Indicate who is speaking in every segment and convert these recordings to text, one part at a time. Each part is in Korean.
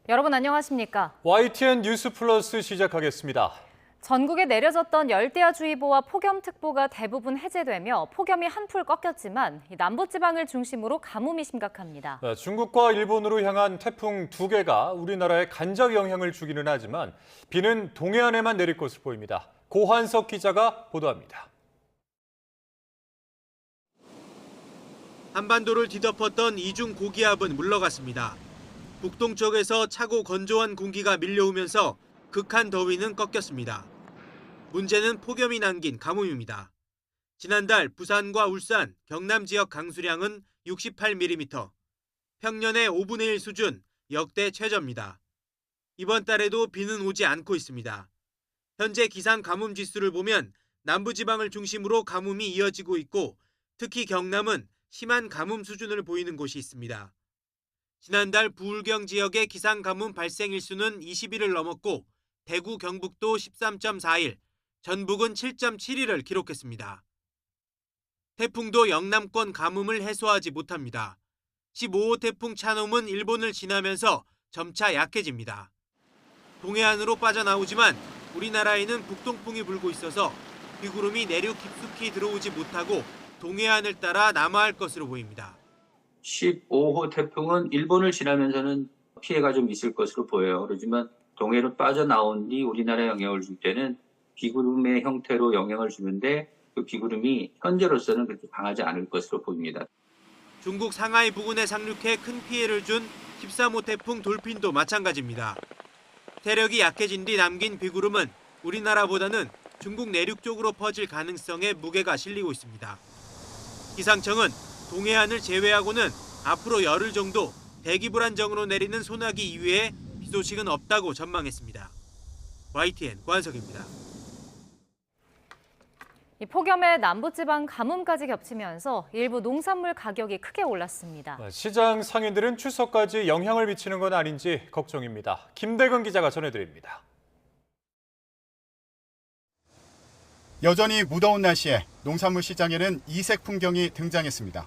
Speaker 1: 여러분 안녕하십니까?
Speaker 2: YTN 뉴스 플러스 시작하겠습니다.
Speaker 1: 전국에 내려졌던 열대야주의보와 폭염특보가 대부분 해제되며 폭염이 한풀 꺾였지만 남부지방을 중심으로 가뭄이 심각합니다.
Speaker 2: 중국과 일본으로 향한 태풍 2개가 우리나라에 간접 영향을 주기는 하지만 비는 동해안에만 내릴 것으로 보입니다. 고환석 기자가 보도합니다.
Speaker 3: 한반도를 뒤덮었던 이중 고기압은 물러갔습니다. 북동쪽에서 차고 건조한 공기가 밀려오면서 극한 더위는 꺾였습니다. 문제는 폭염이 남긴 가뭄입니다. 지난달 부산과 울산, 경남 지역 강수량은 68mm, 평년의 5분의 1 수준, 역대 최저입니다. 이번 달에도 비는 오지 않고 있습니다. 현재 기상 가뭄 지수를 보면 남부지방을 중심으로 가뭄이 이어지고 있고 특히 경남은 심한 가뭄 수준을 보이는 곳이 있습니다. 지난달 부울경 지역의 기상 가뭄 발생 일수는 20일을 넘었고 대구 경북도 13.4일, 전북은 7.7일을 기록했습니다. 태풍도 영남권 가뭄을 해소하지 못합니다. 15호 태풍 차놈은 일본을 지나면서 점차 약해집니다. 동해안으로 빠져나오지만 우리나라에는 북동풍이 불고 있어서 비구름이 내륙 깊숙이 들어오지 못하고 동해안을 따라 남하할 것으로 보입니다.
Speaker 4: 15호 태풍은 일본을 지나면서는 피해가 좀 있을 것으로 보여요. 그렇지만 동해로 빠져나온 뒤 우리나라에 영향을 줄 때는 비구름의 형태로 영향을 주는데 그 비구름이 현재로서는 그렇게 강하지 않을 것으로 보입니다.
Speaker 3: 중국 상하이 부근에 상륙해 큰 피해를 준 13호 태풍 돌핀도 마찬가지입니다. 세력이 약해진 뒤 남긴 비구름은 우리나라보다는 중국 내륙 쪽으로 퍼질 가능성에 무게가 실리고 있습니다. 기상청은 동해안을 제외하고는 앞으로 열흘 정도 대기 불안정으로 내리는 소나기 이외에 비 소식은 없다고 전망했습니다. YTN 고한석입니다.
Speaker 1: 이 폭염에 남부지방 가뭄까지 겹치면서 일부 농산물 가격이 크게 올랐습니다.
Speaker 2: 시장 상인들은 추석까지 영향을 미치는 건 아닌지 걱정입니다. 김대근 기자가 전해드립니다.
Speaker 5: 여전히 무더운 날씨에 농산물 시장에는 이색 풍경이 등장했습니다.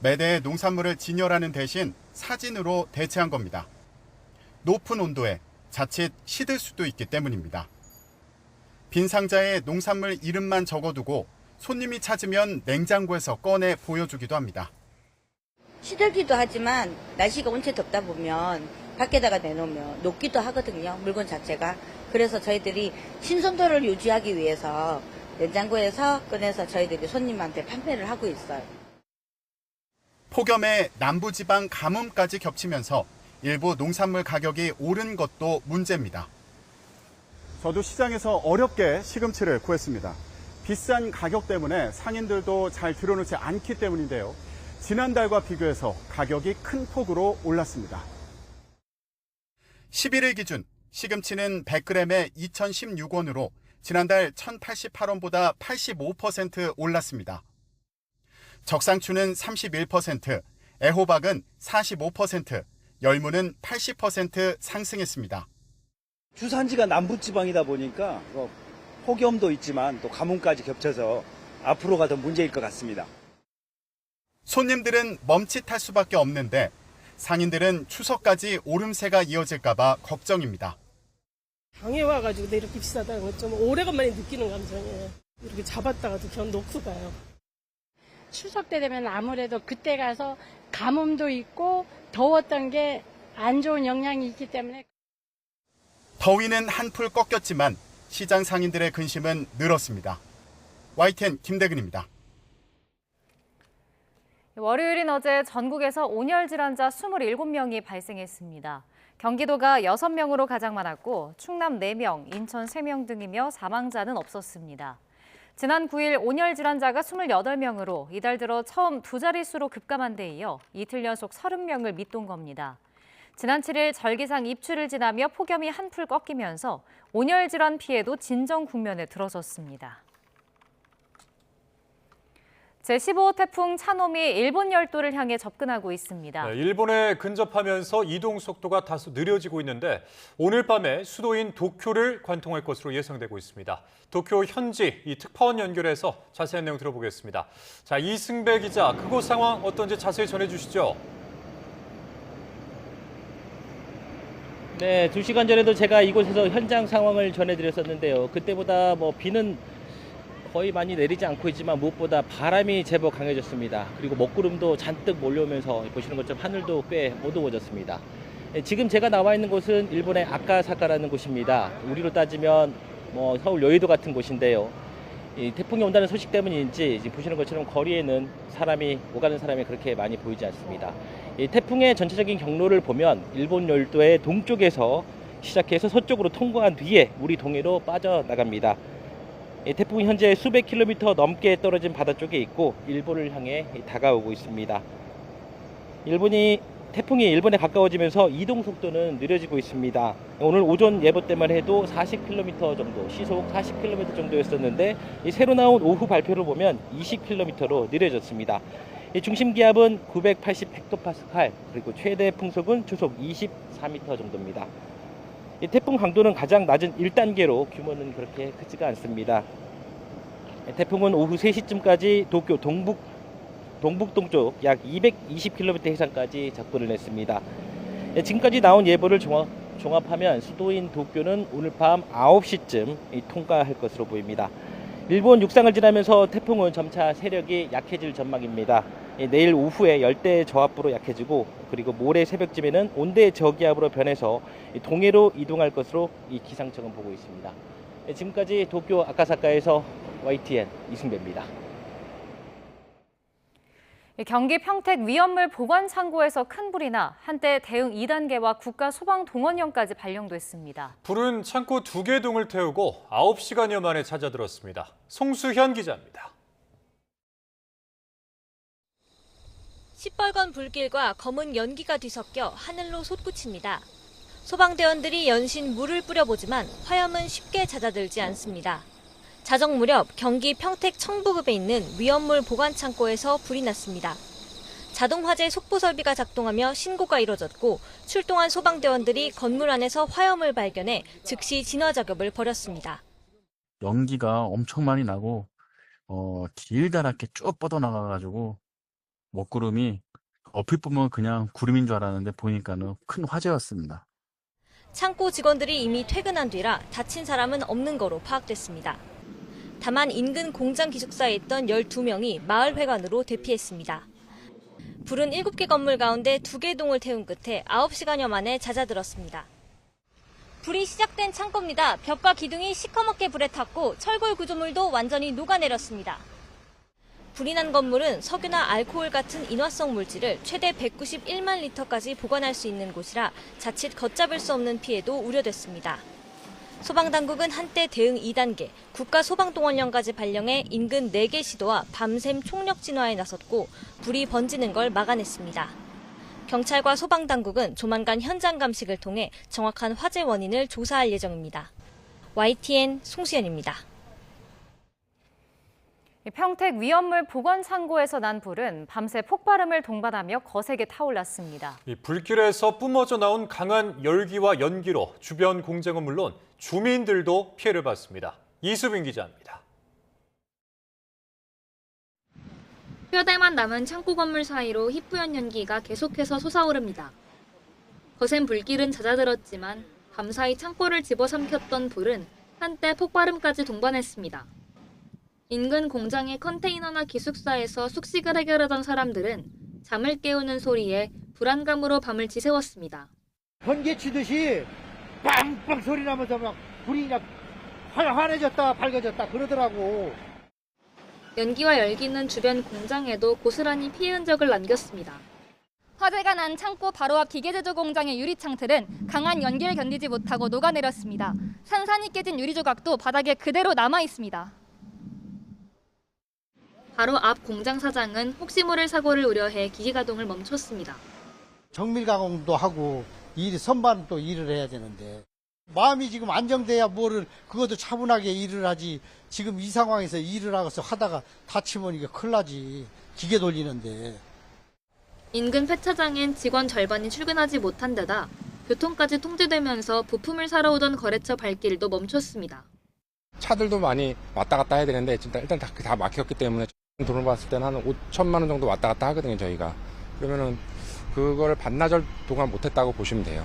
Speaker 5: 매대의 농산물을 진열하는 대신 사진으로 대체한 겁니다. 높은 온도에 자칫 시들 수도 있기 때문입니다. 빈 상자에 농산물 이름만 적어두고 손님이 찾으면 냉장고에서 꺼내 보여주기도 합니다.
Speaker 6: 시들기도 하지만 날씨가 온체 덥다 보면 밖에다가 내놓으면 녹기도 하거든요. 물건 자체가. 그래서 저희들이 신선도를 유지하기 위해서 냉장고에서 꺼내서 저희들이 손님한테 판매를 하고 있어요.
Speaker 5: 폭염에 남부지방 가뭄까지 겹치면서 일부 농산물 가격이 오른 것도 문제입니다. 저도 시장에서 어렵게 시금치를 구했습니다. 비싼 가격 때문에 상인들도 잘 들여놓지 않기 때문인데요. 지난달과 비교해서 가격이 큰 폭으로 올랐습니다. 11일 기준 시금치는 100g에 2,016원으로 지난달 1,088원보다 85% 올랐습니다. 적상추는 31%, 애호박은 45%, 열무는 80% 상승했습니다.
Speaker 7: 주산지가 남부지방이다 보니까 폭염도 있지만 또 가뭄까지 겹쳐서 앞으로가 더 문제일 것 같습니다.
Speaker 5: 손님들은 멈칫할 수밖에 없는데 상인들은 추석까지 오름세가 이어질까 봐 걱정입니다.
Speaker 8: 당해 와가지고 내 이렇게 비싸다는 건 좀 오래간만에 느끼는 감정이에요. 이렇게 잡았다가도 견 놓고 가요.
Speaker 9: 추석 때 되면 아무래도 그때 가서 가뭄도 있고 더웠던 게 안 좋은 영향이 있기 때문에.
Speaker 5: 더위는 한풀 꺾였지만 시장 상인들의 근심은 늘었습니다. YTN 김대근입니다.
Speaker 1: 월요일인 어제 전국에서 온열 질환자 27명이 발생했습니다. 경기도가 6명으로 가장 많았고 충남 4명, 인천 3명 등이며 사망자는 없었습니다. 지난 9일 온열 질환자가 28명으로 이달 들어 처음 두 자릿수로 급감한 데 이어 이틀 연속 30명을 밑돈 겁니다. 지난 7일 절기상 입추를 지나며 폭염이 한풀 꺾이면서 온열 질환 피해도 진정 국면에 들어섰습니다. 제15호 태풍 차놈이 일본 열도를 향해 접근하고 있습니다.
Speaker 2: 일본에 근접하면서 이동 속도가 다소 느려지고 있는데 오늘 밤에 수도인 도쿄를 관통할 것으로 예상되고 있습니다. 도쿄 현지 이 특파원 연결해서 자세한 내용 들어보겠습니다. 자, 이승배 기자, 그곳 상황 어떤지 자세히 전해주시죠.
Speaker 10: 네, 2시간 전에도 제가 이곳에서 현장 상황을 전해드렸었는데요. 그때보다 비는 거의 많이 내리지 않고 있지만 무엇보다 바람이 제법 강해졌습니다. 그리고 먹구름도 잔뜩 몰려오면서 보시는 것처럼 하늘도 꽤 어두워졌습니다. 지금 제가 나와 있는 곳은 일본의 아카사카라는 곳입니다. 우리로 따지면 서울 여의도 같은 곳인데요. 이 태풍이 온다는 소식 때문인지 지금 보시는 것처럼 거리에는 오가는 사람이 그렇게 많이 보이지 않습니다. 이 태풍의 전체적인 경로를 보면 일본 열도의 동쪽에서 시작해서 서쪽으로 통과한 뒤에 우리 동해로 빠져나갑니다. 이 태풍은 현재 수백 킬로미터 넘게 떨어진 바다 쪽에 있고 일본을 향해 다가오고 있습니다. 태풍이 일본에 가까워지면서 이동 속도는 느려지고 있습니다. 오늘 오전 예보 때만 해도 40km 정도, 시속 40km 정도였었는데 새로 나온 오후 발표를 보면 20km로 느려졌습니다. 중심 기압은 980 헥토파스칼, 그리고 최대 풍속은 초속 24m 정도입니다. 태풍 강도는 가장 낮은 1단계로 규모는 그렇게 크지가 않습니다. 태풍은 오후 3시쯤까지 도쿄 동북동쪽 약 220km 해상까지 접근을 했습니다. 지금까지 나온 예보를 종합하면 수도인 도쿄는 오늘 밤 9시쯤 통과할 것으로 보입니다. 일본 육상을 지나면서 태풍은 점차 세력이 약해질 전망입니다. 내일 오후에 열대 저압부로 약해지고 그리고 모레 새벽쯤에는 온대 저기압으로 변해서 동해로 이동할 것으로 이 기상청은 보고 있습니다. 지금까지 도쿄 아카사카에서 YTN 이승배입니다.
Speaker 1: 경기 평택 위험물 보관 창고에서 큰 불이 나 한때 대응 2단계와 국가소방동원령까지 발령됐습니다.
Speaker 2: 불은 창고 2개 동을 태우고 9시간여 만에 찾아들었습니다. 송수현 기자입니다.
Speaker 11: 시뻘건 불길과 검은 연기가 뒤섞여 하늘로 솟구칩니다. 소방대원들이 연신 물을 뿌려보지만 화염은 쉽게 잦아들지 않습니다. 자정 무렵 경기 평택 청부급에 있는 위험물 보관 창고에서 불이 났습니다. 자동화재 속보 설비가 작동하며 신고가 이뤄졌고 출동한 소방대원들이 건물 안에서 화염을 발견해 즉시 진화 작업을 벌였습니다.
Speaker 12: 연기가 엄청 많이 나고 길다랗게 쭉 뻗어나가가지고 먹구름이 얼핏 보면 그냥 구름인 줄 알았는데 보니까는 큰 화재였습니다.
Speaker 11: 창고 직원들이 이미 퇴근한 뒤라 다친 사람은 없는 거로 파악됐습니다. 다만 인근 공장 기숙사에 있던 12명이 마을회관으로 대피했습니다. 불은 7개 건물 가운데 2개 동을 태운 끝에 9시간여 만에 잦아들었습니다. 불이 시작된 창고입니다. 벽과 기둥이 시커멓게 불에 탔고 철골 구조물도 완전히 녹아내렸습니다. 불이 난 건물은 석유나 알코올 같은 인화성 물질을 최대 191만 리터까지 보관할 수 있는 곳이라 자칫 걷잡을 수 없는 피해도 우려됐습니다. 소방당국은 한때 대응 2단계, 국가소방동원령까지 발령해 인근 4개 시도와 밤샘 총력 진화에 나섰고 불이 번지는 걸 막아냈습니다. 경찰과 소방당국은 조만간 현장 감식을 통해 정확한 화재 원인을 조사할 예정입니다. YTN 송수연입니다.
Speaker 1: 평택 위험물 보관 창고에서 난 불은 밤새 폭발음을 동반하며 거세게 타올랐습니다.
Speaker 2: 이 불길에서 뿜어져 나온 강한 열기와 연기로 주변 공장은 물론 주민들도 피해를 봤습니다. 이수빈 기자입니다.
Speaker 13: 뼈대만 남은 창고 건물 사이로 희뿌연 연기가 계속해서 솟아오릅니다. 거센 불길은 잦아들었지만 밤사이 창고를 집어삼켰던 불은 한때 폭발음까지 동반했습니다. 인근 공장의 컨테이너나 기숙사에서 숙식을 해결하던 사람들은 잠을 깨우는 소리에 불안감으로 밤을 지새웠습니다.
Speaker 14: 번개 치듯이 빵빵 소리 나면서 막 불이 그냥 환해졌다 밝아졌다 그러더라고.
Speaker 13: 연기와 열기는 주변 공장에도 고스란히 피해 흔적을 남겼습니다. 화재가 난 창고 바로 앞 기계제조 공장의 유리창틀은 강한 연기를 견디지 못하고 녹아내렸습니다. 산산이 깨진 유리 조각도 바닥에 그대로 남아 있습니다. 바로 앞 공장 사장은 혹시 모를 사고를 우려해 기계 가동을 멈췄습니다.
Speaker 14: 정밀 가공도 하고 선반 또 일을 해야 되는데 마음이 지금 안정돼야 그것도 차분하게 일을 하지. 지금 이 상황에서 일을 하다가 다치면 이게 큰일 나지. 기계 돌리는데.
Speaker 13: 인근 폐차장엔 직원 절반이 출근하지 못한 데다 교통까지 통제되면서 부품을 사러 오던 거래처 발길도 멈췄습니다.
Speaker 15: 차들도 많이 왔다 갔다 해야 되는데 일단 다 막혔기 때문에 돈을 봤을 때는 한 5천만 원 정도 왔다 갔다 하거든요, 저희가. 그러면은 그걸 반나절 동안 못했다고 보시면 돼요.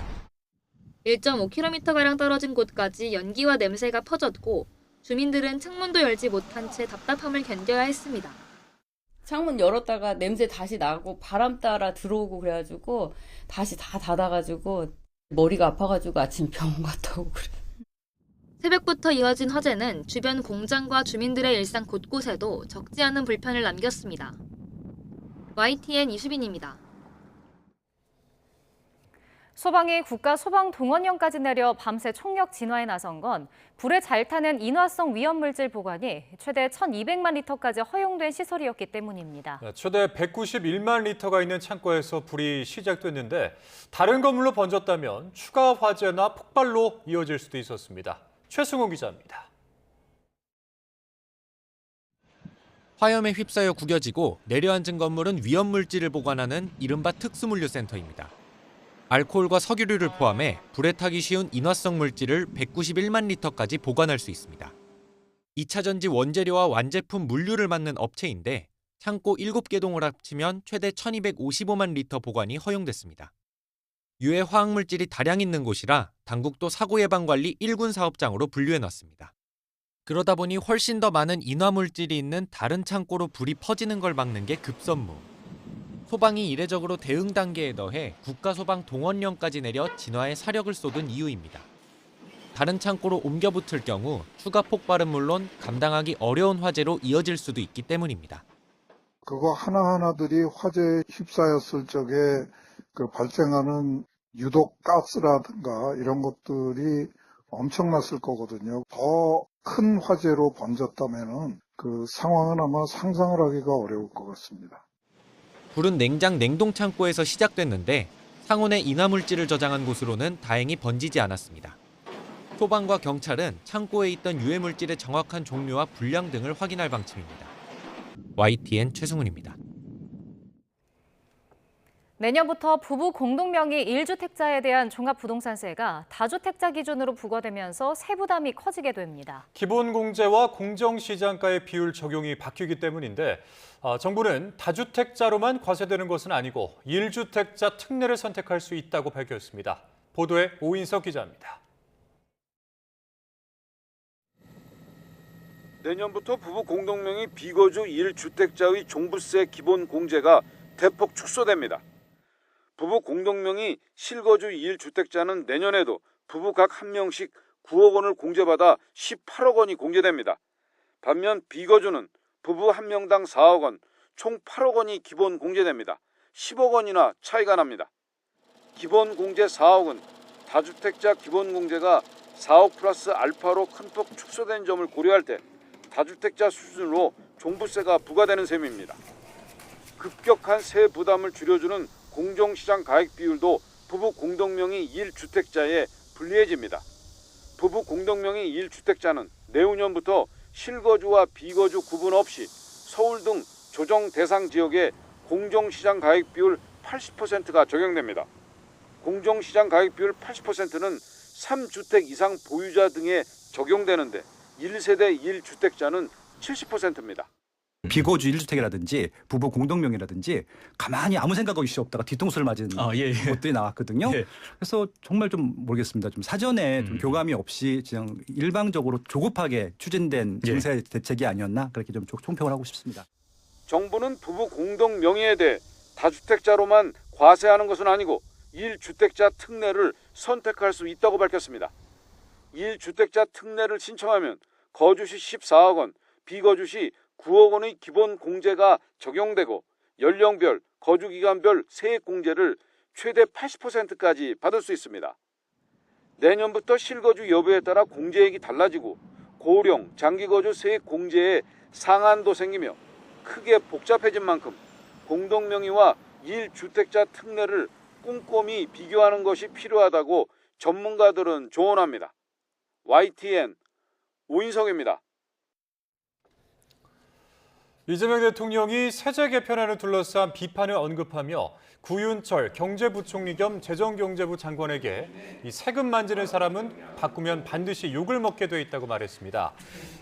Speaker 13: 1.5km가량 떨어진 곳까지 연기와 냄새가 퍼졌고 주민들은 창문도 열지 못한 채 답답함을 견뎌야 했습니다.
Speaker 16: 창문 열었다가 냄새 다시 나고 바람 따라 들어오고 그래가지고 다시 다 닫아가지고 머리가 아파가지고 아침 병원 갔다 오고 그래.
Speaker 13: 새벽부터 이어진 화재는 주변 공장과 주민들의 일상 곳곳에도 적지 않은 불편을 남겼습니다. YTN 이수빈입니다.
Speaker 1: 소방이 국가소방동원령까지 내려 밤새 총력 진화에 나선 건 불에 잘 타는 인화성 위험물질 보관이 최대 1,200만 리터까지 허용된 시설이었기 때문입니다.
Speaker 2: 최대 191만 리터가 있는 창고에서 불이 시작됐는데 다른 건물로 번졌다면 추가 화재나 폭발로 이어질 수도 있었습니다. 최승호 기자입니다.
Speaker 17: 화염에 휩싸여 구겨지고 내려앉은 건물은 위험물질을 보관하는 이른바 특수물류센터입니다. 알코올과 석유류를 포함해 불에 타기 쉬운 인화성 물질을 191만 리터까지 보관할 수 있습니다. 2차 전지 원재료와 완제품 물류를 맡는 업체인데 창고 7개 동을 합치면 최대 1,255만 리터 보관이 허용됐습니다. 유해 화학물질이 다량 있는 곳이라 당국도 사고 예방 관리 1군 사업장으로 분류해놨습니다. 그러다 보니 훨씬 더 많은 인화물질이 있는 다른 창고로 불이 퍼지는 걸 막는 게 급선무. 소방이 이례적으로 대응 단계에 더해 국가소방동원령까지 내려 진화에 사력을 쏟은 이유입니다. 다른 창고로 옮겨 붙을 경우 추가 폭발은 물론 감당하기 어려운 화재로 이어질 수도 있기 때문입니다.
Speaker 18: 그거 하나하나들이 화재에 휩싸였을 적에 그 발생하는 유독 가스라든가 이런 것들이 엄청났을 거거든요. 더 큰 화재로 번졌다면은 그 상황은 아마 상상을 하기가 어려울 것 같습니다.
Speaker 17: 불은 냉장 냉동 창고에서 시작됐는데 상온에 인화물질을 저장한 곳으로는 다행히 번지지 않았습니다. 소방과 경찰은 창고에 있던 유해물질의 정확한 종류와 분량 등을 확인할 방침입니다. YTN 최승훈입니다.
Speaker 1: 내년부터 부부 공동명의 1주택자에 대한 종합부동산세가 다주택자 기준으로 부과되면서 세부담이 커지게 됩니다.
Speaker 2: 기본공제와 공정시장가의 비율 적용이 바뀌기 때문인데 정부는 다주택자로만 과세되는 것은 아니고 1주택자 특례를 선택할 수 있다고 밝혔습니다. 보도에 오인석 기자입니다.
Speaker 19: 내년부터 부부 공동명의 비거주 1주택자의 종부세 기본공제가 대폭 축소됩니다. 부부 공동명의 실거주 1주택자는 내년에도 부부 각 한 명씩 9억 원을 공제받아 18억 원이 공제됩니다. 반면 비거주는 부부 한 명당 4억 원, 총 8억 원이 기본 공제됩니다. 10억 원이나 차이가 납니다. 기본 공제 4억은 다주택자 기본 공제가 4억 플러스 알파로 큰 폭 축소된 점을 고려할 때 다주택자 수준으로 종부세가 부과되는 셈입니다. 급격한 세 부담을 줄여주는 공정시장 가액 비율도 부부 공동명의 1주택자에 불리해집니다. 부부 공동명의 1주택자는 내후년부터 실거주와 비거주 구분 없이 서울 등 조정 대상 지역에 공정시장 가액 비율 80%가 적용됩니다. 공정시장 가액 비율 80%는 3주택 이상 보유자 등에 적용되는데 1세대 1주택자는 70%입니다.
Speaker 20: 비거주 1주택이라든지 부부 공동명의라든지 가만히 아무 생각 없이 없다가 뒤통수를 맞은 것들이 나왔거든요. 그래서 정말 좀 모르겠습니다. 좀 사전에 좀 교감이 없이 그냥 일방적으로 조급하게 추진된 증세 대책이 아니었나 그렇게 좀 총평을 하고 싶습니다.
Speaker 19: 정부는 부부 공동명의에 대해 다주택자로만 과세하는 것은 아니고 1주택자 특례를 선택할 수 있다고 밝혔습니다. 1주택자 특례를 신청하면 거주 시 14억 원, 비거주 시 9억 원의 기본 공제가 적용되고 연령별, 거주기간별 세액 공제를 최대 80%까지 받을 수 있습니다. 내년부터 실거주 여부에 따라 공제액이 달라지고 고령, 장기거주 세액 공제에 상한도 생기며 크게 복잡해진 만큼 공동명의와 1주택자 특례를 꼼꼼히 비교하는 것이 필요하다고 전문가들은 조언합니다. YTN 오인석입니다.
Speaker 2: 이재명 대통령이 세제 개편안을 둘러싼 비판을 언급하며 구윤철 경제부총리 겸 재정경제부 장관에게 이 세금 만지는 사람은 바꾸면 반드시 욕을 먹게 돼 있다고 말했습니다.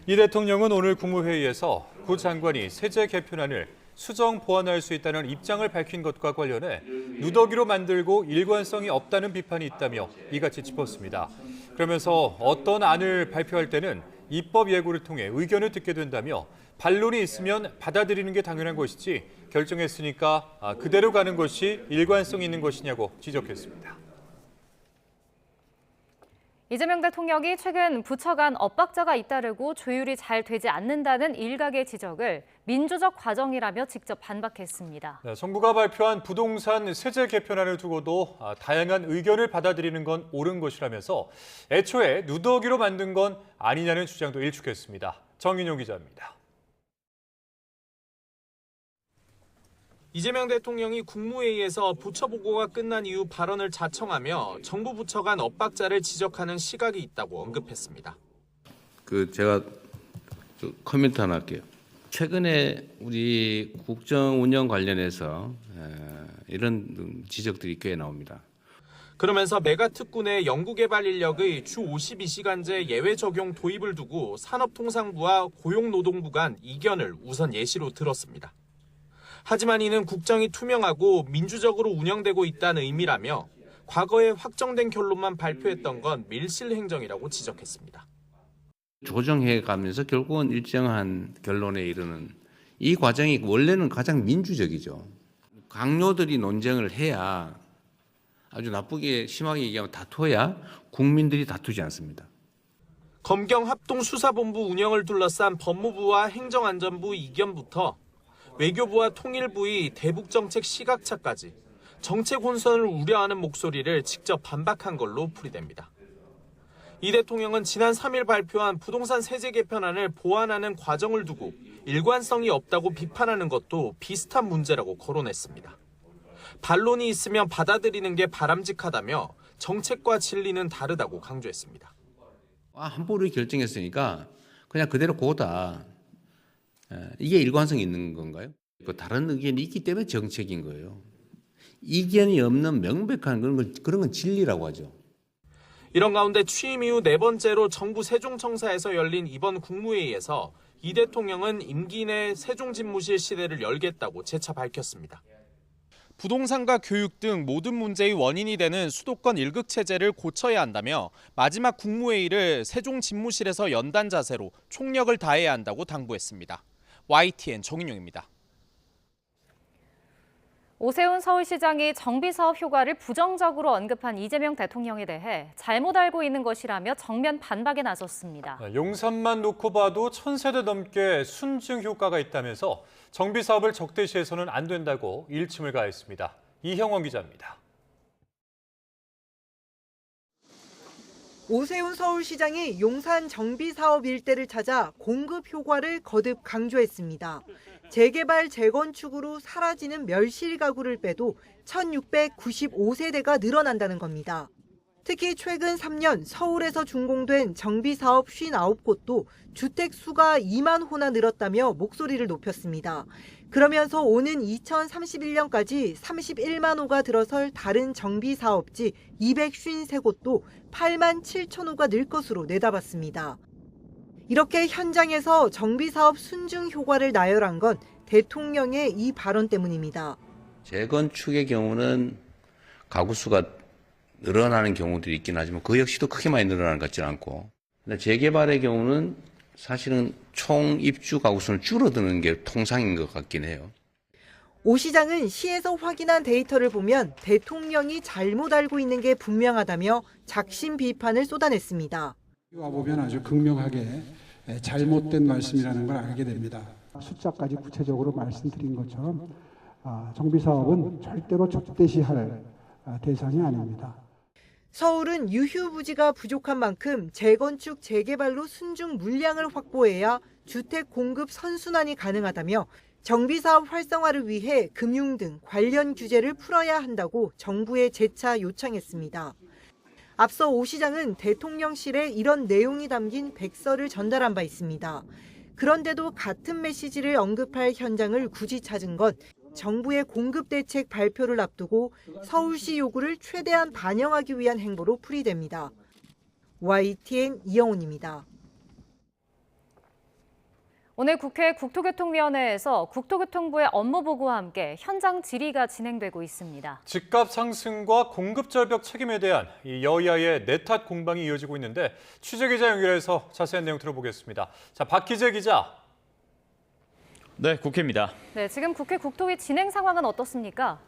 Speaker 2: 이 대통령은 오늘 국무회의에서 구 장관이 세제 개편안을 수정 보완할 수 있다는 입장을 밝힌 것과 관련해 누더기로 만들고 일관성이 없다는 비판이 있다며 이같이 짚었습니다. 그러면서 어떤 안을 발표할 때는 입법 예고를 통해 의견을 듣게 된다며 반론이 있으면 받아들이는 게 당연한 것이지 결정했으니까 그대로 가는 것이 일관성 있는 것이냐고 지적했습니다.
Speaker 1: 이재명 대통령이 최근 부처 간 엇박자가 잇따르고 조율이 잘 되지 않는다는 일각의 지적을 민주적 과정이라며 직접 반박했습니다.
Speaker 2: 정부가 발표한 부동산 세제 개편안을 두고도 다양한 의견을 받아들이는 건 옳은 것이라면서 애초에 누더기로 만든 건 아니냐는 주장도 일축했습니다. 정인용 기자입니다.
Speaker 21: 이재명 대통령이 국무회의에서 부처 보고가 끝난 이후 발언을 자청하며 정부 부처 간 엇박자를 지적하는 시각이 있다고 언급했습니다.
Speaker 22: 제가 코멘트 하나 할게요. 최근에 우리 국정 운영 관련해서 이런 지적들이 꽤 나옵니다.
Speaker 21: 그러면서 메가특구내 연구개발 인력의 주 52시간제 예외 적용 도입을 두고 산업통상부와 고용노동부 간 이견을 우선 예시로 들었습니다. 하지만 이는 국정이 투명하고 민주적으로 운영되고 있다는 의미라며 과거에 확정된 결론만 발표했던 건 밀실행정이라고 지적했습니다.
Speaker 22: 조정해 가면서 결국은 일정한 결론에 이르는 이 과정이 원래는 가장 민주적이죠. 강요들이 논쟁을 해야 아주 나쁘게 심하게 얘기하면 다퉈야 국민들이 다투지 않습니다.
Speaker 21: 검경 합동수사본부 운영을 둘러싼 법무부와 행정안전부 이견부터 외교부와 통일부의 대북정책 시각차까지 정책 혼선을 우려하는 목소리를 직접 반박한 걸로 풀이됩니다. 이 대통령은 지난 3일 발표한 부동산 세제 개편안을 보완하는 과정을 두고 일관성이 없다고 비판하는 것도 비슷한 문제라고 거론했습니다. 반론이 있으면 받아들이는 게 바람직하다며 정책과 진리는 다르다고 강조했습니다.
Speaker 22: 한보를 결정했으니까 그냥 그대로 고다. 이게 일관성이 있는 건가요? 다른 의견이 있기 때문에 정책인 거예요. 이견이 없는 명백한 그런 건 진리라고 하죠.
Speaker 21: 이런 가운데 취임 이후 네 번째로 정부 세종청사에서 열린 이번 국무회의에서 이 대통령은 임기 내 세종집무실 시대를 열겠다고 재차 밝혔습니다. 부동산과 교육 등 모든 문제의 원인이 되는 수도권 1극 체제를 고쳐야 한다며 마지막 국무회의를 세종집무실에서 연단 자세로 총력을 다해야 한다고 당부했습니다. YTN 정인용입니다.
Speaker 1: 오세훈 서울시장이 정비사업 효과를 부정적으로 언급한 이재명 대통령에 대해 잘못 알고 있는 것이라며 정면 반박에 나섰습니다.
Speaker 2: 용산만 놓고 봐도 1000세대 넘게 순증 효과가 있다면서 정비사업을 적대시해서는 안 된다고 일침을 가했습니다. 이형원 기자입니다.
Speaker 23: 오세훈 서울시장이 용산 정비사업 일대를 찾아 공급 효과를 거듭 강조했습니다. 재개발, 재건축으로 사라지는 멸실 가구를 빼도 1695세대가 늘어난다는 겁니다. 특히 최근 3년 서울에서 준공된 정비사업 59곳도 주택 수가 2만 호나 늘었다며 목소리를 높였습니다. 그러면서 오는 2031년까지 31만 호가 들어설 다른 정비사업지 253곳도 8만 7천 호가 늘 것으로 내다봤습니다. 이렇게 현장에서 정비사업 순증 효과를 나열한 건 대통령의 이 발언 때문입니다.
Speaker 22: 재건축의 경우는 가구 수가 늘어나는 경우도 있긴 하지만 그 역시도 크게 많이 늘어나는 것 같지는 않고, 근데 재개발의 경우는 사실은 총 입주 가구 수는 줄어드는 게 통상인 것 같긴 해요.
Speaker 23: 오 시장은 시에서 확인한 데이터를 보면 대통령이 잘못 알고 있는 게 분명하다며 작심 비판을 쏟아냈습니다.
Speaker 24: 와보면 아주 극명하게 잘못된 말씀이라는 걸 알게 됩니다. 숫자까지 구체적으로 말씀드린 것처럼 정비사업은 절대로 적대시할 대상이 아닙니다.
Speaker 23: 서울은 유휴부지가 부족한 만큼 재건축, 재개발로 순증 물량을 확보해야 주택 공급 선순환이 가능하다며 정비사업 활성화를 위해 금융 등 관련 규제를 풀어야 한다고 정부에 재차 요청했습니다. 앞서 오 시장은 대통령실에 이런 내용이 담긴 백서를 전달한 바 있습니다. 그런데도 같은 메시지를 언급할 현장을 굳이 찾은 건 정부의 공급 대책 발표를 앞두고 서울시 요구를 최대한 반영하기 위한 행보로 풀이됩니다. YTN 이영훈입니다.
Speaker 1: 오늘 국회 국토교통위원회에서 국토교통부의 업무보고와 함께 현장 질의가 진행되고 있습니다.
Speaker 2: 집값 상승과 공급 절벽 책임에 대한 이 여야의 내탓 공방이 이어지고 있는데 취재기자 연결해서 자세한 내용 들어보겠습니다. 자, 박희재 기자.
Speaker 3: 네, 국회입니다.
Speaker 1: 네, 지금 국회 국토위 진행 상황은 어떻습니까?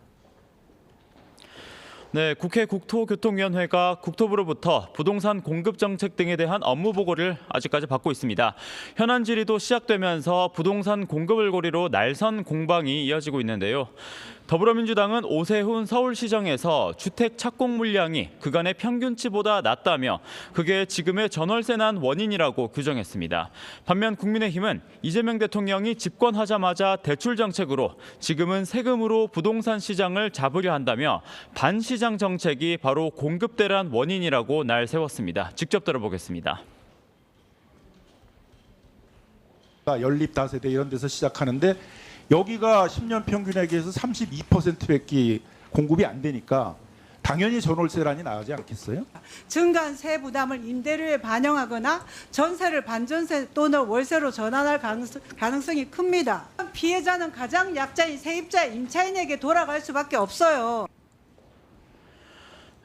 Speaker 3: 네, 국회 국토교통위원회가 국토부로부터 부동산 공급 정책 등에 대한 업무 보고를 아직까지 받고 있습니다. 현안 질의도 시작되면서 부동산 공급을 고리로 날선 공방이 이어지고 있는데요. 더불어민주당은 오세훈 서울시장에서 주택 착공 물량이 그간의 평균치보다 낮다며 그게 지금의 전월세 난 원인이라고 규정했습니다. 반면 국민의힘은 이재명 대통령이 집권하자마자 대출 정책으로 지금은 세금으로 부동산 시장을 잡으려 한다며 반시장 정책이 바로 공급 대란 원인이라고 날 세웠습니다. 직접 들어보겠습니다.
Speaker 4: 연립 다세대 이런 데서 시작하는데 여기가 10년 평균에 비해서 32%밖에 공급이 안 되니까 당연히 전월세란이 나가지 않겠어요?
Speaker 6: 증가한 세 부담을 임대료에 반영하거나 전세를 반전세 또는 월세로 전환할 가능성이 큽니다. 피해자는 가장 약자인 세입자 임차인에게 돌아갈 수밖에 없어요.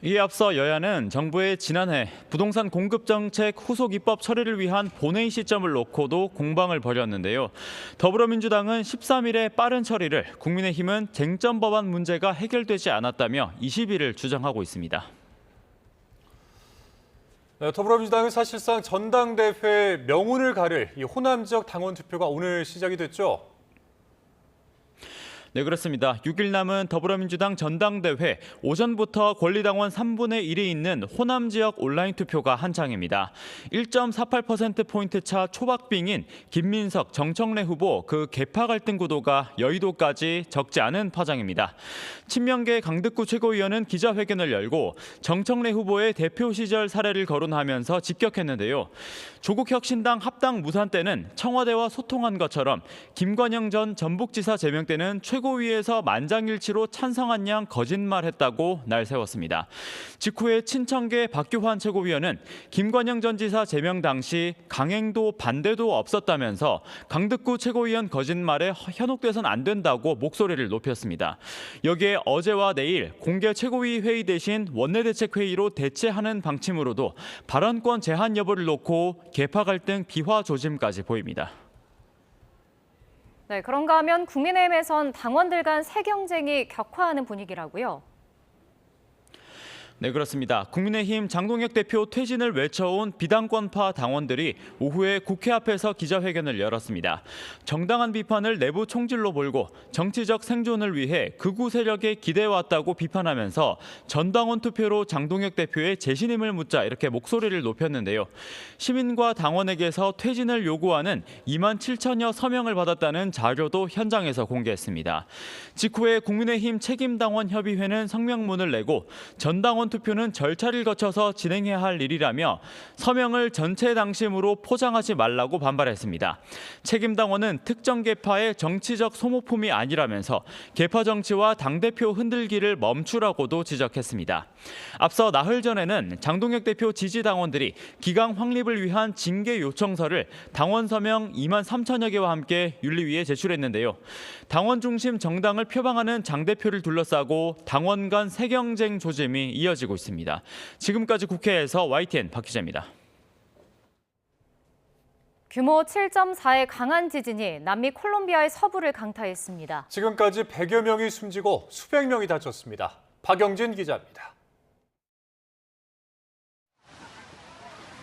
Speaker 3: 이에 앞서 여야는 정부의 지난해 부동산 공급 정책 후속 입법 처리를 위한 본회의 시점을 놓고도 공방을 벌였는데요. 더불어민주당은 13일에 빠른 처리를, 국민의힘은 쟁점 법안 문제가 해결되지 않았다며 20일을 주장하고 있습니다.
Speaker 2: 네, 더불어민주당은 사실상 전당대회 명운을 가릴 이 호남 지역 당원 투표가 오늘 시작이 됐죠.
Speaker 3: 네, 그렇습니다. 6일 남은 더불어민주당 전당대회 오전부터 권리당원 3분의 1이 있는 호남 지역 온라인 투표가 한창입니다. 1.48%포인트 차 초박빙인 김민석, 정청래 후보 그 계파 갈등 구도가 여의도까지 적지 않은 파장입니다. 친명계 강득구 최고위원은 기자회견을 열고 정청래 후보의 대표 시절 사례를 거론하면서 직격했는데요. 조국 혁신당 합당 무산 때는 청와대와 소통한 것처럼 김관영 전 전북지사 제명 때는 최고위에서 만장일치로 찬성한 양 거짓말했다고 날 세웠습니다. 직후에 친청계 박규환 최고위원은 김관영 전 지사 제명 당시 강행도 반대도 없었다면서 강득구 최고위원 거짓말에 현혹돼선 안 된다고 목소리를 높였습니다. 여기에 어제와 내일 공개 최고위 회의 대신 원내대책회의로 대체하는 방침으로도 발언권 제한 여부를 놓고 계파 갈등 비화 조짐까지 보입니다.
Speaker 1: 네, 그런가 하면 국민의힘에선 당원들 간 새 경쟁이 격화하는 분위기라고요.
Speaker 3: 네, 그렇습니다. 국민의힘 장동혁 대표 퇴진을 외쳐온 비당권파 당원들이 오후에 국회 앞에서 기자회견을 열었습니다. 정당한 비판을 내부 총질로 몰고 정치적 생존을 위해 극우 세력에 기대왔다고 비판하면서 전당원 투표로 장동혁 대표의 재신임을 묻자 이렇게 목소리를 높였는데요. 시민과 당원에게서 퇴진을 요구하는 2만 7천여 서명을 받았다는 자료도 현장에서 공개했습니다. 직후에 국민의힘 책임당원협의회는 성명문을 내고 전당원 투표는 절차를 거쳐서 진행해야 할 일이라며 서명을 전체 당심으로 포장하지 말라고 반발했습니다. 책임당원은 특정 계파의 정치적 소모품이 아니라면서 계파 정치와 당대표 흔들기를 멈추라고도 지적했습니다. 앞서 나흘 전에는 장동혁 대표 지지당원들이 기강 확립을 위한 징계 요청서를 당원 서명 2만 3천여 개와 함께 윤리위에 제출했는데요. 당원 중심 정당을 표방하는 장 대표를 둘러싸고 당원 간 세경쟁 조짐이 이어지고 있습니다. 지금까지 국회에서 YTN 박 기자입니다.
Speaker 1: 규모 7.4의 강한 지진이 남미 콜롬비아의 서부를 강타했습니다.
Speaker 2: 지금까지 100여 명이 숨지고 수백 명이 다쳤습니다. 박영진 기자입니다.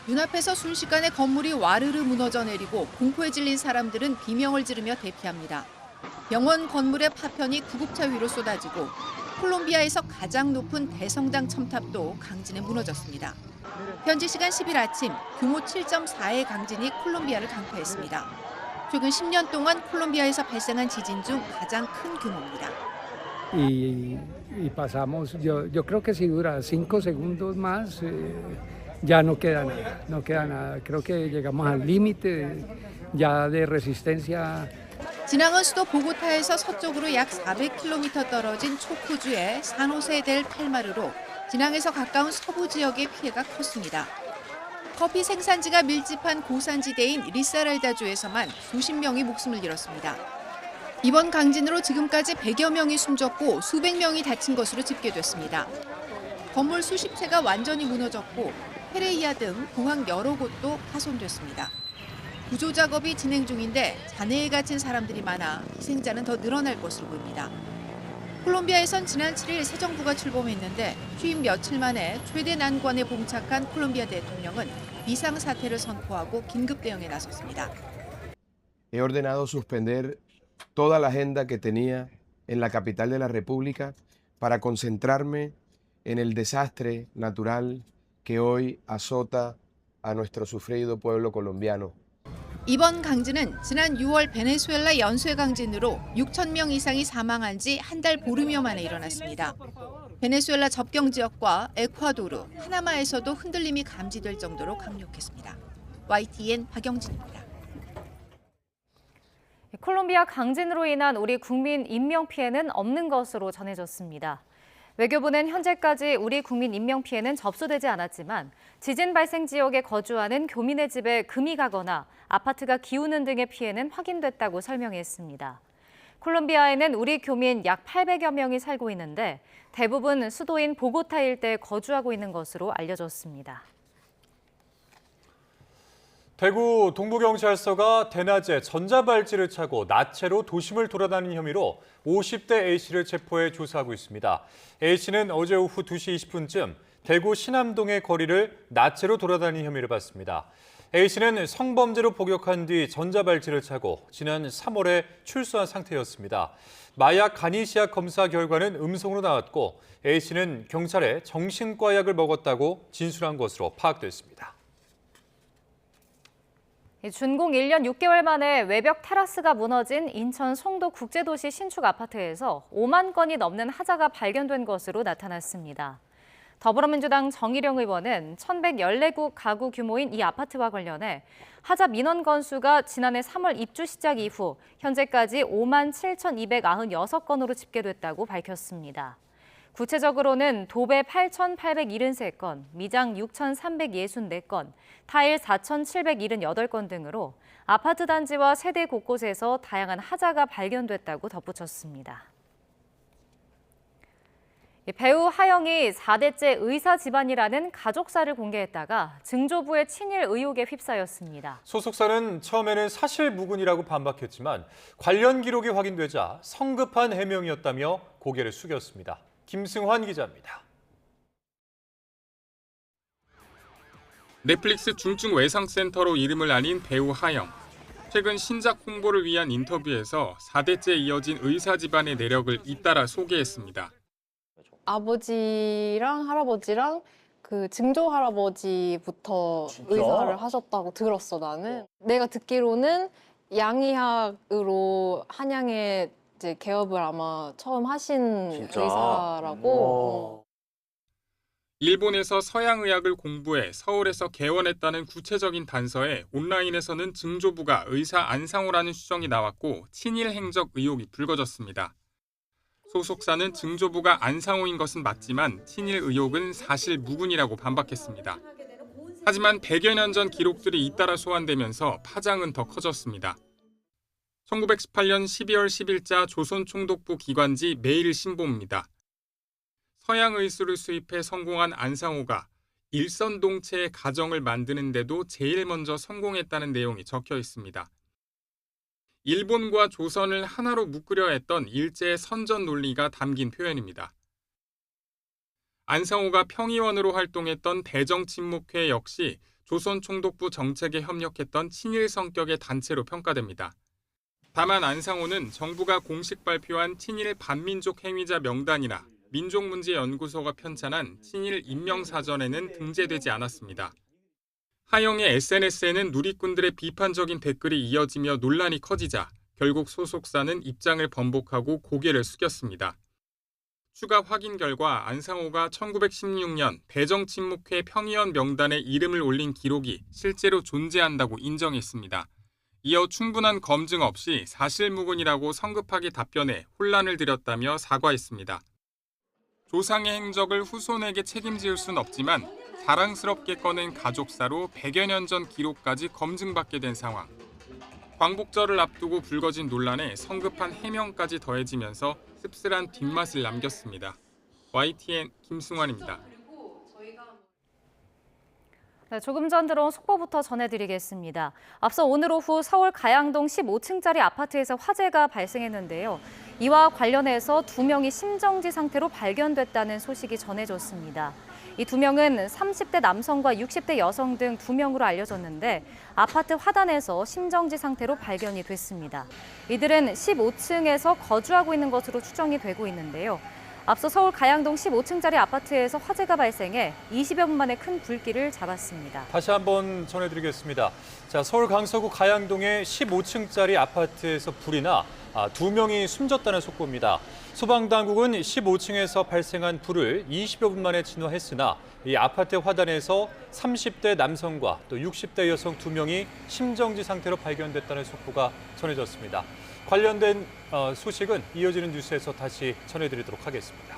Speaker 7: 눈앞에서 순식간에 건물이 와르르 무너져 내리고 공포에 질린 사람들은 비명을 지르며 대피합니다. 병원 건물의 파편이 구급차 위로 쏟아지고 콜롬비아에서 가장 높은 대성당 첨탑도 강진에 무너졌습니다. 현지 시간 10일 아침 규모 7.4의 강진이 콜롬비아를 강타했습니다. 최근 10년 동안 콜롬비아에서 발생한 지진 중 가장 큰 규모입니다.
Speaker 25: Y pasamos, yo creo que si dura 5 segundos más, ya no queda nada. Creo que llegamos al límite ya de resistencia.
Speaker 7: 진앙은 수도 보고타에서 서쪽으로 약 400km 떨어진 초코주의 산호세 델 팔마르로 진앙에서 가까운 서부 지역의 피해가 컸습니다. 커피 생산지가 밀집한 고산지대인 리사랄다주에서만 수십 명이 목숨을 잃었습니다. 이번 강진으로 지금까지 100여 명이 숨졌고 수백 명이 다친 것으로 집계됐습니다. 건물 수십 채가 완전히 무너졌고 페레이아 등 공항 여러 곳도 파손됐습니다. 구조 작업이 진행 중인데 잔해에 갇힌 사람들이 많아 희생자는 더 늘어날 것으로 보입니다. 콜롬비아에선 지난 7일 새 정부가 출범했는데 취임 며칠 만에 최대 난관에 봉착한 콜롬비아 대통령은 비상사태를 선포하고 긴급 대응에 나섰습니다.
Speaker 5: He ordenado suspender toda la agenda que tenía en la capital de la República para concentrarme en el desastre natural que hoy azota a nuestro sufrido pueblo colombiano.
Speaker 7: 이번 강진은 지난 6월 베네수엘라 연쇄 강진으로 6천 명 이상이 사망한 지 한 달 보름여 만에 일어났습니다. 베네수엘라 접경 지역과 에콰도르, 파나마에서도 흔들림이 감지될 정도로 강력했습니다. YTN 박영진입니다.
Speaker 1: 콜롬비아 강진으로 인한 우리 국민 인명 피해는 없는 것으로 전해졌습니다. 외교부는 현재까지 우리 국민 인명 피해는 접수되지 않았지만 지진 발생 지역에 거주하는 교민의 집에 금이 가거나 아파트가 기우는 등의 피해는 확인됐다고 설명했습니다. 콜롬비아에는 우리 교민 약 800여 명이 살고 있는데 대부분 수도인 보고타 일대에 거주하고 있는 것으로 알려졌습니다.
Speaker 2: 대구 동부경찰서가 대낮에 전자발찌를 차고 나체로 도심을 돌아다니는 혐의로 50대 A씨를 체포해 조사하고 있습니다. A씨는 어제 오후 2시 20분쯤 대구 신암동의 거리를 나체로 돌아다니는 혐의를 받습니다. A씨는 성범죄로 복역한 뒤 전자발찌를 차고 지난 3월에 출소한 상태였습니다. 마약 간이시약 검사 결과는 음성으로 나왔고 A씨는 경찰에 정신과 약을 먹었다고 진술한 것으로 파악됐습니다.
Speaker 1: 준공 1년 6개월 만에 외벽 테라스가 무너진 인천 송도 국제도시 신축 아파트에서 5만 건이 넘는 하자가 발견된 것으로 나타났습니다. 더불어민주당 정일영 의원은 1,114구 가구 규모인 이 아파트와 관련해 하자 민원 건수가 지난해 3월 입주 시작 이후 현재까지 5만 7,296건으로 집계됐다고 밝혔습니다. 구체적으로는 도배 8,873건, 미장 6,364건, 타일 4,778건 등으로 아파트 단지와 세대 곳곳에서 다양한 하자가 발견됐다고 덧붙였습니다. 배우 하영이 4대째 의사 집안이라는 가족사를 공개했다가 증조부의 친일 의혹에 휩싸였습니다.
Speaker 2: 소속사는 처음에는 사실무근이라고 반박했지만 관련 기록이 확인되자 성급한 해명이었다며 고개를 숙였습니다. 김승환 기자입니다.
Speaker 8: 넷플릭스 중증 외상센터로 이름을 알린 배우 하영. 최근 신작 홍보를 위한 인터뷰에서 4대째 이어진 의사 집안의 내력을 잇따라 소개했습니다.
Speaker 9: 아버지랑 할아버지랑 그 증조 할아버지부터 의사를 하셨다고 들었어, 나는. 내가 듣기로는 양의학으로 한양에 이제 개업을 아마 처음 하신 의사라고.
Speaker 8: 일본에서 서양의학을 공부해 서울에서 개원했다는 구체적인 단서에 온라인에서는 증조부가 의사 안상호라는 추정이 나왔고 친일 행적 의혹이 불거졌습니다. 소속사는 증조부가 안상호인 것은 맞지만 친일 의혹은 사실무근이라고 반박했습니다. 하지만 100여 년 전 기록들이 잇따라 소환되면서 파장은 더 커졌습니다. 1918년 12월 10일자 조선총독부 기관지 매일신보입니다. 서양 의술을 수입해 성공한 안상호가 일선동체의 가정을 만드는데도 제일 먼저 성공했다는 내용이 적혀 있습니다. 일본과 조선을 하나로 묶으려 했던 일제의 선전 논리가 담긴 표현입니다. 안상호가 평의원으로 활동했던 대정친목회 역시 조선 총독부 정책에 협력했던 친일 성격의 단체로 평가됩니다. 다만 안상호는 정부가 공식 발표한 친일 반민족 행위자 명단이나 민족문제연구소가 편찬한 친일 인명사전에는 등재되지 않았습니다. 하영의 SNS에는 누리꾼들의 비판적인 댓글이 이어지며 논란이 커지자 결국 소속사는 입장을 번복하고 고개를 숙였습니다. 추가 확인 결과 안상호가 1916년 대정친목회 평의원 명단에 이름을 올린 기록이 실제로 존재한다고 인정했습니다. 이어 충분한 검증 없이 사실무근이라고 성급하게 답변해 혼란을 드렸다며 사과했습니다. 조상의 행적을 후손에게 책임지을 순 없지만 자랑스럽게 꺼낸 가족사로 100여 년 전 기록까지 검증받게 된 상황. 광복절을 앞두고 불거진 논란에 성급한 해명까지 더해지면서 씁쓸한 뒷맛을 남겼습니다. YTN 김승환입니다.
Speaker 1: 네, 조금 전 들어온 속보부터 전해드리겠습니다. 앞서 오늘 오후 서울 가양동 15층짜리 아파트에서 화재가 발생했는데요. 이와 관련해서 2명이 심정지 상태로 발견됐다는 소식이 전해졌습니다. 이 2명은 30대 남성과 60대 여성 등 2명으로 알려졌는데 아파트 화단에서 심정지 상태로 발견이 됐습니다. 이들은 15층에서 거주하고 있는 것으로 추정이 되고 있는데요. 앞서 서울 가양동 15층짜리 아파트에서 화재가 발생해 20여 분 만에 큰 불길을 잡았습니다.
Speaker 2: 다시 한번 전해드리겠습니다. 자, 서울 강서구 가양동의 15층짜리 아파트에서 불이 나 2명이 숨졌다는 속보입니다. 소방당국은 15층에서 발생한 불을 20여 분 만에 진화했으나 이 아파트 화단에서 30대 남성과 또 60대 여성 2명이 심정지 상태로 발견됐다는 속보가 전해졌습니다. 관련된 소식은 이어지는 뉴스에서 다시 전해드리도록 하겠습니다.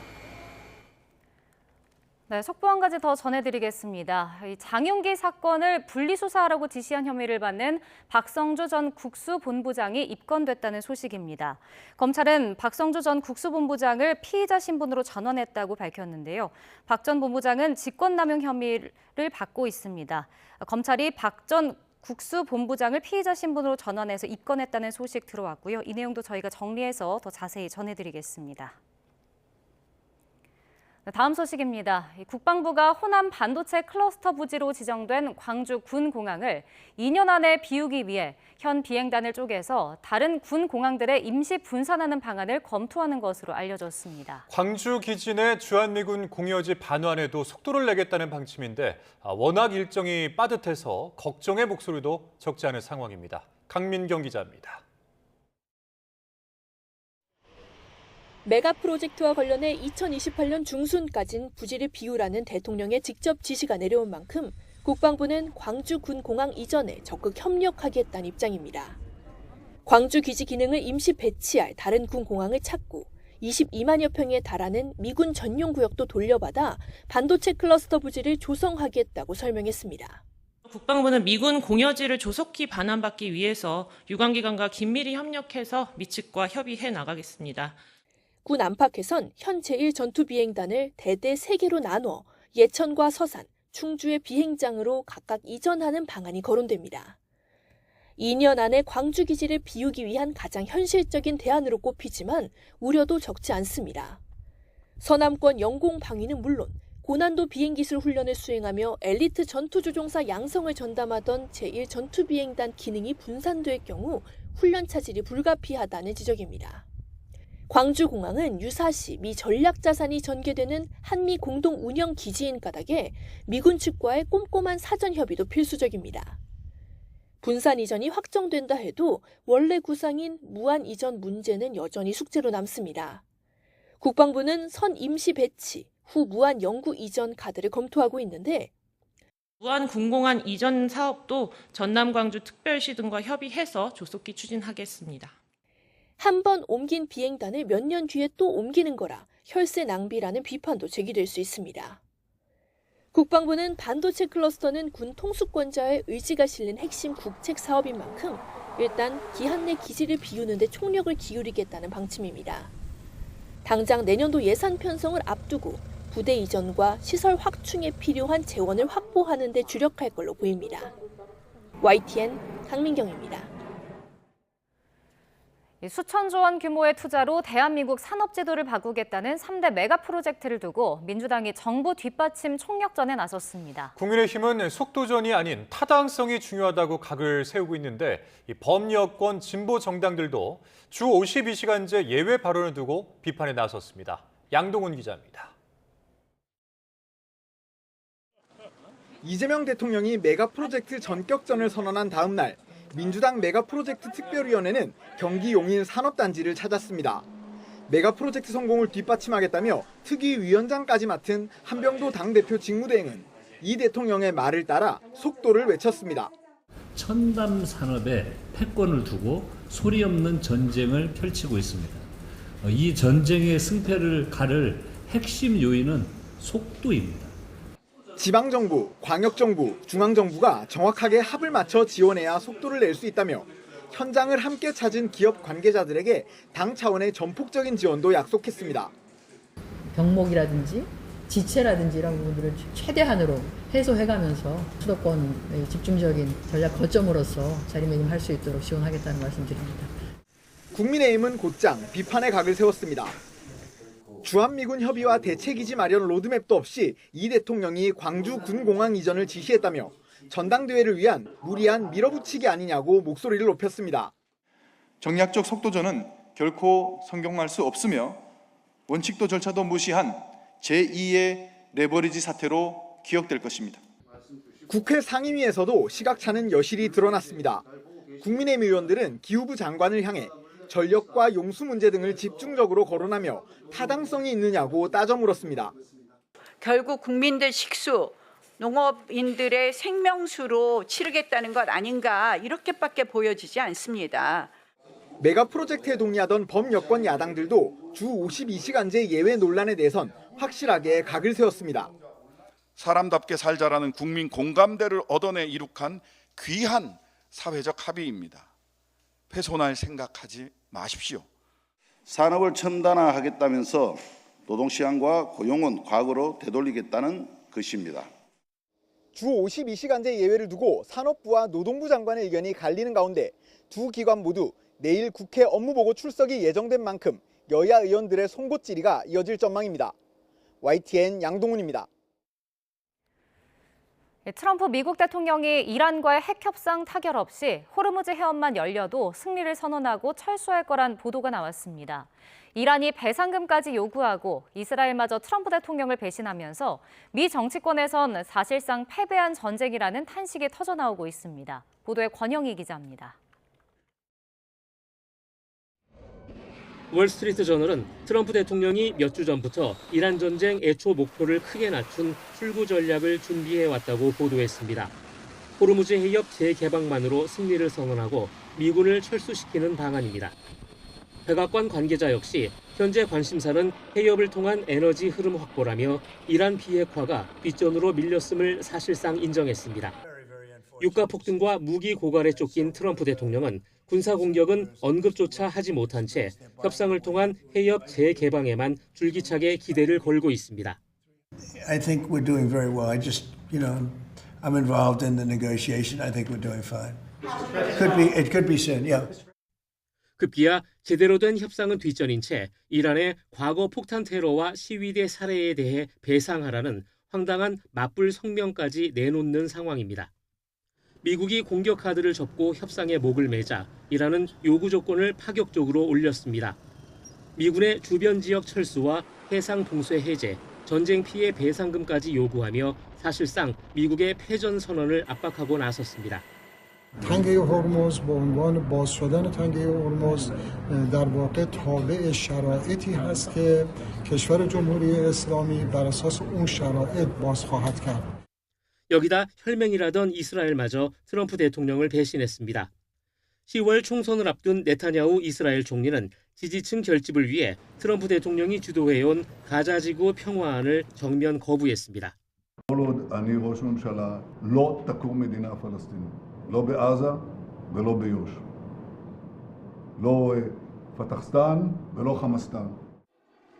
Speaker 1: 네, 속보 한 가지 더 전해드리겠습니다. 이 장윤기 사건을 분리수사하라고 지시한 혐의를 받는 박성주 전 국수본부장이 입건됐다는 소식입니다. 검찰은 박성주 전 국수본부장을 피의자 신분으로 전환했다고 밝혔는데요. 박 전 본부장은 직권남용 혐의를 받고 있습니다. 검찰이 박 전 국수본부장을 피의자 신분으로 전환해서 입건했다는 소식 들어왔고요. 이 내용도 저희가 정리해서 더 자세히 전해드리겠습니다. 다음 소식입니다. 국방부가 호남 반도체 클러스터 부지로 지정된 광주 군공항을 2년 안에 비우기 위해 현 비행단을 쪼개서 다른 군 공항들에 임시 분산하는 방안을 검토하는 것으로 알려졌습니다.
Speaker 2: 광주 기지 내 주한미군 공여지 반환에도 속도를 내겠다는 방침인데 워낙 일정이 빠듯해서 걱정의 목소리도 적지 않은 상황입니다. 강민경 기자입니다.
Speaker 10: 메가 프로젝트와 관련해 2028년 중순까지는 부지를 비우라는 대통령의 직접 지시가 내려온 만큼 국방부는 광주 군공항 이전에 적극 협력하겠다는 입장입니다. 광주 기지 기능을 임시 배치할 다른 군 공항을 찾고 22만여 평에 달하는 미군 전용 구역도 돌려받아 반도체 클러스터 부지를 조성하겠다고 설명했습니다.
Speaker 11: 국방부는 미군 공여지를 조속히 반환받기 위해서 유관기관과 긴밀히 협력해서 미측과 협의해 나가겠습니다.
Speaker 10: 군 안팎에선 현 제1전투비행단을 대대 3개로 나눠 예천과 서산, 충주의 비행장으로 각각 이전하는 방안이 거론됩니다. 2년 안에 광주 기지를 비우기 위한 가장 현실적인 대안으로 꼽히지만 우려도 적지 않습니다. 서남권 영공 방위는 물론 고난도 비행기술 훈련을 수행하며 엘리트 전투조종사 양성을 전담하던 제1전투비행단 기능이 분산될 경우 훈련 차질이 불가피하다는 지적입니다. 광주공항은 유사시 미 전략자산이 전개되는 한미 공동 운영 기지인 까닭에 미군 측과의 꼼꼼한 사전 협의도 필수적입니다. 분산 이전이 확정된다 해도 원래 구상인 무한 이전 문제는 여전히 숙제로 남습니다. 국방부는 선 임시 배치, 후 무한 영구 이전 카드를 검토하고 있는데
Speaker 11: 무한 군공항 이전 사업도 전남 광주 특별시 등과 협의해서 조속히 추진하겠습니다.
Speaker 10: 한 번 옮긴 비행단을 몇 년 뒤에 또 옮기는 거라 혈세 낭비라는 비판도 제기될 수 있습니다. 국방부는 반도체 클러스터는 군 통수권자의 의지가 실린 핵심 국책 사업인 만큼 일단 기한 내 기지를 비우는 데 총력을 기울이겠다는 방침입니다. 당장 내년도 예산 편성을 앞두고 부대 이전과 시설 확충에 필요한 재원을 확보하는 데 주력할 걸로 보입니다. YTN 강민경입니다.
Speaker 1: 수천조 원 규모의 투자로 대한민국 산업제도를 바꾸겠다는 3대 메가 프로젝트를 두고 민주당이 정부 뒷받침 총력전에 나섰습니다.
Speaker 2: 국민의힘은 속도전이 아닌 타당성이 중요하다고 각을 세우고 있는데 범여권 진보 정당들도 주 52시간제 예외 발언을 두고 비판에 나섰습니다. 양동훈 기자입니다.
Speaker 12: 이재명 대통령이 메가 프로젝트 전격전을 선언한 다음 날 민주당 메가 프로젝트 특별위원회는 경기 용인 산업단지를 찾았습니다. 메가 프로젝트 성공을 뒷받침하겠다며 특위위원장까지 맡은 한병도 당대표 직무대행은 이 대통령의 말을 따라 속도를 외쳤습니다.
Speaker 14: 첨단 산업에 패권을 두고 소리 없는 전쟁을 펼치고 있습니다. 이 전쟁의 승패를 가를 핵심 요인은 속도입니다.
Speaker 12: 지방정부, 광역정부, 중앙정부가 정확하게 합을 맞춰 지원해야 속도를 낼 수 있다며 현장을 함께 찾은 기업 관계자들에게 당 차원의 전폭적인 지원도 약속했습니다.
Speaker 13: 병목이라든지 지체라든지 이런 부분들을 최대한으로 해소해가면서 수도권의 집중적인 전략 거점으로서 자리매김할 수 있도록 지원하겠다는 말씀드립니다.
Speaker 12: 국민의힘은 곧장 비판의 각을 세웠습니다. 주한미군 협의와 대체기지 마련 로드맵도 없이 이 대통령이 광주 군공항 이전을 지시했다며 전당대회를 위한 무리한 밀어붙이기 아니냐고 목소리를 높였습니다.
Speaker 15: 정략적 속도전은 결코 성공할 수 없으며 원칙도 절차도 무시한 제2의 레버리지 사태로 기억될 것입니다.
Speaker 12: 국회 상임위에서도 시각차는 여실히 드러났습니다. 국민의힘 의원들은 기후부 장관을 향해 전력과 용수 문제 등을 집중적으로 거론하며 타당성이 있느냐고 따져 물었습니다.
Speaker 16: 결국 국민들 식수, 농업인들의 생명수로 치르겠다는 것 아닌가 이렇게밖에 보여지지 않습니다.
Speaker 12: 메가 프로젝트에 동의하던 범여권 야당들도 주 52시간제 예외 논란에 대해선 확실하게 각을 세웠습니다.
Speaker 17: 사람답게 살자라는 국민 공감대를 얻어내 이룩한 귀한 사회적 합의입니다. 훼손할 생각하지 마십시오.
Speaker 18: 산업을 첨단화하겠다면서 노동시간과 고용은 과거로 되돌리겠다는 것입니다.
Speaker 12: 주 52시간제 예외를 두고 산업부와 노동부 장관의 의견이 갈리는 가운데 두 기관 모두 내일 국회 업무보고 출석이 예정된 만큼 여야 의원들의 송곳질이가 이어질 전망입니다. YTN 양동훈입니다.
Speaker 1: 트럼프 미국 대통령이 이란과의 핵협상 타결 없이 호르무즈 해협만 열려도 승리를 선언하고 철수할 거란 보도가 나왔습니다. 이란이 배상금까지 요구하고 이스라엘마저 트럼프 대통령을 배신하면서 미 정치권에선 사실상 패배한 전쟁이라는 탄식이 터져나오고 있습니다. 보도에 권영희 기자입니다.
Speaker 26: 월스트리트 저널은 트럼프 대통령이 몇 주 전부터 이란 전쟁 애초 목표를 크게 낮춘 출구 전략을 준비해왔다고 보도했습니다. 호르무즈 해협 재개방만으로 승리를 선언하고 미군을 철수시키는 방안입니다. 백악관 관계자 역시 현재 관심사는 해협을 통한 에너지 흐름 확보라며 이란 비핵화가 뒷전으로 밀렸음을 사실상 인정했습니다. 유가 폭등과 무기 고갈에 쫓긴 트럼프 대통령은 군사 공격은 언급조차 하지 못한 채 협상을 통한 해협 재개방에만 줄기차게 기대를 걸고 있습니다.
Speaker 27: I think we're doing very well. I'm involved in the negotiation. I think we're doing fine. It could be soon. Yeah.
Speaker 26: 급기야 제대로 된 협상은 뒷전인 채 이란의 과거 폭탄 테러와 시위대 살해에 대해 배상하라는 황당한 맞불 성명까지 내놓는 상황입니다. 미국이 공격 카드를 접고 협상에 목을 매자 이란은 요구 조건을 파격적으로 올렸습니다. 미군의 주변 지역 철수와 해상 봉쇄 해제, 전쟁 피해 배상금까지 요구하며 사실상 미국의 패전 선언을 압박하고 나섰습니다.
Speaker 27: تنگه هرمز به عنوان باز شدن تنگه هرمز در واقع تابع شرایطی هست که کشور جمهوری اسلامی بر اساس اون شرایط باز خواهد کرد.
Speaker 26: 여기다 혈맹이라던 이스라엘마저 트럼프 대통령을 배신했습니다. 10월 총선을 앞둔 네타냐후 이스라엘 총리는 지지층 결집을 위해 트럼프 대통령이 주도해온 가자지구 평화안을 정면 거부했습니다.
Speaker 28: לא בעזה ולא ביו"ש. לא פתחסטן ולא חמאסטן.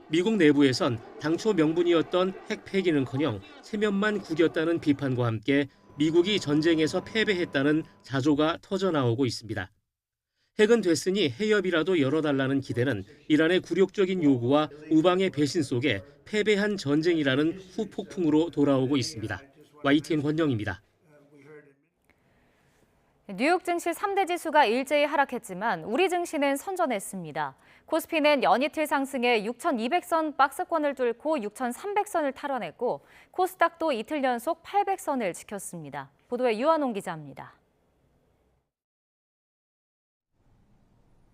Speaker 26: 미국 내부에선 당초 명분이었던 핵 폐기는커녕 체면만 구겼다는 비판과 함께 미국이 전쟁에서 패배했다는 자조가 터져나오고 있습니다. 핵은 됐으니 해협이라도 열어달라는 기대는 이란의 굴욕적인 요구와 우방의 배신 속에 패배한 전쟁이라는 후폭풍으로 돌아오고 있습니다. YTN 권영입니다.
Speaker 1: 뉴욕 증시 3대 지수가 일제히 하락했지만 우리 증시는 선전했습니다. 코스피는 연이틀 상승에 6,200선 박스권을 뚫고 6,300선을 탈환했고 코스닥도 이틀 연속 800선을 지켰습니다. 보도에 유한홍 기자입니다.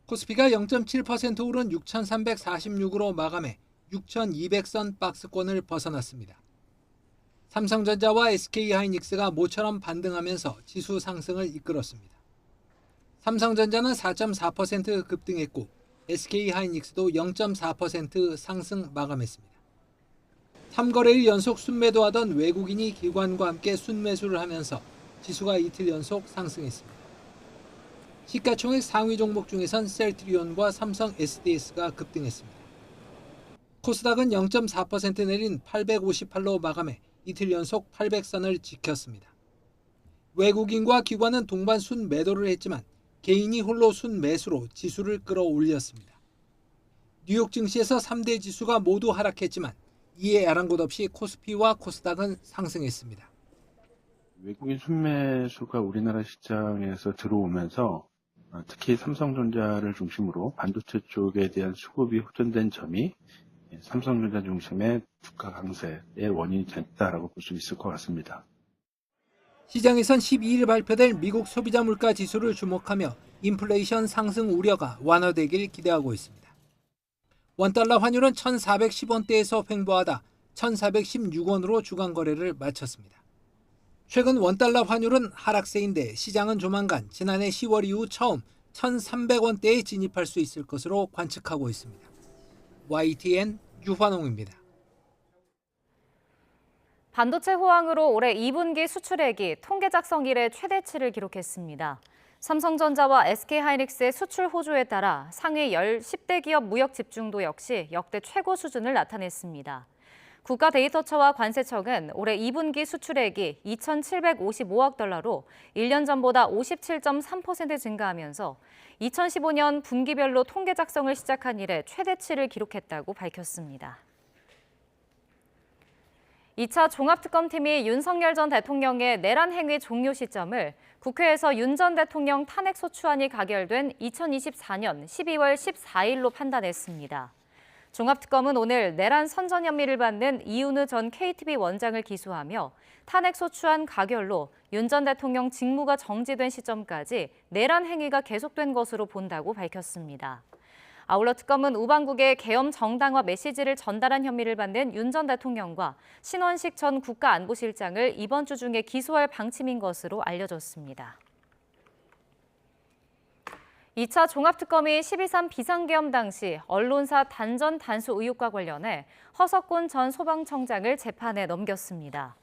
Speaker 29: 코스피가 0.7% 오른 6,346으로 마감해 6,200선 박스권을 벗어났습니다. 삼성전자와 SK하이닉스가 모처럼 반등하면서 지수 상승을 이끌었습니다. 삼성전자는 4.4% 급등했고 SK하이닉스도 0.4% 상승 마감했습니다. 3거래일 연속 순매도하던 외국인이 기관과 함께 순매수를 하면서 지수가 이틀 연속 상승했습니다. 시가총액 상위 종목 중에선 셀트리온과 삼성 SDS가 급등했습니다. 코스닥은 0.4% 내린 858로 마감해 이틀 연속 800선을 지켰습니다. 외국인과 기관은 동반 순매도를 했지만 개인이 홀로 순매수로 지수를 끌어올렸습니다. 뉴욕 증시에서 3대 지수가 모두 하락했지만 이에 아랑곳 없이 코스피와 코스닥은 상승했습니다.
Speaker 3: 외국인 순매수가 우리나라 시장에서 들어오면서 특히 삼성전자를 중심으로 반도체 쪽에 대한 수급이 호전된 점이 삼성전자 중심의 주가 강세의 원인이 됐다라고 볼 수 있을 것 같습니다.
Speaker 29: 시장에선 12일 발표될 미국 소비자 물가 지수를 주목하며 인플레이션 상승 우려가 완화되길 기대하고 있습니다. 원달러 환율은 1,410원대에서 횡보하다 1,416원으로 주간 거래를 마쳤습니다. 최근 원달러 환율은 하락세인데 시장은 조만간 지난해 10월 이후 처음 1,300원대에 진입할 수 있을 것으로 관측하고 있습니다. YTN 유환홍입니다.
Speaker 1: 반도체 호황으로 올해 2분기 수출액이 통계 작성 이래 최대치를 기록했습니다. 삼성전자와 SK하이닉스의 수출 호조에 따라 상위 10대 기업 무역 집중도 역시 역대 최고 수준을 나타냈습니다. 국가데이터처와 관세청은 올해 2분기 수출액이 2,755억 달러로 1년 전보다 57.3% 증가하면서 2015년 분기별로 통계 작성을 시작한 이래 최대치를 기록했다고 밝혔습니다. 2차 종합특검팀이 윤석열 전 대통령의 내란 행위 종료 시점을 국회에서 윤 전 대통령 탄핵소추안이 가결된 2024년 12월 14일로 판단했습니다. 종합특검은 오늘 내란 선전 혐의를 받는 이은우 전 KTB 원장을 기소하며 탄핵소추안 가결로 윤 전 대통령 직무가 정지된 시점까지 내란 행위가 계속된 것으로 본다고 밝혔습니다. 아울러 특검은 우방국에 계엄 정당화 메시지를 전달한 혐의를 받는 윤 전 대통령과 신원식 전 국가안보실장을 이번 주 중에 기소할 방침인 것으로 알려졌습니다. 2차 종합특검이 12.3 비상계엄 당시 언론사 단전 단수 의혹과 관련해 허석곤 전 소방청장을 재판에 넘겼습니다.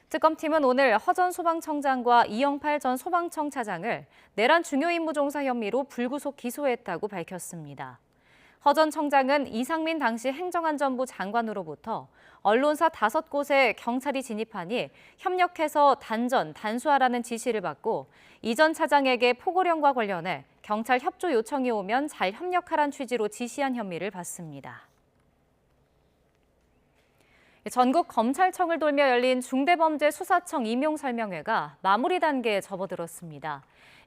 Speaker 1: 특검팀은 오늘 허 전 소방청장과 이영팔 전 소방청 차장을 내란 중요 임무 종사 혐의로 불구속 기소했다고 밝혔습니다. 허 전 청장은 이상민 당시 행정안전부 장관으로부터 언론사 5곳에 경찰이 진입하니 협력해서 단수하라는 지시를 받고 이 전 차장에게 포고령과 관련해 경찰 협조 요청이 오면 잘 협력하란 취지로 지시한 혐의를 받습니다. 전국 검찰청을 돌며 열린 중대범죄수사청 임용설명회가 마무리 단계에 접어들었습니다.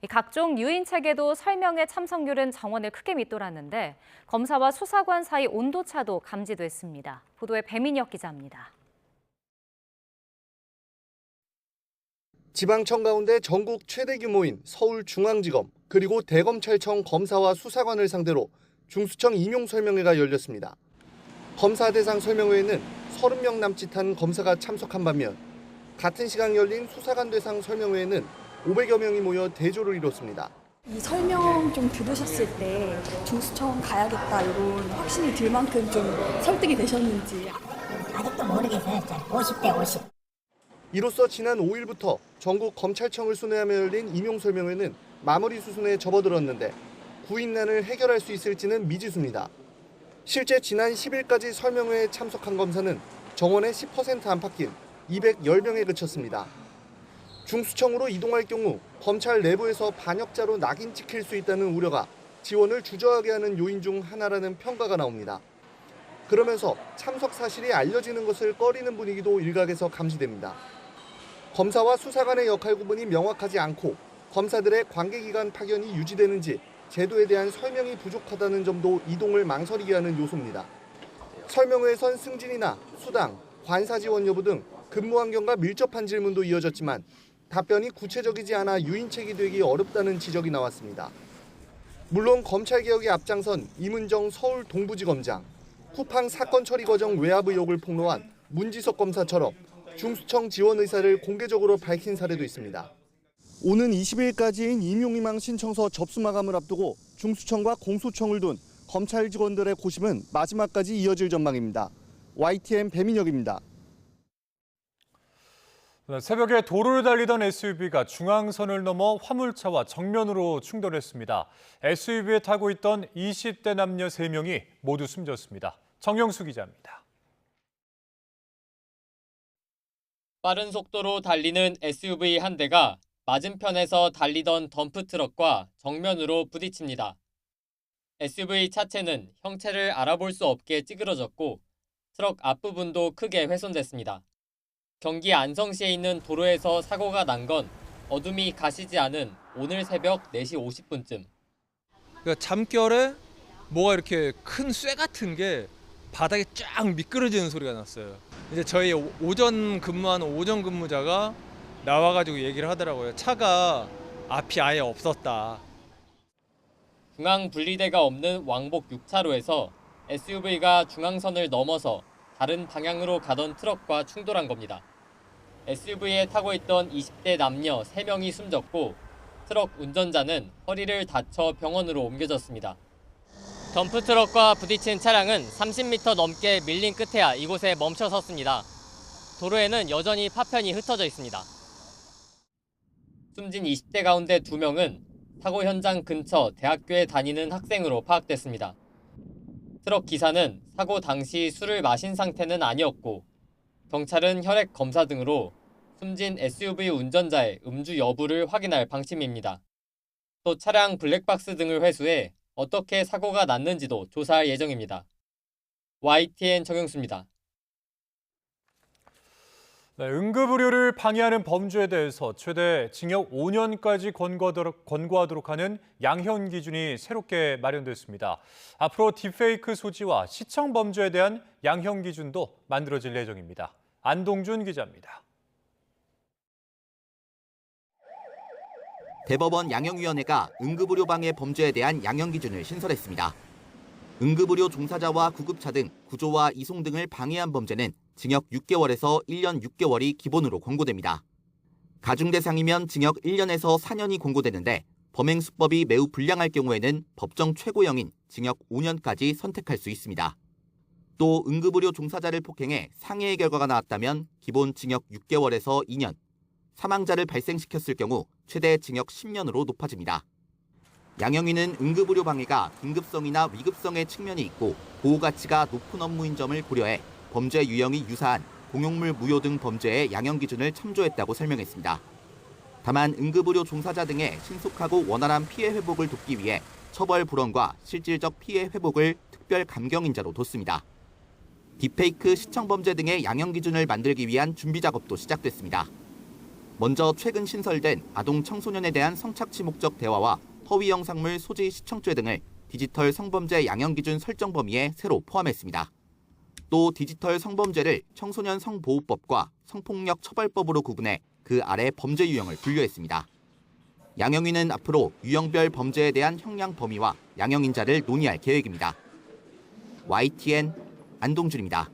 Speaker 1: 각종 유인책에도 설명회 참석률은 정원을 크게 밑돌았는데 검사와 수사관 사이 온도차도 감지됐습니다. 보도에 배민혁 기자입니다.
Speaker 4: 지방청 가운데 전국 최대 규모인 서울중앙지검 그리고 대검찰청 검사와 수사관을 상대로 중수청 임용설명회가 열렸습니다. 검사 대상 설명회에는 30명 남짓한 검사가 참석한 반면 같은 시간 열린 수사관 대상 설명회에는 500여 명이 모여 대조를 이뤘습니다.
Speaker 6: 이 설명 좀 들으셨을 때 중수청 가야겠다 이런 확신이 들 만큼 좀 설득이 되셨는지.
Speaker 19: 아직도 모르겠어요. 50대 50.
Speaker 4: 이로써 지난 5일부터 전국 검찰청을 순회하며 열린 임용설명회는 마무리 수순에 접어들었는데 구인난을 해결할 수 있을지는 미지수입니다. 실제 지난 10일까지 설명회에 참석한 검사는 정원의 10% 안팎인 210명에 그쳤습니다. 중수청으로 이동할 경우 검찰 내부에서 반역자로 낙인 찍힐 수 있다는 우려가 지원을 주저하게 하는 요인 중 하나라는 평가가 나옵니다. 그러면서 참석 사실이 알려지는 것을 꺼리는 분위기도 일각에서 감지됩니다. 검사와 수사관의 역할 구분이 명확하지 않고 검사들의 관계기관 파견이 유지되는지 제도에 대한 설명이 부족하다는 점도 이동을 망설이게 하는 요소입니다. 설명회에선 승진이나 수당, 관사 지원 여부 등 근무 환경과 밀접한 질문도 이어졌지만 답변이 구체적이지 않아 유인책이 되기 어렵다는 지적이 나왔습니다. 물론 검찰개혁에 앞장선 이문정 서울 동부지검장, 쿠팡 사건 처리 과정 외압 의혹을 폭로한 문지석 검사처럼 중수청 지원 의사를 공개적으로 밝힌 사례도 있습니다. 오는 20일까지인 임용희망 신청서 접수 마감을 앞두고 중수청과 공수청을 둔 검찰 직원들의 고심은 마지막까지 이어질 전망입니다. YTN 배민혁입니다.
Speaker 2: 새벽에 도로를 달리던 SUV가 중앙선을 넘어 화물차와 정면으로 충돌했습니다. SUV에 타고 있던 20대 남녀 3명이 모두 숨졌습니다. 정영수 기자입니다.
Speaker 5: 빠른 속도로 달리는 SUV 한 대가 맞은편에서 달리던 덤프트럭과 정면으로 부딪힙니다. SUV 차체는 형체를 알아볼 수 없게 찌그러졌고 트럭 앞부분도 크게 훼손됐습니다. 경기 안성시에 있는 도로에서 사고가 난 건 어둠이 가시지 않은 오늘 새벽 4시 50분쯤.
Speaker 7: 잠결에 뭐가 이렇게 큰 쇠 같은 게 바닥에 쫙 미끄러지는 소리가 났어요. 이제 저희 오전 근무하는 오전 근무자가 나와가지고 얘기를 하더라고요. 차가 앞이 아예 없었다.
Speaker 5: 중앙 분리대가 없는 왕복 6차로에서 SUV가 중앙선을 넘어서 다른 방향으로 가던 트럭과 충돌한 겁니다. SUV에 타고 있던 20대 남녀 3명이 숨졌고 트럭 운전자는 허리를 다쳐 병원으로 옮겨졌습니다. 덤프트럭과 부딪힌 차량은 30m 넘게 밀린 끝에야 이곳에 멈춰 섰습니다. 도로에는 여전히 파편이 흩어져 있습니다. 숨진 20대 가운데 2명은 사고 현장 근처 대학교에 다니는 학생으로 파악됐습니다. 트럭 기사는 사고 당시 술을 마신 상태는 아니었고 경찰은 혈액 검사 등으로 숨진 SUV 운전자의 음주 여부를 확인할 방침입니다. 또 차량 블랙박스 등을 회수해 어떻게 사고가 났는지도 조사할 예정입니다. YTN 정영수입니다.
Speaker 2: 응급의료를 방해하는 범죄에 대해서 최대 징역 5년까지 권고하도록 하는 양형 기준이 새롭게 마련됐습니다. 앞으로 딥페이크 소지와 시청 범죄에 대한 양형 기준도 만들어질 예정입니다. 안동준 기자입니다.
Speaker 9: 대법원 양형위원회가 응급의료 방해 범죄에 대한 양형 기준을 신설했습니다. 응급의료 종사자와 구급차 등 구조와 이송 등을 방해한 범죄는 징역 6개월에서 1년 6개월이 기본으로 권고됩니다. 가중 대상이면 징역 1년에서 4년이 권고되는데 범행 수법이 매우 불량할 경우에는 법정 최고형인 징역 5년까지 선택할 수 있습니다. 또 응급의료 종사자를 폭행해 상해의 결과가 나왔다면 기본 징역 6개월에서 2년, 사망자를 발생시켰을 경우 최대 징역 10년으로 높아집니다. 양형위는 응급의료 방해가 긴급성이나 위급성의 측면이 있고 보호 가치가 높은 업무인 점을 고려해 범죄 유형이 유사한 공용물 무효 등 범죄의 양형 기준을 참조했다고 설명했습니다. 다만 응급의료 종사자 등의 신속하고 원활한 피해 회복을 돕기 위해 처벌 불원과 실질적 피해 회복을 특별 감경인자로 뒀습니다. 딥페이크 시청 범죄 등의 양형 기준을 만들기 위한 준비 작업도 시작됐습니다. 먼저 최근 신설된 아동 청소년에 대한 성착취 목적 대화와 허위 영상물 소지 시청죄 등을 디지털 성범죄 양형 기준 설정 범위에 새로 포함했습니다. 또 디지털 성범죄를 청소년 성보호법과 성폭력 처벌법으로 구분해 그 아래 범죄 유형을 분류했습니다. 양형위는 앞으로 유형별 범죄에 대한 형량 범위와 양형인자를 논의할 계획입니다. YTN 안동준입니다.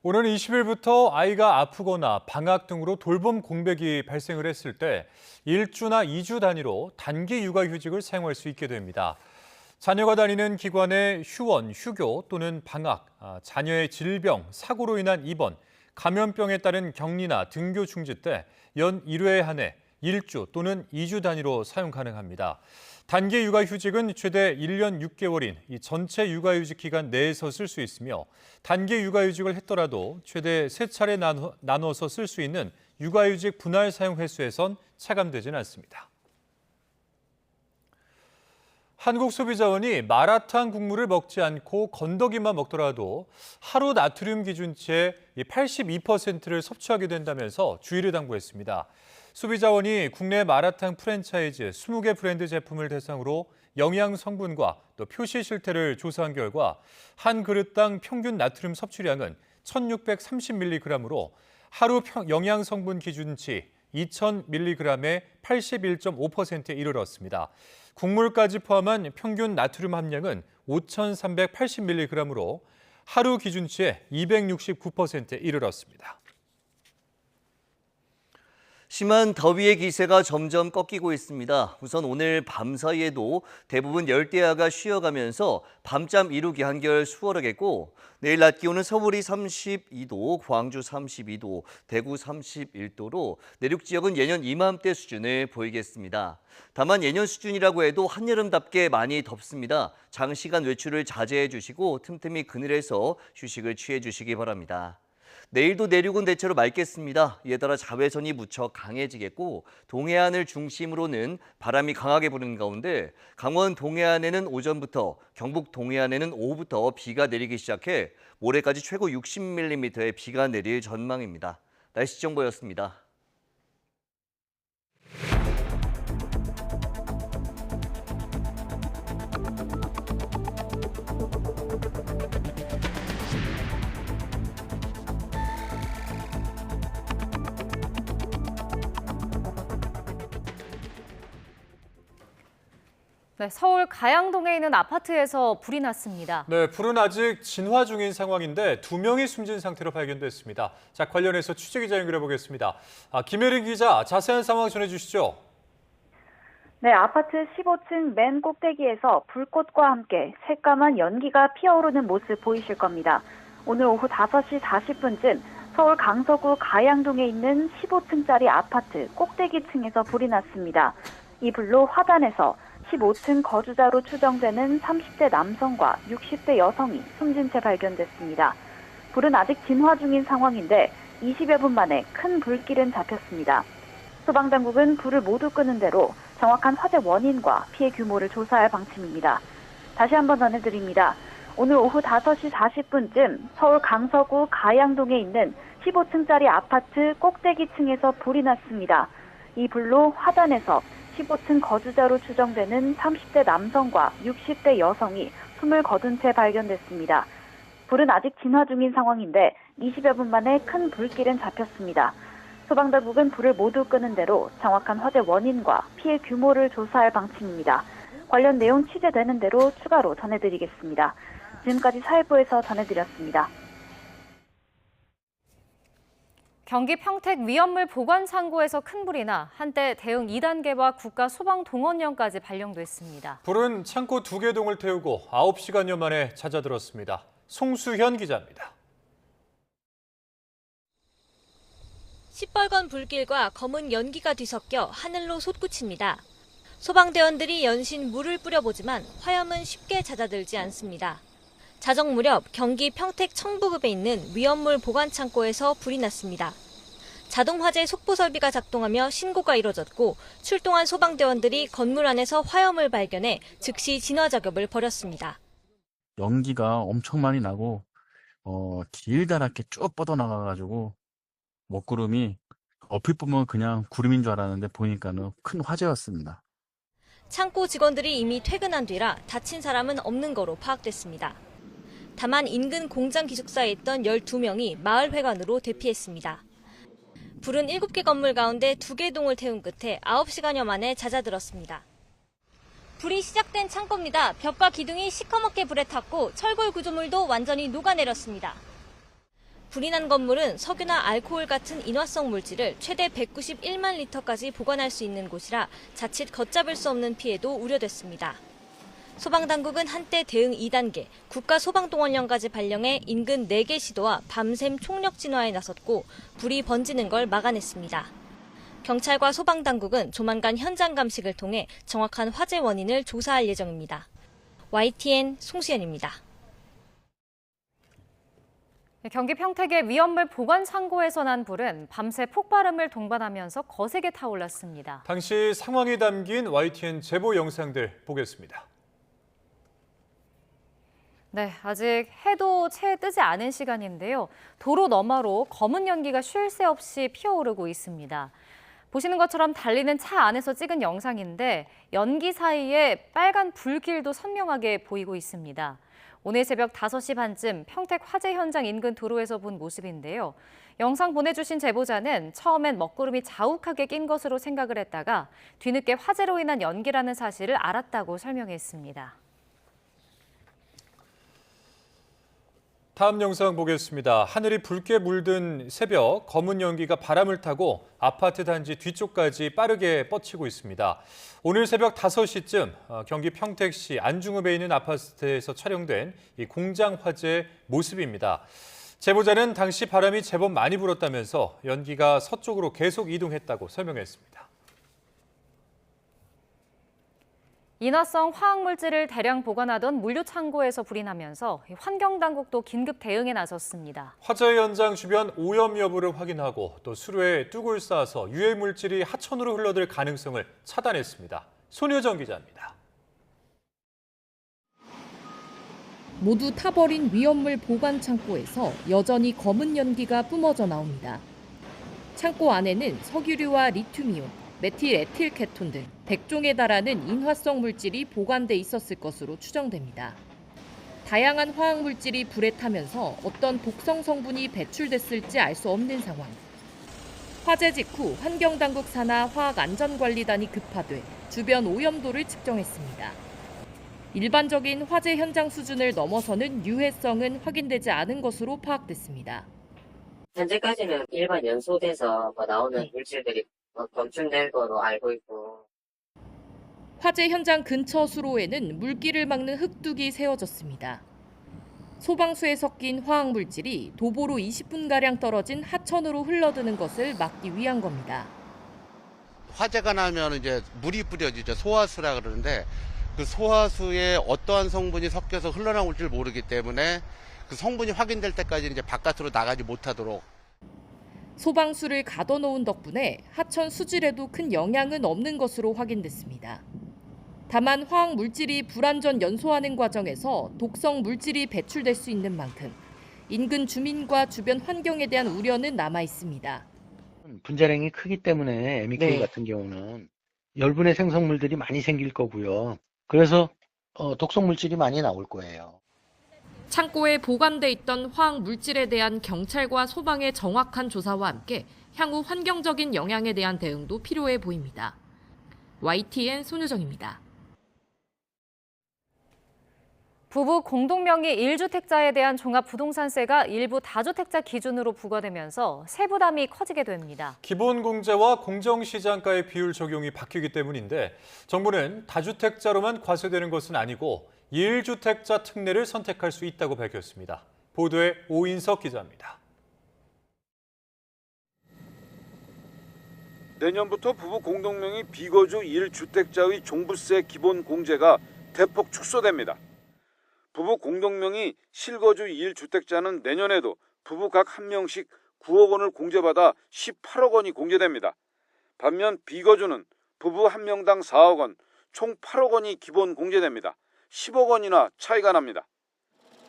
Speaker 2: 오는 20일부터 아이가 아프거나 방학 등으로 돌봄 공백이 발생을 했을 때 1주나 2주 단위로 단기 육아휴직을 사용할 수 있게 됩니다. 자녀가 다니는 기관의 휴원, 휴교 또는 방학, 자녀의 질병, 사고로 인한 입원, 감염병에 따른 격리나 등교 중지 때 연 1회에 한해 1주 또는 2주 단위로 사용 가능합니다. 단기 육아휴직은 최대 1년 6개월인 이 전체 육아휴직 기간 내에서 쓸 수 있으며 단기 육아휴직을 했더라도 최대 3차례 나눠서 쓸 수 있는 육아휴직 분할 사용 횟수에선 차감되지는 않습니다. 한국소비자원이 마라탕 국물을 먹지 않고 건더기만 먹더라도 하루 나트륨 기준치의 82%를 섭취하게 된다면서 주의를 당부했습니다. 소비자원이 국내 마라탕 프랜차이즈 20개 브랜드 제품을 대상으로 영양 성분과 또 표시 실태를 조사한 결과 한 그릇당 평균 나트륨 섭취량은 1630mg으로 하루 영양 성분 기준치 2000mg의 81.5%에 이르렀습니다. 국물까지 포함한 평균 나트륨 함량은 5380mg으로 하루 기준치의 269%에 이르렀습니다.
Speaker 8: 심한 더위의 기세가 점점 꺾이고 있습니다. 우선 오늘 밤사이에도 대부분 열대야가 쉬어가면서 밤잠 이루기 한결 수월하겠고 내일 낮 기온은 서울이 32도, 광주 32도, 대구 31도로 내륙 지역은 예년 이맘때 수준을 보이겠습니다. 다만 예년 수준이라고 해도 한여름답게 많이 덥습니다. 장시간 외출을 자제해 주시고 틈틈이 그늘에서 휴식을 취해 주시기 바랍니다. 내일도 내륙은 대체로 맑겠습니다. 이에 따라 자외선이 무척 강해지겠고 동해안을 중심으로는 바람이 강하게 부는 가운데 강원 동해안에는 오전부터, 경북 동해안에는 오후부터 비가 내리기 시작해 모레까지 최고 60mm의 비가 내릴 전망입니다. 날씨 정보였습니다.
Speaker 1: 네, 서울 가양동에 있는 아파트에서 불이 났습니다.
Speaker 2: 네, 불은 아직 진화 중인 상황인데 2명이 숨진 상태로 발견됐습니다. 자, 관련해서 취재기자 연결해 보겠습니다. 김혜린 기자, 자세한 상황 전해주시죠.
Speaker 10: 네, 아파트 15층 맨 꼭대기에서 불꽃과 함께 새까만 연기가 피어오르는 모습 보이실 겁니다. 오늘 오후 5시 40분쯤 서울 강서구 가양동에 있는 15층짜리 아파트 꼭대기층에서 불이 났습니다. 이 불로 화단에서 15층 거주자로 추정되는 30대 남성과 60대 여성이 숨진 채 발견됐습니다. 불은 아직 진화 중인 상황인데 20여 분 만에 큰 불길은 잡혔습니다. 소방당국은 불을 모두 끄는 대로 정확한 화재 원인과 피해 규모를 조사할 방침입니다. 다시 한번 전해드립니다. 오늘 오후 5시 40분쯤 서울 강서구 가양동에 있는 15층짜리 아파트 꼭대기층에서 불이 났습니다. 이 불로 화단에서 15층 거주자로 추정되는 30대 남성과 60대 여성이 숨을 거둔 채 발견됐습니다. 불은 아직 진화 중인 상황인데 20여 분 만에 큰 불길은 잡혔습니다. 소방당국은 불을 모두 끄는 대로 정확한 화재 원인과 피해 규모를 조사할 방침입니다. 관련 내용 취재되는 대로 추가로 전해드리겠습니다. 지금까지 사회부에서 전해드렸습니다.
Speaker 1: 경기 평택 위험물 보관 창고에서 큰 불이 나 한때 대응 2단계와 국가소방동원령까지 발령됐습니다.
Speaker 2: 불은 창고 2개 동을 태우고 9시간여 만에 찾아들었습니다. 송수현 기자입니다.
Speaker 11: 시뻘건 불길과 검은 연기가 뒤섞여 하늘로 솟구칩니다. 소방대원들이 연신 물을 뿌려보지만 화염은 쉽게 잦아들지 않습니다. 자정 무렵 경기 평택 청부읍에 있는 위험물 보관 창고에서 불이 났습니다. 자동 화재 속보 설비가 작동하며 신고가 이뤄졌고 출동한 소방대원들이 건물 안에서 화염을 발견해 즉시 진화 작업을 벌였습니다.
Speaker 20: 연기가 엄청 많이 나고 길다랗게 쭉 뻗어나가가지고 먹구름이 얼핏 보면 그냥 구름인 줄 알았는데 보니까는 큰 화재였습니다.
Speaker 11: 창고 직원들이 이미 퇴근한 뒤라 다친 사람은 없는 거로 파악됐습니다. 다만 인근 공장 기숙사에 있던 12명이 마을회관으로 대피했습니다. 불은 7개 건물 가운데 2개 동을 태운 끝에 9시간여 만에 잦아들었습니다. 불이 시작된 창고입니다. 벽과 기둥이 시커멓게 불에 탔고 철골 구조물도 완전히 녹아내렸습니다. 불이 난 건물은 석유나 알코올 같은 인화성 물질을 최대 191만 리터까지 보관할 수 있는 곳이라 자칫 걷잡을 수 없는 피해도 우려됐습니다. 소방당국은 한때 대응 2단계, 국가소방동원령까지 발령해 인근 4개 시도와 밤샘 총력 진화에 나섰고 불이 번지는 걸 막아냈습니다. 경찰과 소방당국은 조만간 현장 감식을 통해 정확한 화재 원인을 조사할 예정입니다. YTN 송수연입니다.
Speaker 1: 경기 평택의 위험물 보관 창고에서 난 불은 밤새 폭발음을 동반하면서 거세게 타올랐습니다.
Speaker 2: 당시 상황이 담긴 YTN 제보 영상들 보겠습니다.
Speaker 1: 네, 아직 해도 채 뜨지 않은 시간인데요. 도로 너머로 검은 연기가 쉴 새 없이 피어오르고 있습니다. 보시는 것처럼 달리는 차 안에서 찍은 영상인데 연기 사이에 빨간 불길도 선명하게 보이고 있습니다. 오늘 새벽 5시 반쯤 평택 화재 현장 인근 도로에서 본 모습인데요. 영상 보내주신 제보자는 처음엔 먹구름이 자욱하게 낀 것으로 생각을 했다가 뒤늦게 화재로 인한 연기라는 사실을 알았다고 설명했습니다.
Speaker 2: 다음 영상 보겠습니다. 하늘이 붉게 물든 새벽, 검은 연기가 바람을 타고 아파트 단지 뒤쪽까지 빠르게 뻗치고 있습니다. 오늘 새벽 5시쯤 경기 평택시 안중읍에 있는 아파트에서 촬영된 이 공장 화재 모습입니다. 제보자는 당시 바람이 제법 많이 불었다면서 연기가 서쪽으로 계속 이동했다고 설명했습니다.
Speaker 1: 인화성 화학물질을 대량 보관하던 물류 창고에서 불이 나면서 환경당국도 긴급 대응에 나섰습니다.
Speaker 2: 화재 현장 주변 오염 여부를 확인하고 또 수로에 뚝을 쌓아서 유해 물질이 하천으로 흘러들 가능성을 차단했습니다. 손효정 기자입니다.
Speaker 13: 모두 타버린 위험물 보관 창고에서 여전히 검은 연기가 뿜어져 나옵니다. 창고 안에는 석유류와 리튬이온, 메틸 에틸케톤 등 100종에 달하는 인화성 물질이 보관돼 있었을 것으로 추정됩니다. 다양한 화학 물질이 불에 타면서 어떤 독성 성분이 배출됐을지 알 수 없는 상황. 화재 직후 환경당국 산하 화학안전관리단이 급파돼 주변 오염도를 측정했습니다. 일반적인 화재 현장 수준을 넘어서는 유해성은 확인되지 않은 것으로 파악됐습니다.
Speaker 14: 현재까지는 일반 연소돼서 나오는 물질들이 검출된 거로 알고 있고.
Speaker 13: 화재 현장 근처 수로에는 물길을 막는 흙둑이 세워졌습니다. 소방수에 섞인 화학물질이 도보로 20분가량 떨어진 하천으로 흘러드는 것을 막기 위한 겁니다.
Speaker 15: 화재가 나면 이제 물이 뿌려지죠. 소화수라 그러는데 그 소화수에 어떠한 성분이 섞여서 흘러나올지 모르기 때문에 그 성분이 확인될 때까지 이제 바깥으로 나가지 못하도록.
Speaker 13: 소방수를 가둬놓은 덕분에 하천 수질에도 큰 영향은 없는 것으로 확인됐습니다. 다만 화학 물질이 불완전 연소하는 과정에서 독성 물질이 배출될 수 있는 만큼 인근 주민과 주변 환경에 대한 우려는 남아 있습니다.
Speaker 16: 분자량이 크기 때문에 MEK 같은 경우는 열분의 생성물들이 많이 생길 거고요. 그래서 독성 물질이 많이 나올 거예요.
Speaker 13: 창고에 보관돼 있던 화학 물질에 대한 경찰과 소방의 정확한 조사와 함께 향후 환경적인 영향에 대한 대응도 필요해 보입니다. YTN 손유정입니다.
Speaker 1: 부부 공동명의 1주택자에 대한 종합부동산세가 일부 다주택자 기준으로 부과되면서 세부담이 커지게 됩니다.
Speaker 2: 기본공제와 공정시장가의 비율 적용이 바뀌기 때문인데 정부는 다주택자로만 과세되는 것은 아니고 1주택자 특례를 선택할 수 있다고 밝혔습니다. 보도에 오인석 기자입니다.
Speaker 21: 내년부터 부부 공동명의 비거주 1주택자의 종부세 기본공제가 대폭 축소됩니다. 부부 공동명의 실거주 1주택자는 내년에도 부부 각 한 명씩 9억 원을 공제받아 18억 원이 공제됩니다. 반면 비거주는 부부 한 명당 4억 원, 총 8억 원이 기본 공제됩니다. 10억 원이나 차이가 납니다.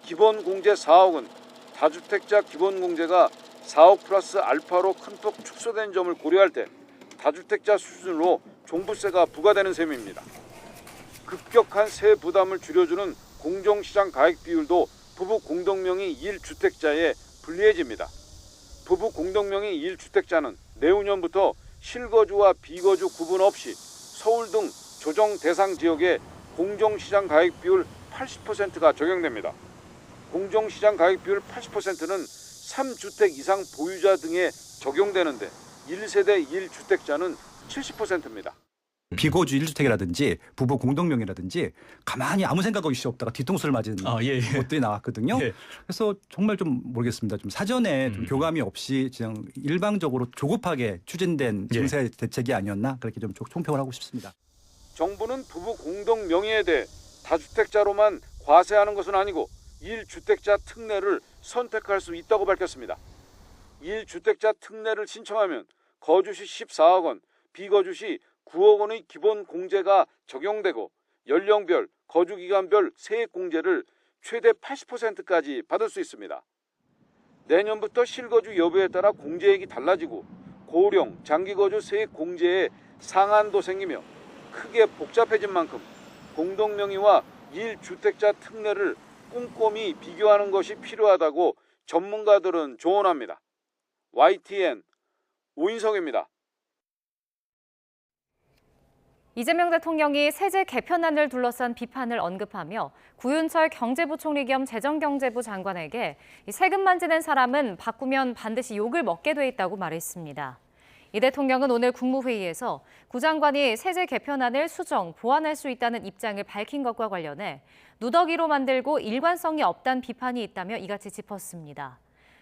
Speaker 21: 기본 공제 4억은 다주택자 기본 공제가 4억 플러스 알파로 큰 폭 축소된 점을 고려할 때 다주택자 수준으로 종부세가 부과되는 셈입니다. 급격한 세 부담을 줄여주는 공정시장 가액 비율도 부부 공동명의 1주택자에 불리해집니다. 부부 공동명의 1주택자는 내후년부터 실거주와 비거주 구분 없이 서울 등 조정 대상 지역에 공정시장 가액 비율 80%가 적용됩니다. 공정시장 가액 비율 80%는 3주택 이상 보유자 등에 적용되는데 1세대 1주택자는 70%입니다.
Speaker 22: 비거주 1주택이라든지 부부 공동명의라든지 가만히 아무 생각 없이 없다가 뒤통수를 맞은 것들이 나왔거든요. 그래서 정말 좀 모르겠습니다. 좀 사전에 좀 교감이 없이 그냥 일방적으로 조급하게 추진된 증세 대책이 아니었나 그렇게 좀 총평을 하고 싶습니다.
Speaker 21: 정부는 부부 공동명의에 대해 다주택자로만 과세하는 것은 아니고 1주택자 특례를 선택할 수 있다고 밝혔습니다. 1주택자 특례를 신청하면 거주시 14억 원, 비거주시 9억 원의 기본 공제가 적용되고 연령별, 거주기간별 세액 공제를 최대 80%까지 받을 수 있습니다. 내년부터 실거주 여부에 따라 공제액이 달라지고 고령, 장기거주 세액 공제에 상한도 생기며 크게 복잡해진 만큼 공동명의와 1주택자 특례를 꼼꼼히 비교하는 것이 필요하다고 전문가들은 조언합니다. YTN 오인석입니다.
Speaker 1: 이재명 대통령이 세제 개편안을 둘러싼 비판을 언급하며 구윤철 경제부총리 겸 재정경제부 장관에게 세금만 지낸 사람은 바꾸면 반드시 욕을 먹게 돼 있다고 말했습니다. 이 대통령은 오늘 국무회의에서 구 장관이 세제 개편안을 수정, 보완할 수 있다는 입장을 밝힌 것과 관련해 누더기로 만들고 일관성이 없다는 비판이 있다며 이같이 짚었습니다.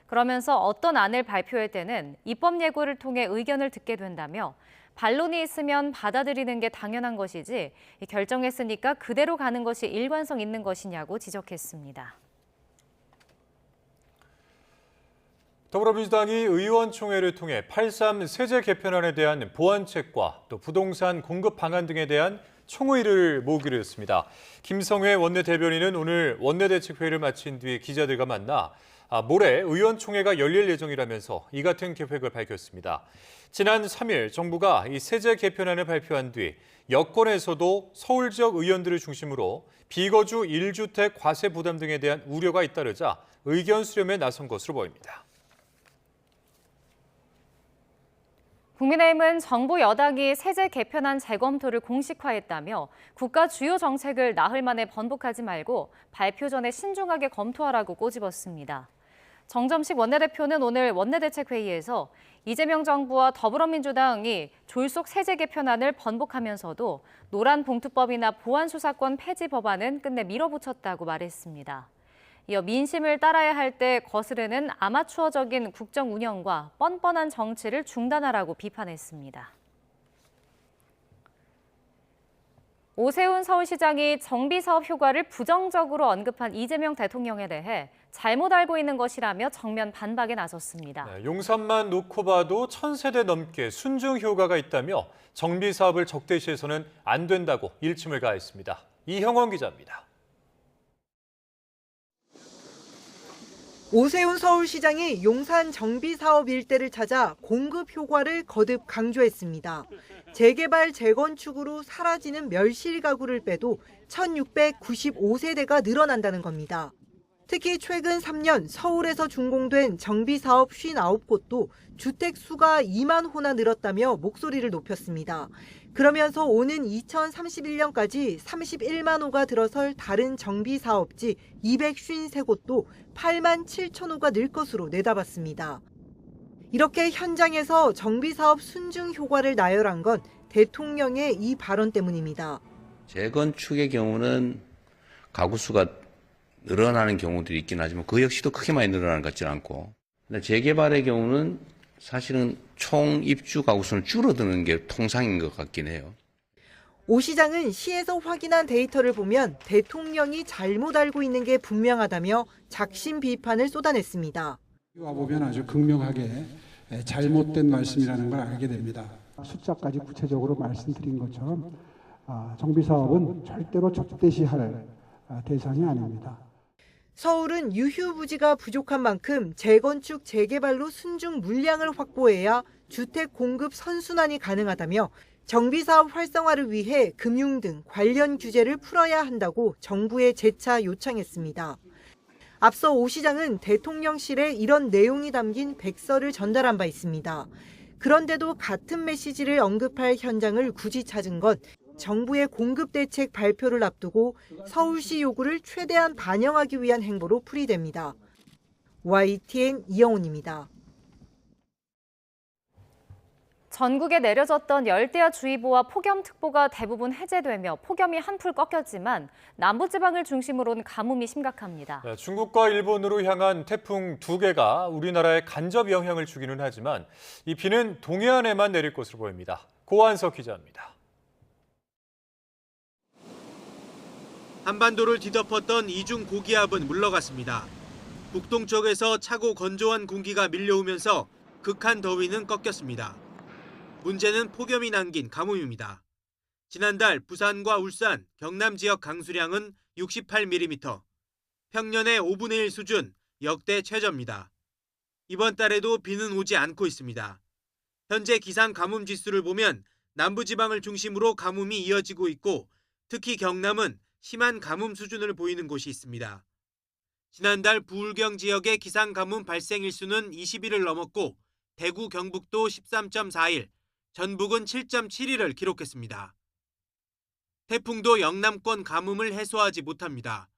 Speaker 1: 그러면서 어떤 안을 발표할 때는 입법 예고를 통해 의견을 듣게 된다며 반론이 있으면 받아들이는 게 당연한 것이지 결정했으니까 그대로 가는 것이 일관성 있는 것이냐고 지적했습니다.
Speaker 2: 더불어민주당이 의원총회를 통해 8.3 세제 개편안에 대한 보완책과 또 부동산 공급 방안 등에 대한 총의를 모으기로 했습니다. 김성회 원내대변인은 오늘 원내대책회의를 마친 뒤 기자들과 만나 모레 의원총회가 열릴 예정이라면서 이 같은 계획을 밝혔습니다. 지난 3일 정부가 이 세제 개편안을 발표한 뒤 여권에서도 서울 지역 의원들을 중심으로 비거주 1주택 과세 부담 등에 대한 우려가 잇따르자 의견 수렴에 나선 것으로 보입니다.
Speaker 1: 국민의힘은 정부 여당이 세제 개편안 재검토를 공식화했다며 국가 주요 정책을 나흘 만에 번복하지 말고 발표 전에 신중하게 검토하라고 꼬집었습니다. 정점식 원내대표는 오늘 원내대책회의에서 이재명 정부와 더불어민주당이 졸속 세제 개편안을 번복하면서도 노란봉투법이나 보안수사권 폐지 법안은 끝내 밀어붙였다고 말했습니다. 이어 민심을 따라야 할 때 거스르는 아마추어적인 국정 운영과 뻔뻔한 정치를 중단하라고 비판했습니다. 오세훈 서울시장이 정비사업 효과를 부정적으로 언급한 이재명 대통령에 대해 잘못 알고 있는 것이라며 정면 반박에 나섰습니다.
Speaker 2: 용산만 놓고 봐도 1000세대 넘게 순증 효과가 있다며 정비사업을 적대시해서는 안 된다고 일침을 가했습니다. 이형원 기자입니다.
Speaker 12: 오세훈 서울시장이 용산 정비사업 일대를 찾아 공급 효과를 거듭 강조했습니다. 재개발, 재건축으로 사라지는 멸실 가구를 빼도 1695세대가 늘어난다는 겁니다. 특히 최근 3년 서울에서 준공된 정비사업 59곳도 주택 수가 2만 호나 늘었다며 목소리를 높였습니다. 그러면서 오는 2031년까지 31만 호가 들어설 다른 정비사업지 253곳도 8만 7천 호가 늘 것으로 내다봤습니다. 이렇게 현장에서 정비사업 순증 효과를 나열한 건 대통령의 이 발언 때문입니다.
Speaker 17: 재건축의 경우는 가구 수가 늘어나는 경우도 있긴 하지만 그 역시도 크게 많이 늘어나는 것 같지는 않고, 근데 재개발의 경우는 사실은 총 입주 가구 수는 줄어드는 게 통상인 것 같긴 해요.
Speaker 12: 오 시장은 시에서 확인한 데이터를 보면 대통령이 잘못 알고 있는 게 분명하다며 작심 비판을 쏟아냈습니다.
Speaker 18: 와보면 아주 극명하게 잘못된 말씀이라는 걸 알게 됩니다. 숫자까지 구체적으로 말씀드린 것처럼 정비사업은 절대로 적대시할 대상이 아닙니다.
Speaker 12: 서울은 유휴부지가 부족한 만큼 재건축, 재개발로 순증 물량을 확보해야 주택 공급 선순환이 가능하다며 정비사업 활성화를 위해 금융 등 관련 규제를 풀어야 한다고 정부에 재차 요청했습니다. 앞서 오 시장은 대통령실에 이런 내용이 담긴 백서를 전달한 바 있습니다. 그런데도 같은 메시지를 언급할 현장을 굳이 찾은 건 정부의 공급 대책 발표를 앞두고 서울시 요구를 최대한 반영하기 위한 행보로 풀이됩니다. YTN 이영훈입니다.
Speaker 1: 전국에 내려졌던 열대야주의보와 폭염특보가 대부분 해제되며 폭염이 한풀 꺾였지만 남부지방을 중심으로는 가뭄이 심각합니다.
Speaker 2: 중국과 일본으로 향한 태풍 2개가 우리나라에 간접 영향을 주기는 하지만 이 비는 동해안에만 내릴 것으로 보입니다. 고한석 기자입니다.
Speaker 23: 한반도를 뒤덮었던 이중 고기압은 물러갔습니다. 북동쪽에서 차고 건조한 공기가 밀려오면서 극한 더위는 꺾였습니다. 문제는 폭염이 남긴 가뭄입니다. 지난달 부산과 울산, 경남 지역 강수량은 68mm, 평년의 5분의 1 수준, 역대 최저입니다. 이번 달에도 비는 오지 않고 있습니다. 현재 기상 가뭄 지수를 보면 남부지방을 중심으로 가뭄이 이어지고 있고 특히 경남은 심한 가뭄 수준을 보이는 곳이 있습니다. 지난달 부울경 지역의 기상 가뭄 발생 일수는 20일을 넘었고 대구 경북도 13.4일, 전북은 7.7일을 기록했습니다. 태풍도 영남권 가뭄을 해소하지 못합니다.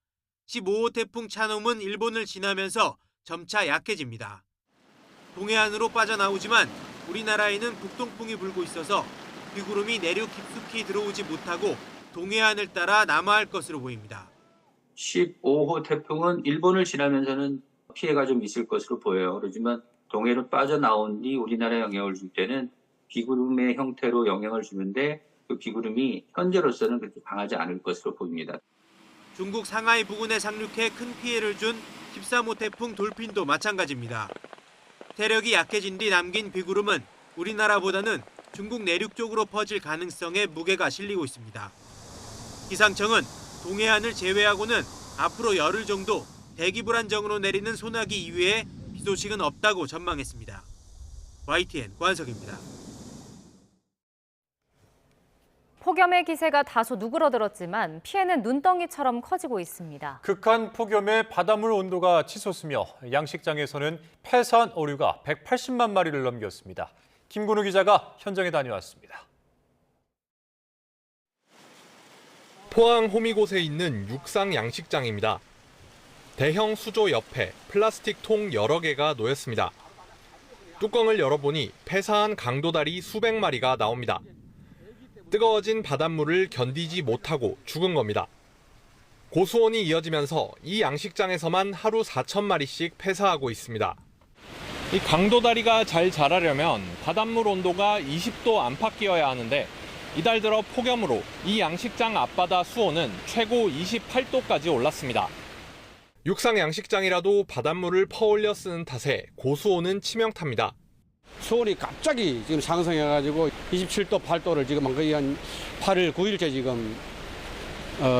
Speaker 23: 15호 태풍 차놈은 일본을 지나면서 점차 약해집니다. 동해안으로 빠져나오지만 우리나라에는 북동풍이 불고 있어서 비구름이 내륙 깊숙이 들어오지 못하고 동해안을 따라 남하할 것으로 보입니다.
Speaker 3: 15호 태풍은 일본을 지나면서는 피해가 좀 있을 것으로 보여요. 그렇지만 동해로 빠져나온 뒤 우리나라에 영향을 줄 때는 비구름의 형태로 영향을 주는데 그 비구름이 현재로서는 그렇게 강하지 않을 것으로 보입니다.
Speaker 23: 중국 상하이 부근에 상륙해 큰 피해를 준 13호 태풍 돌핀도 마찬가지입니다. 태력이 약해진 뒤 남긴 비구름은 우리나라보다는 중국 내륙 쪽으로 퍼질 가능성에 무게가 실리고 있습니다. 기상청은 동해안을 제외하고는 앞으로 열흘 정도 대기 불안정으로 내리는 소나기 이외에 비 소식은 없다고 전망했습니다. YTN 고한석입니다.
Speaker 1: 폭염의 기세가 다소 누그러들었지만 피해는 눈덩이처럼 커지고 있습니다.
Speaker 2: 극한 폭염에 바닷물 온도가 치솟으며 양식장에서는 폐사한 어류가 180만 마리를 넘겼습니다. 김근우 기자가 현장에 다녀왔습니다.
Speaker 6: 포항 호미곶에 있는 육상 양식장입니다. 대형 수조 옆에 플라스틱 통 여러 개가 놓였습니다. 뚜껑을 열어보니 폐사한 강도다리 수백 마리가 나옵니다. 뜨거워진 바닷물을 견디지 못하고 죽은 겁니다. 고수온이 이어지면서 이 양식장에서만 하루 4,000마리씩 폐사하고 있습니다. 이 강도다리가 잘 자라려면 바닷물 온도가 20도 안팎이어야 하는데 이달 들어 폭염으로 이 양식장 앞바다 수온은 최고 28도까지 올랐습니다. 육상 양식장이라도 바닷물을 퍼올려 쓰는 탓에 고수온은 치명타입니다.
Speaker 19: 수온이 갑자기 지금 상승해가지고 27도, 8도를 지금 거의 한 8일, 9일째 지금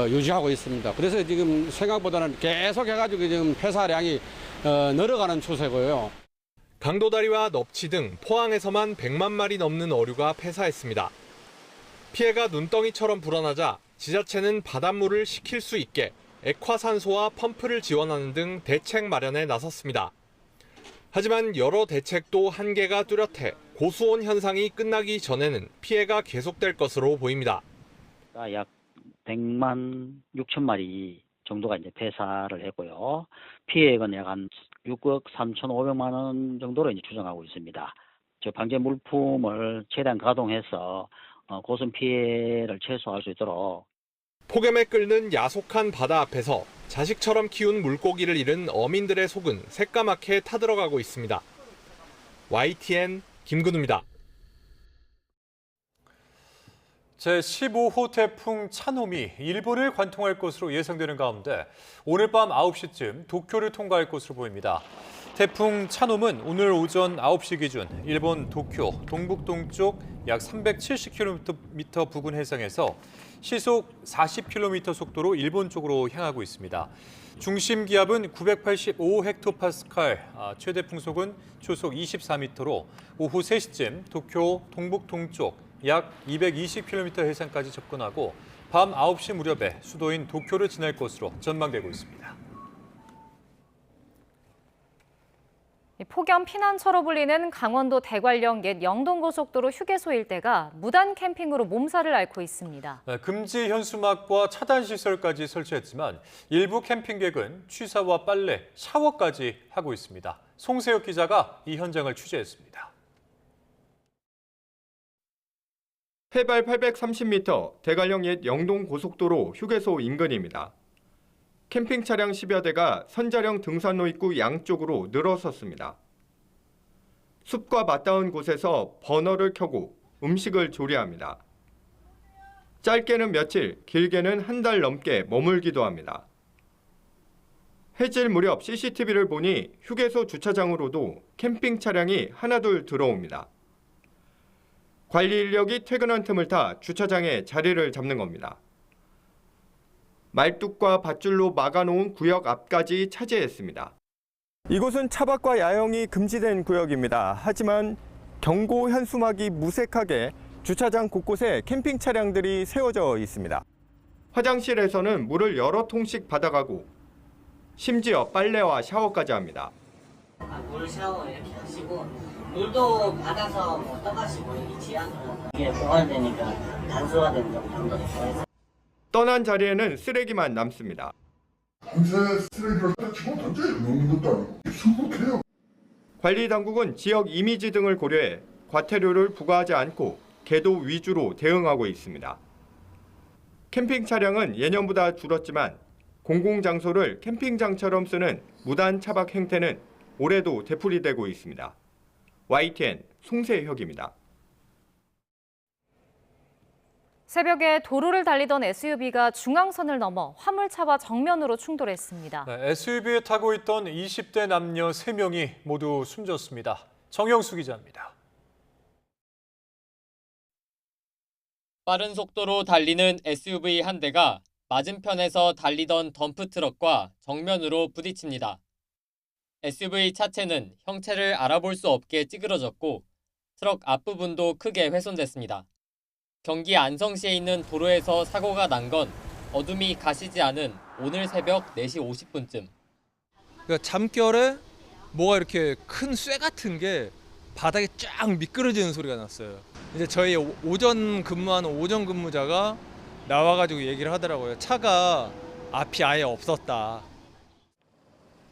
Speaker 19: 유지하고 있습니다. 그래서 지금 생각보다는 계속 해가지고 지금 폐사량이 늘어가는 추세고요.
Speaker 6: 강도다리와 넙치 등 포항에서만 100만 마리 넘는 어류가 폐사했습니다. 피해가 눈덩이처럼 불어나자 지자체는 바닷물을 식힐 수 있게 액화산소와 펌프를 지원하는 등 대책 마련에 나섰습니다. 하지만 여러 대책도 한계가 뚜렷해 고수온 현상이 끝나기 전에는 피해가 계속될 것으로 보입니다.
Speaker 24: 약 100만 6천 마리 정도가 이제 폐사를 했고요. 피해액은 약 한 6억 3,500만 원 정도로 이제 추정하고 있습니다. 저 방제 물품을 최대한 가동해서 고순 피해를 최소화할 수 있도록.
Speaker 6: 폭염에 끓는 야속한 바다 앞에서 자식처럼 키운 물고기를 잃은 어민들의 속은 새까맣게 타들어가고 있습니다. YTN 김근우입니다.
Speaker 2: 제15호 태풍 차놈이 일본을 관통할 것으로 예상되는 가운데 오늘 밤 9시쯤 도쿄를 통과할 것으로 보입니다. 태풍 차놈은 오늘 오전 9시 기준 일본 도쿄 동북동쪽 약 370km 부근 해상에서 시속 40km 속도로 일본 쪽으로 향하고 있습니다. 중심 기압은 985헥토파스칼, 최대 풍속은 초속 24m로 오후 3시쯤 도쿄 동북동쪽 약 220km 해상까지 접근하고 밤 9시 무렵에 수도인 도쿄를 지날 것으로 전망되고 있습니다.
Speaker 1: 폭염 피난처로 불리는 강원도 대관령 옛 영동고속도로 휴게소 일대가 무단 캠핑으로 몸살을 앓고 있습니다.
Speaker 2: 금지 현수막과 차단 시설까지 설치했지만 일부 캠핑객은 취사와 빨래, 샤워까지 하고 있습니다. 송세혁 기자가 이 현장을 취재했습니다.
Speaker 25: 해발 830m 대관령 옛 영동고속도로 휴게소 인근입니다. 캠핑 차량 10여 대가 선자령 등산로 입구 양쪽으로 늘어섰습니다. 숲과 맞닿은 곳에서 버너를 켜고 음식을 조리합니다. 짧게는 며칠, 길게는 한 달 넘게 머물기도 합니다. 해질 무렵 CCTV를 보니 휴게소 주차장으로도 캠핑 차량이 하나둘 들어옵니다. 관리 인력이 퇴근한 틈을 타 주차장에 자리를 잡는 겁니다. 말뚝과 밧줄로 막아놓은 구역 앞까지 차지했습니다. 이곳은 차박과 야영이 금지된 구역입니다. 하지만 경고 현수막이 무색하게 주차장 곳곳에 캠핑 차량들이 세워져 있습니다. 화장실에서는 물을 여러 통씩 받아가고 심지어 빨래와 샤워까지 합니다.
Speaker 14: 물 샤워 이렇게 하시고 물도 받아서 떠가시고 이게 보관되니까 단수화된 정도로 해서.
Speaker 25: 떠난 자리에는 쓰레기만 남습니다.
Speaker 4: 밤새 쓰레기를 집어 던져요. 먹는 것도 아니고 수북해요.
Speaker 25: 관리 당국은 지역 이미지 등을 고려해 과태료를 부과하지 않고 계도 위주로 대응하고 있습니다. 캠핑 차량은 예년보다 줄었지만 공공장소를 캠핑장처럼 쓰는 무단 차박 행태는 올해도 되풀이되고 있습니다. YTN 송세혁입니다.
Speaker 1: 새벽에 도로를 달리던 SUV가 중앙선을 넘어 화물차와 정면으로 충돌했습니다.
Speaker 2: 네, SUV에 타고 있던 20대 남녀 3명이 모두 숨졌습니다. 정영수 기자입니다.
Speaker 5: 빠른 속도로 달리는 SUV 한 대가 맞은편에서 달리던 덤프트럭과 정면으로 부딪힙니다. SUV 차체는 형체를 알아볼 수 없게 찌그러졌고 트럭 앞부분도 크게 훼손됐습니다. 경기 안성시에 있는 도로에서 사고가 난 건 어둠이 가시지 않은 오늘 새벽 4시 50분쯤.
Speaker 7: 그러니까 잠결에 뭐가 이렇게 큰 쇠 같은 게 바닥에 쫙 미끄러지는 소리가 났어요. 이제 저희 오전 근무하는 오전 근무자가 나와가지고 얘기를 하더라고요. 차가 앞이 아예 없었다.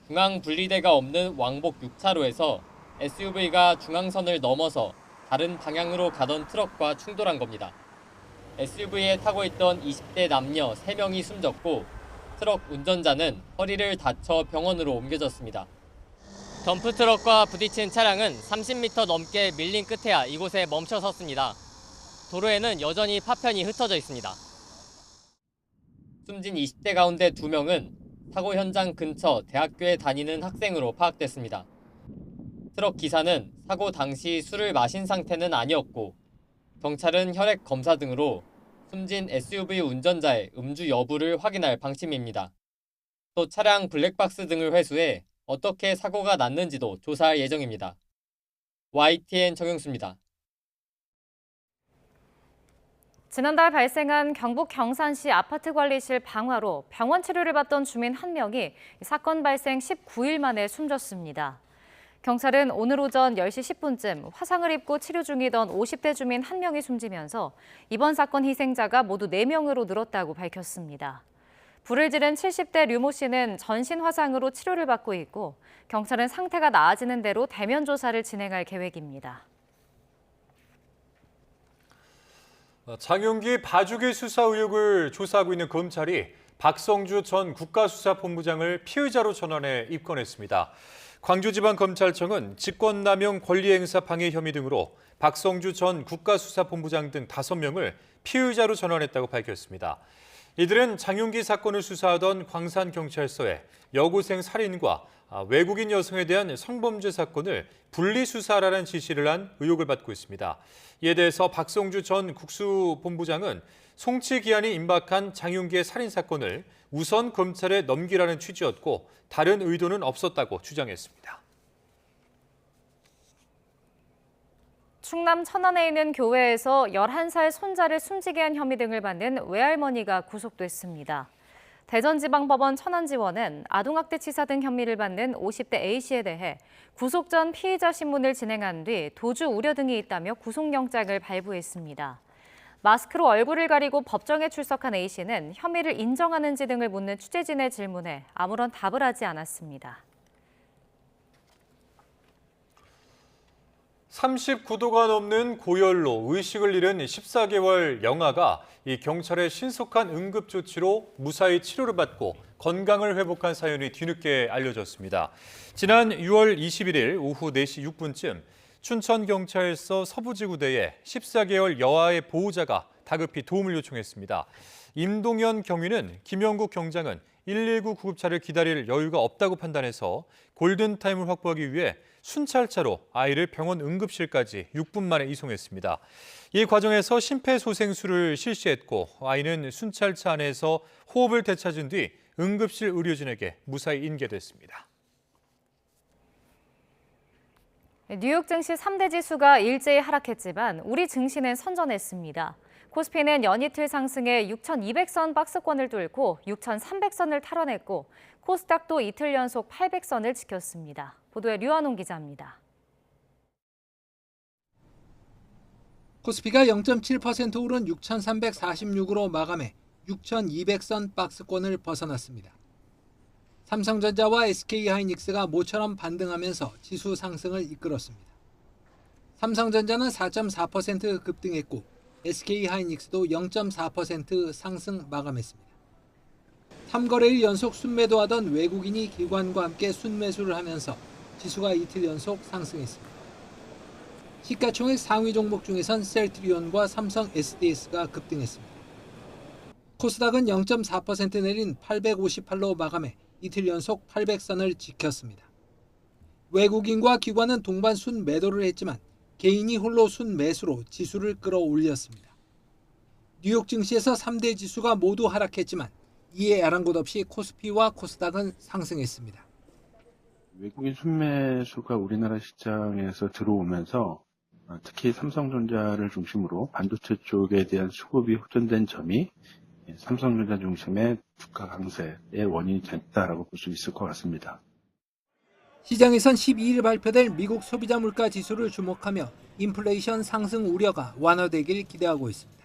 Speaker 5: 중앙 분리대가 없는 왕복 6차로에서 SUV가 중앙선을 넘어서 다른 방향으로 가던 트럭과 충돌한 겁니다. SUV에 타고 있던 20대 남녀 3명이 숨졌고 트럭 운전자는 허리를 다쳐 병원으로 옮겨졌습니다. 덤프트럭과 부딪힌 차량은 30m 넘게 밀린 끝에야 이곳에 멈춰 섰습니다. 도로에는 여전히 파편이 흩어져 있습니다. 숨진 20대 가운데 2명은 사고 현장 근처 대학교에 다니는 학생으로 파악됐습니다. 트럭 기사는 사고 당시 술을 마신 상태는 아니었고 경찰은 혈액 검사 등으로 숨진 SUV 운전자의 음주 여부를 확인할 방침입니다. 또 차량 블랙박스 등을 회수해 어떻게 사고가 났는지도 조사할 예정입니다. YTN 정영수입니다.
Speaker 1: 지난달 발생한 경북 경산시 아파트 관리실 방화로 병원 치료를 받던 주민 1명이 사건 발생 19일 만에 숨졌습니다. 경찰은 오늘 오전 10시 10분쯤 화상을 입고 치료 중이던 50대 주민 1명이 숨지면서 이번 사건 희생자가 모두 4명으로 늘었다고 밝혔습니다. 불을 지른 70대 류모 씨는 전신 화상으로 치료를 받고 있고 경찰은 상태가 나아지는 대로 대면 조사를 진행할 계획입니다.
Speaker 2: 장윤기 봐주기 수사 의혹을 조사하고 있는 검찰이 박성주 전 국가수사본부장을 피의자로 전환해 입건했습니다. 광주지방검찰청은 직권남용 권리행사 방해 혐의 등으로 박성주 전 국가수사본부장 등 5명을 피의자로 전환했다고 밝혔습니다. 이들은 장윤기 사건을 수사하던 광산경찰서에 여고생 살인과 외국인 여성에 대한 성범죄 사건을 분리수사하라는 지시를 한 의혹을 받고 있습니다. 이에 대해서 박성주 전 국수본부장은 송치 기한이 임박한 장윤기의 살인 사건을 우선 검찰에 넘기라는 취지였고 다른 의도는 없었다고 주장했습니다.
Speaker 1: 충남 천안에 있는 교회에서 11살 손자를 숨지게 한 혐의 등을 받는 외할머니가 구속됐습니다. 대전지방법원 천안지원은 아동학대 치사 등 혐의를 받는 50대 A씨에 대해 구속 전 피의자 신문을 진행한 뒤 도주 우려 등이 있다며 구속영장을 발부했습니다. 마스크로 얼굴을 가리고 법정에 출석한 A씨는 혐의를 인정하는지 등을 묻는 취재진의 질문에 아무런 답을 하지 않았습니다.
Speaker 2: 39도가 넘는 고열로 의식을 잃은 14개월 영아가 이 경찰의 신속한 응급 조치로 무사히 치료를 받고 건강을 회복한 사연이 뒤늦게 알려졌습니다. 지난 6월 21일 오후 4시 6분쯤 춘천경찰서 서부지구대에 14개월 여아의 보호자가 다급히 도움을 요청했습니다. 임동현 경위는 김영국 경장은 119 구급차를 기다릴 여유가 없다고 판단해서 골든타임을 확보하기 위해 순찰차로 아이를 병원 응급실까지 6분 만에 이송했습니다. 이 과정에서 심폐소생술을 실시했고 아이는 순찰차 안에서 호흡을 되찾은 뒤 응급실 의료진에게 무사히 인계됐습니다.
Speaker 1: 뉴욕 증시 3대 지수가 일제히 하락했지만 우리 증시는 선전했습니다. 코스피는 연이틀 상승해 6,200선 박스권을 뚫고 6,300선을 탈환했고 코스닥도 이틀 연속 800선을 지켰습니다. 보도에 류한홍 기자입니다.
Speaker 8: 코스피가 0.7% 오른 6,346으로 마감해
Speaker 23: 6,200선 박스권을 벗어났습니다. 삼성전자와 SK하이닉스가 모처럼 반등하면서 지수 상승을 이끌었습니다. 삼성전자는 4.4% 급등했고 SK하이닉스도 0.4% 상승 마감했습니다. 3거래일 연속 순매도하던 외국인이 기관과 함께 순매수를 하면서 지수가 이틀 연속 상승했습니다. 시가총액 상위 종목 중에선 셀트리온과 삼성 SDS가 급등했습니다. 코스닥은 0.4% 내린 858로 마감해 이틀 연속 800선을 지켰습니다. 외국인과 기관은 동반 순매도를 했지만 개인이 홀로 순매수로 지수를 끌어올렸습니다. 뉴욕 증시에서 3대 지수가 모두 하락했지만 이에 아랑곳 없이 코스피와 코스닥은 상승했습니다.
Speaker 8: 외국인 순매수가 우리나라 시장에서 들어오면서 특히 삼성전자를 중심으로 반도체 쪽에 대한 수급이 호전된 점이 삼성전자 중심의 주가 강세의 원인이 됐다라고 볼 수 있을 것 같습니다.
Speaker 23: 시장에선 12일 발표될 미국 소비자 물가 지수를 주목하며 인플레이션 상승 우려가 완화되길 기대하고 있습니다.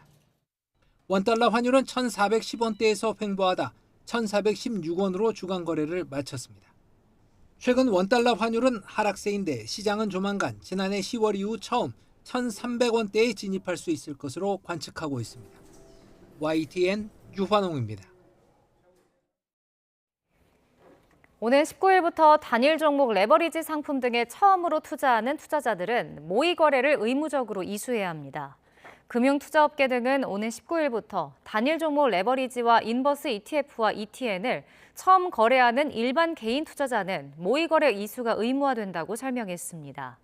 Speaker 23: 원달러 환율은 1,410원대에서 횡보하다 1,416원으로 주간 거래를 마쳤습니다. 최근 원달러 환율은 하락세인데 시장은 조만간 지난해 10월 이후 처음 1,300원대에 진입할 수 있을 것으로 관측하고 있습니다. YTN 유환홍입니다.
Speaker 1: 오는 19일부터 단일 종목 레버리지 상품 등에 처음으로 투자하는 투자자들은 모의 거래를 의무적으로 이수해야 합니다. 금융투자업계 등은 오는 19일부터 단일 종목 레버리지와 인버스 ETF와 ETN을 처음 거래하는 일반 개인 투자자는 모의 거래 이수가 의무화된다고 설명했습니다.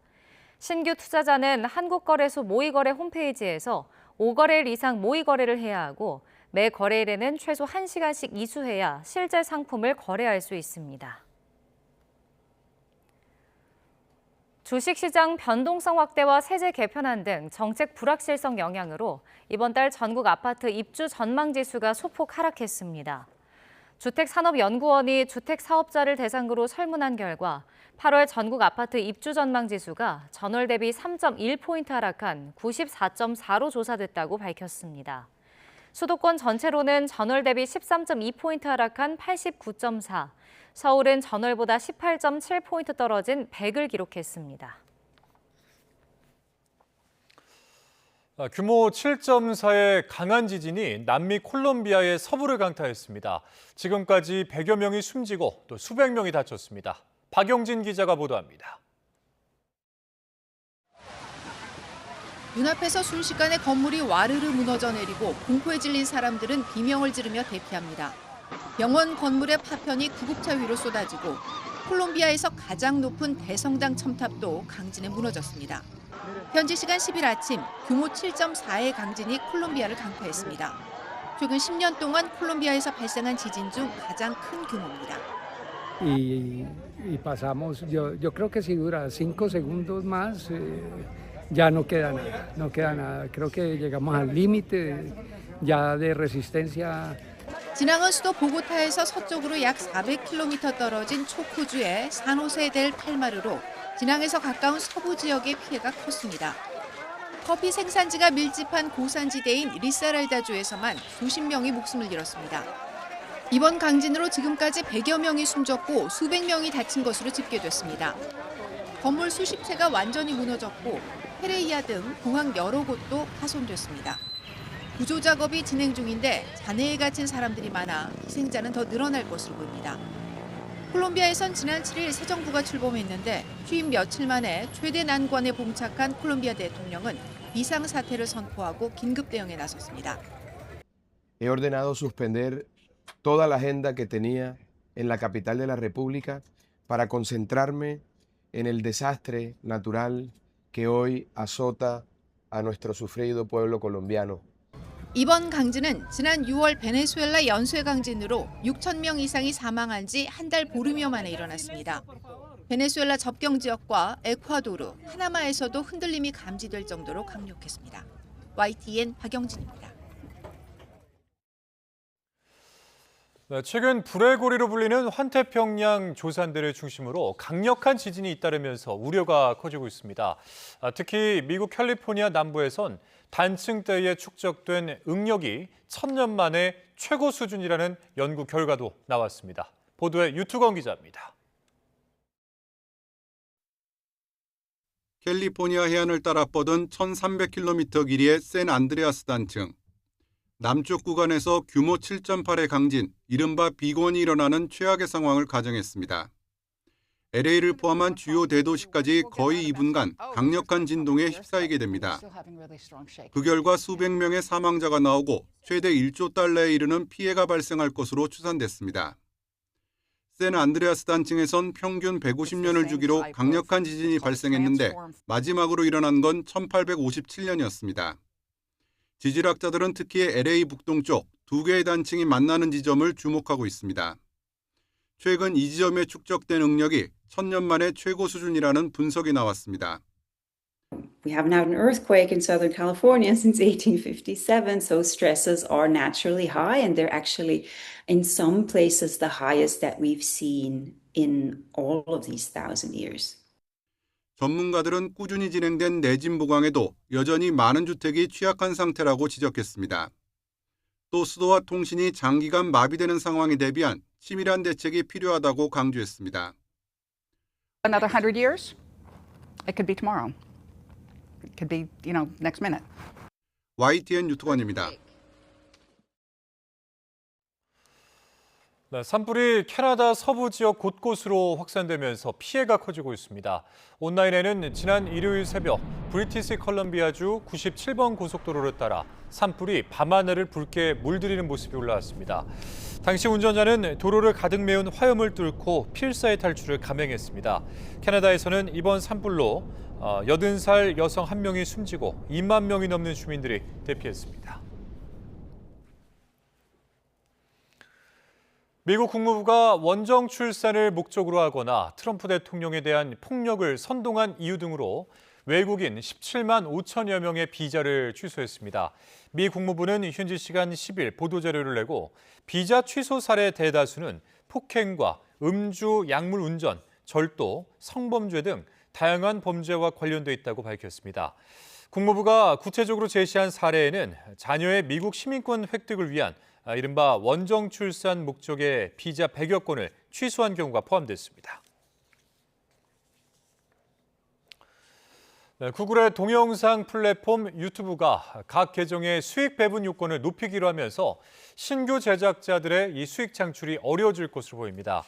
Speaker 1: 신규 투자자는 한국거래소 모의 거래 홈페이지에서 5거래일 이상 모의 거래를 해야 하고 매 거래일에는 최소 1시간씩 이수해야 실제 상품을 거래할 수 있습니다. 주식시장 변동성 확대와 세제 개편안 등 정책 불확실성 영향으로 이번 달 전국 아파트 입주 전망지수가 소폭 하락했습니다. 주택산업연구원이 주택사업자를 대상으로 설문한 결과 8월 전국 아파트 입주 전망지수가 전월 대비 3.1포인트 하락한 94.4로 조사됐다고 밝혔습니다. 수도권 전체로는 전월 대비 13.2포인트 하락한 89.4, 서울은 전월보다 18.7포인트 떨어진 100을 기록했습니다.
Speaker 2: 규모 7.4의 강한 지진이 남미 콜롬비아의 서부를 강타했습니다. 지금까지 100여 명이 숨지고 또 수백 명이 다쳤습니다. 박영진 기자가 보도합니다.
Speaker 9: 눈앞에서 순식간에 건물이 와르르 무너져 내리고 공포에 질린 사람들은 비명을 지르며 대피합니다. 병원 건물의 파편이 구급차 위로 쏟아지고 콜롬비아에서 가장 높은 대성당 첨탑도 강진에 무너졌습니다. 현지 시간 10일 아침 규모 7.4의 강진이 콜롬비아를 강타했습니다. 최근 10년 동안 콜롬비아에서 발생한 지진 중 가장 큰 규모입니다.
Speaker 10: Y pasamos, yo creo que si dura 5 segundos más, ya no queda nada. Creo que llegamos al límite ya de resistencia.
Speaker 9: 진앙은 수도 보고타에서 서쪽으로 약 400km 떨어진 초코주의 산호세 델 팔마르로 진앙에서 가까운 서부 지역의 피해가 컸습니다. 커피 생산지가 밀집한 고산지대인 리사랄다주에서만 수십 명이 목숨을 잃었습니다. 이번 강진으로 지금까지 100여 명이 숨졌고 수백 명이 다친 것으로 집계됐습니다. 건물 수십 채가 완전히 무너졌고 페레이아 등 공항 여러 곳도 파손됐습니다. 구조 작업이 진행 중인데 잔해에 갇힌 사람들이 많아 희생자는 더 늘어날 것으로 보입니다. 콜롬비아에선 지난 7일 새 정부가 출범했는데 취임 며칠 만에 최대 난관에 봉착한 콜롬비아 대통령은 비상사태를 선포하고 긴급 대응에 나섰습니다.
Speaker 11: He ordenado suspender toda la agenda que tenía en la capital de la República para concentrarme en el desastre natural que hoy azota a nuestro sufrido pueblo colombiano.
Speaker 9: 이번 강진은 지난 6월 베네수엘라 연쇄 강진으로 6천 명 이상이 사망한 지 한 달 보름여 만에 일어났습니다. 베네수엘라 접경 지역과 에콰도르, 파나마에서도 흔들림이 감지될 정도로 강력했습니다. YTN 박영진입니다.
Speaker 2: 최근 불의 고리로 불리는 환태평양 조산대를 중심으로 강력한 지진이 잇따르면서 우려가 커지고 있습니다. 특히 미국 캘리포니아 남부에선 단층대에 축적된 응력이 1000년 만에 최고 수준이라는 연구 결과도 나왔습니다. 보도에 유투건 기자입니다.
Speaker 13: 캘리포니아 해안을 따라 뻗은 1300km 길이의 샌안드레아스 단층. 남쪽 구간에서 규모 7.8의 강진, 이른바 빅원이 일어나는 최악의 상황을 가정했습니다. LA를 포함한 주요 대도시까지 거의 2분간 강력한 진동에 휩싸이게 됩니다. 그 결과 수백 명의 사망자가 나오고 최대 1조 달러에 이르는 피해가 발생할 것으로 추산됐습니다. 샌안드레아스 단층에선 평균 150년을 주기로 강력한 지진이 발생했는데 마지막으로 일어난 건 1857년이었습니다. 지질학자들은 특히 LA 북동쪽 2개의 단층이 만나는 지점을 주목하고 있습니다. 최근 이 지점에 축적된 응력이 1000년 만에 최고 수준이라는 분석이 나왔습니다.
Speaker 15: We haven't had an earthquake in Southern California since 1857, so stresses are naturally high, and they're actually, in some places, the highest that we've seen in all of these 1,000 years.
Speaker 13: 전문가들은 꾸준히 진행된 내진 보강에도 여전히 많은 주택이 취약한 상태라고 지적했습니다. 또 수도와 통신이 장기간 마비되는 상황에 대비한 치밀한 대책이 필요하다고 강조했습니다.
Speaker 16: Another 100 years? It could be tomorrow. It could be, next minute.
Speaker 13: YTN 유투관입니다.
Speaker 2: 산불이 캐나다 서부 지역 곳곳으로 확산되면서 피해가 커지고 있습니다. 온라인에는 지난 일요일 새벽 브리티시 컬럼비아주 97번 고속도로를 따라 산불이 밤하늘을 붉게 물들이는 모습이 올라왔습니다. 당시 운전자는 도로를 가득 메운 화염을 뚫고 필사의 탈출을 감행했습니다. 캐나다에서는 이번 산불로 80살 여성 1명이 숨지고 2만 명이 넘는 주민들이 대피했습니다. 미국 국무부가 원정 출산을 목적으로 하거나 트럼프 대통령에 대한 폭력을 선동한 이유 등으로 외국인 17만 5천여 명의 비자를 취소했습니다. 미 국무부는 현지 시간 10일 보도자료를 내고 비자 취소 사례 대다수는 폭행과 음주, 약물 운전, 절도, 성범죄 등 다양한 범죄와 관련돼 있다고 밝혔습니다. 국무부가 구체적으로 제시한 사례에는 자녀의 미국 시민권 획득을 위한 이른바 원정 출산 목적의 비자 100여 건을 취소한 경우가 포함됐습니다. 구글의 동영상 플랫폼 유튜브가 각 계정의 수익 배분 요건을 높이기로 하면서 신규 제작자들의 이 수익 창출이 어려워질 것으로 보입니다.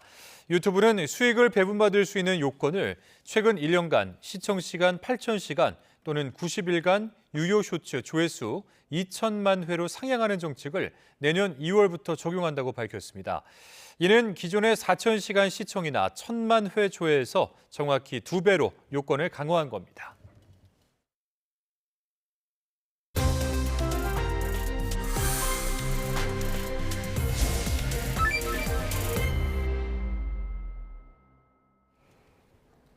Speaker 2: 유튜브는 수익을 배분받을 수 있는 요건을 최근 1년간 시청 시간 8,000시간 또는 90일간 유료 쇼츠 조회수 2천만 회로 상향하는 정책을 내년 2월부터 적용한다고 밝혔습니다. 이는 기존의 4,000시간 시청이나 1,000만 회 조회에서 정확히 2배로 요건을 강화한 겁니다.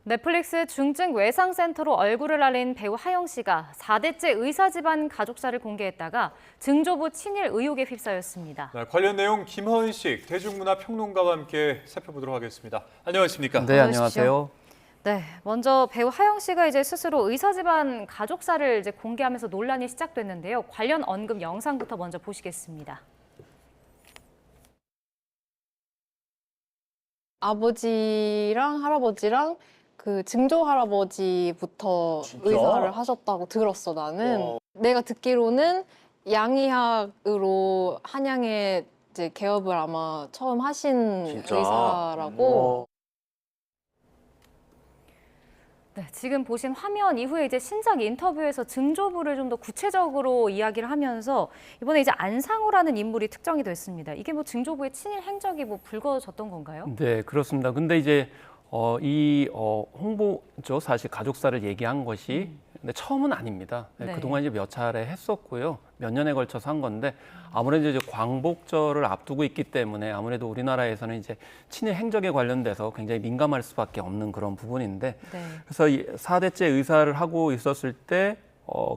Speaker 1: 넷플릭스 중증 외상센터로 얼굴을 알린 배우 하영 씨가 4대째 의사 집안 가족사를 공개했다가 증조부 친일 의혹에 휩싸였습니다.
Speaker 2: 관련 내용 김헌식 대중문화평론가와 함께 살펴보도록 하겠습니다. 안녕하십니까?
Speaker 20: 네, 안녕하세요.
Speaker 1: 네, 먼저 배우 하영 씨가 이제 스스로 의사 집안 가족사를 이제 공개하면서 논란이 시작됐는데요. 관련 언급 영상부터 먼저 보시겠습니다.
Speaker 22: 아버지랑 할아버지랑 그 증조 할아버지부터
Speaker 26: 진짜?
Speaker 22: 의사를 하셨다고 들었어, 나는. 내가 듣기로는 양의학으로 한양에 이제 개업을 아마 처음 하신
Speaker 26: 진짜?
Speaker 22: 의사라고.
Speaker 1: 네, 지금 보신 화면 이후에 이제 신작 인터뷰에서 증조부를 좀 더 구체적으로 이야기를 하면서 이번에 이제 안상우라는 인물이 특정이 됐습니다. 이게 뭐 증조부의 친일 행적이 뭐 불거졌던 건가요?
Speaker 26: 네, 그렇습니다. 근데 이제 홍보죠. 사실 가족사를 얘기한 것이 근데 처음은 아닙니다.
Speaker 1: 네.
Speaker 26: 그동안 이제 몇 차례 했었고요. 몇 년에 걸쳐서 한 건데 아무래도 이제 광복절을 앞두고 있기 때문에 아무래도 우리나라에서는 이제 친일 행적에 관련돼서 굉장히 민감할 수밖에 없는 그런 부분인데
Speaker 1: 네.
Speaker 26: 그래서 이 4대째 의사를 하고 있었을 때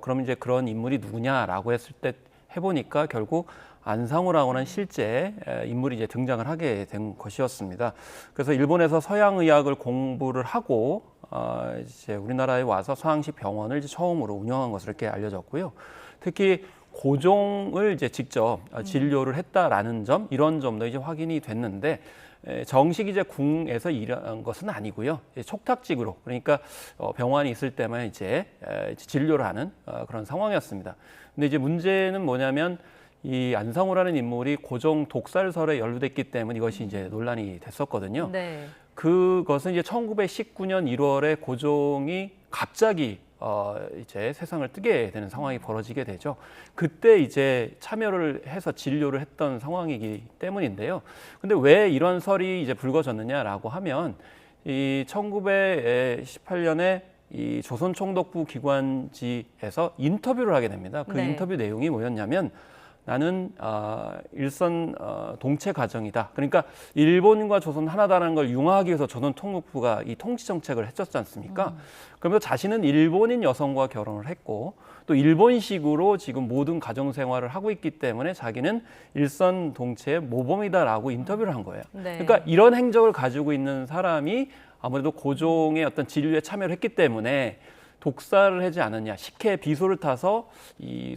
Speaker 26: 그럼 이제 그런 인물이 누구냐라고 했을 때 해보니까 결국 안상우라고 하는 실제 인물이 이제 등장을 하게 된 것이었습니다. 그래서 일본에서 서양의학을 공부를 하고 이제 우리나라에 와서 서양시 병원을 이제 처음으로 운영한 것으로 이렇게 알려졌고요. 특히 고종을 이제 직접 진료를 했다라는 점, 이런 점도 이제 확인이 됐는데 정식 이제 궁에서 일한 것은 아니고요. 촉탁직으로, 그러니까 병원이 있을 때만 이제 진료를 하는 그런 상황이었습니다. 근데 이제 문제는 뭐냐면 이 안상우라는 인물이 고종 독살설에 연루됐기 때문에 이것이 이제 논란이 됐었거든요.
Speaker 1: 네.
Speaker 26: 그것은 이제 1919년 1월에 고종이 갑자기 이제 세상을 뜨게 되는 상황이 벌어지게 되죠. 그때 이제 참여를 해서 진료를 했던 상황이기 때문인데요. 근데 왜 이런 설이 이제 불거졌느냐라고 하면 이 1918년에 이 조선총독부 기관지에서 인터뷰를 하게 됩니다. 그
Speaker 1: 네.
Speaker 26: 인터뷰 내용이 뭐였냐면 나는 일선 동체 가정이다. 그러니까 일본과 조선 하나다라는 걸 융화하기 위해서 조선 통일부가 이 통치 정책을 했었지 않습니까? 그러면서 자신은 일본인 여성과 결혼을 했고 또 일본식으로 지금 모든 가정 생활을 하고 있기 때문에 자기는 일선 동체의 모범이다라고 인터뷰를 한 거예요.
Speaker 1: 네.
Speaker 26: 그러니까 이런 행적을 가지고 있는 사람이 아무래도 고종의 어떤 진료에 참여를 했기 때문에 독살을 하지 않았냐, 식혜 비소를 타서 이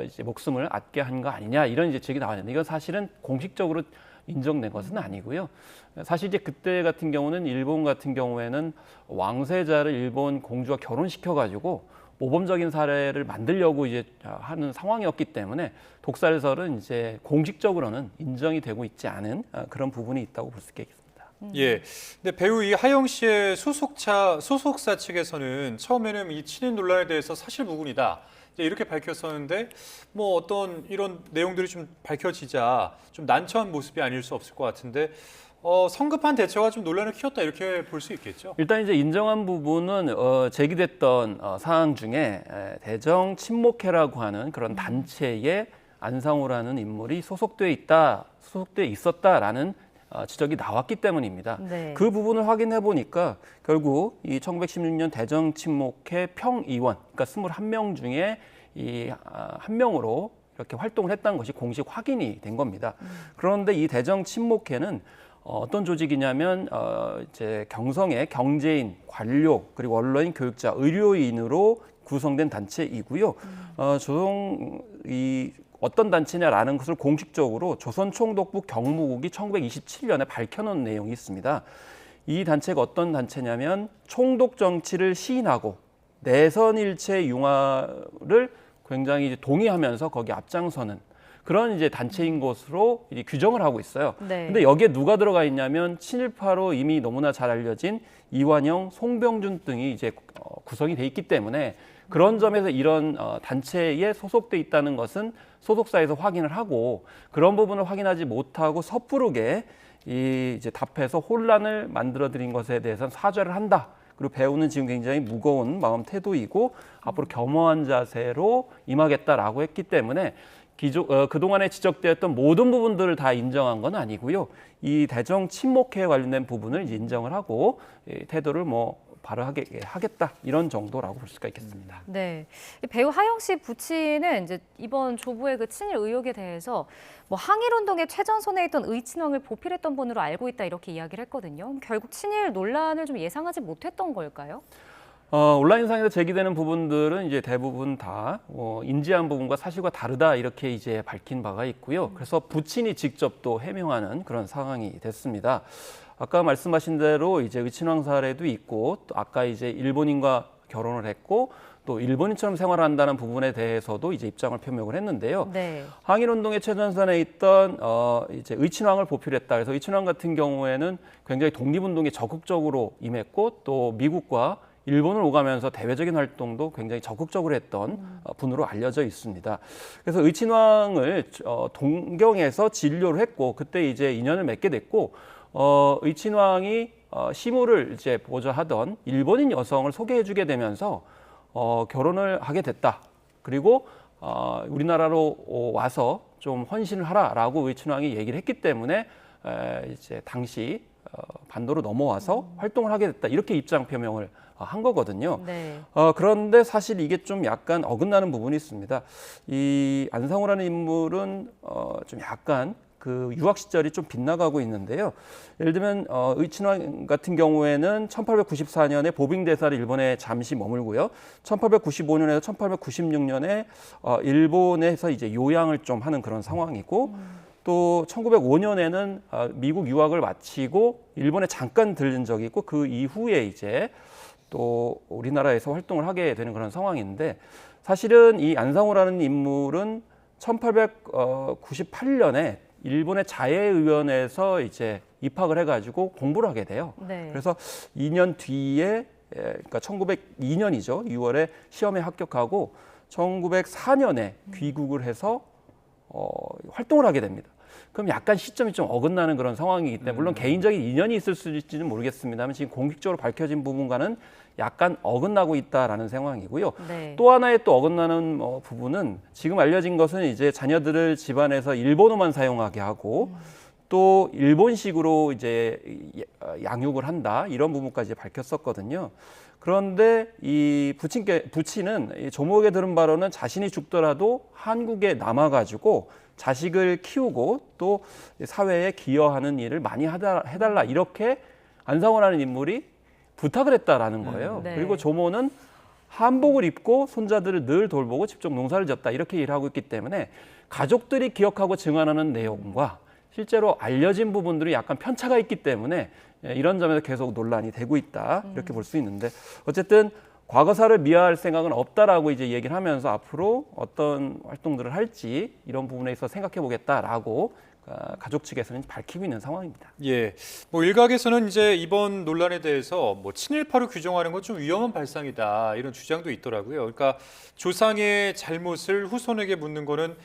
Speaker 26: 이제 목숨을 얻게 한 거 아니냐, 이런 이제 제기 나왔는데 이건 사실은 공식적으로 인정된 것은 아니고요. 사실 이제 그때 같은 경우는 일본 같은 경우에는 왕세자를 일본 공주와 결혼시켜가지고 모범적인 사례를 만들려고 이제 하는 상황이었기 때문에 독살설은 이제 공식적으로는 인정이 되고 있지 않은 그런 부분이 있다고 볼 수 있겠습니다.
Speaker 2: 예. 근데 배우 이하영 씨의 소속사 측에서는 처음에는 이 친인 논란에 대해서 사실무근이다, 이렇게 밝혔었는데 뭐 어떤 이런 내용들이 좀 밝혀지자 좀 난처한 모습이 아닐 수 없을 것 같은데 성급한 대처가 좀 논란을 키웠다, 이렇게 볼 수 있겠죠.
Speaker 26: 일단 이제 인정한 부분은 제기됐던 사항 중에 대정 친목회라고 하는 그런 단체에 안상우라는 인물이 소속돼 있었다라는 지적이 나왔기 때문입니다.
Speaker 1: 네.
Speaker 26: 그 부분을 확인해 보니까 결국 이 1916년 대정 친목회 평의원, 그러니까 21명 중에 이 한 명으로 이렇게 활동을 했다는 것이 공식 확인이 된 겁니다. 그런데 이 대정 친목회는 어떤 조직이냐면 이제 경성의 경제인, 관료, 그리고 언론인, 교육자, 의료인으로 구성된 단체이고요. 어떤 단체냐라는 것을 공식적으로 조선총독부 경무국이 1927년에 밝혀놓은 내용이 있습니다. 이 단체가 어떤 단체냐면 총독 정치를 시인하고 내선일체 융화를 굉장히 이제 동의하면서 거기 앞장서는 그런 이제 단체인 것으로 이제 규정을 하고 있어요.
Speaker 1: 네.
Speaker 26: 근데 여기에 누가 들어가 있냐면 친일파로 이미 너무나 잘 알려진 이완영, 송병준 등이 이제 구성이 돼 있기 때문에 그런 점에서 이런 단체에 소속돼 있다는 것은 소속사에서 확인을 하고 그런 부분을 확인하지 못하고 섣부르게 이제 답해서 혼란을 만들어드린 것에 대해서는 사죄를 한다. 그리고 배우는 지금 굉장히 무거운 마음 태도이고 앞으로 겸허한 자세로 임하겠다라고 했기 때문에 그동안에 지적되었던 모든 부분들을 다 인정한 건 아니고요. 이 대정 친목회에 관련된 부분을 이제 인정을 하고 태도를 바르게 하겠다, 이런 정도라고 볼 수가 있겠습니다.
Speaker 1: 네, 배우 하영 씨 부친은 이제 이번 조부의 그 친일 의혹에 대해서 항일 운동의 최전선에 있던 의친왕을 보필했던 분으로 알고 있다, 이렇게 이야기를 했거든요. 결국 친일 논란을 좀 예상하지 못했던 걸까요?
Speaker 26: 온라인상에서 제기되는 부분들은 이제 대부분 다 인지한 부분과 사실과 다르다, 이렇게 이제 밝힌 바가 있고요. 그래서 부친이 직접 또 해명하는 그런 상황이 됐습니다. 아까 말씀하신 대로 이제 의친왕 사례도 있고, 또 아까 이제 일본인과 결혼을 했고, 또 일본인처럼 생활한다는 부분에 대해서도 이제 입장을 표명을 했는데요.
Speaker 1: 네.
Speaker 26: 항일운동의 최전선에 있던 이제 의친왕을 보필했다. 그래서 의친왕 같은 경우에는 굉장히 독립운동에 적극적으로 임했고, 또 미국과 일본을 오가면서 대외적인 활동도 굉장히 적극적으로 했던 분으로 알려져 있습니다. 그래서 의친왕을 동경에서 진료를 했고, 그때 이제 인연을 맺게 됐고, 의친왕이 시무를 이제 보좌하던 일본인 여성을 소개해주게 되면서 결혼을 하게 됐다. 그리고 우리나라로 와서 좀 헌신을 하라라고 의친왕이 얘기를 했기 때문에 이제 당시 반도로 넘어와서 활동을 하게 됐다. 이렇게 입장 표명을 한 거거든요.
Speaker 1: 네.
Speaker 26: 그런데 사실 이게 좀 약간 어긋나는 부분이 있습니다. 이 안상호라는 인물은 좀 약간 그 유학 시절이 좀 빗나가고 있는데요. 예를 들면 의친왕 같은 경우에는 1894년에 보빙대사를 일본에 잠시 머물고요. 1895년에서 1896년에 일본에서 이제 요양을 좀 하는 그런 상황이고 또 1905년에는 미국 유학을 마치고 일본에 잠깐 들른 적이 있고 그 이후에 이제 또 우리나라에서 활동을 하게 되는 그런 상황인데 사실은 이 안상호라는 인물은 1898년에 일본의 자해의원에서 이제 입학을 해가지고 공부를 하게 돼요.
Speaker 1: 네.
Speaker 26: 그래서 2년 뒤에 그러니까 1902년이죠. 6월에 시험에 합격하고 1904년에 귀국을 해서 활동을 하게 됩니다. 그럼 약간 시점이 좀 어긋나는 그런 상황이기 때문에 물론 개인적인 인연이 있을 수 있을지는 모르겠습니다만 지금 공식적으로 밝혀진 부분과는 약간 어긋나고 있다라는 상황이고요.
Speaker 1: 네.
Speaker 26: 또 하나의 또 어긋나는 부분은 지금 알려진 것은 이제 자녀들을 집안에서 일본어만 사용하게 하고 또 일본식으로 이제 양육을 한다 이런 부분까지 밝혔었거든요. 그런데 이 부친은 이 조목에 들은 바로는 자신이 죽더라도 한국에 남아가지고 자식을 키우고 또 사회에 기여하는 일을 많이 해달라 이렇게 안상호라는 인물이 부탁을 했다라는 거예요.
Speaker 1: 네.
Speaker 26: 그리고 조모는 한복을 입고 손자들을 늘 돌보고 직접 농사를 졌다 이렇게 일을 하고 있기 때문에 가족들이 기억하고 증언하는 내용과 실제로 알려진 부분들이 약간 편차가 있기 때문에 이런 점에서 계속 논란이 되고 있다 이렇게 볼 수 있는데 어쨌든 과거사를 미화할 생각은 없다라고 이제 얘기를 하면서 앞으로 어떤 활동들을 할지 이런 부분에 있어서 생각해 보겠다라고 가족 측에서는 밝히고 있는 상황입니다.
Speaker 2: 예, 뭐 일각에서는 이제 이번 논란에 대해서 뭐 친일파로 규정하는 건 좀 위험한 발상이다 이런 주장도 있더라고요. 그러니까 조상의 잘못을 후손에게 묻는 거는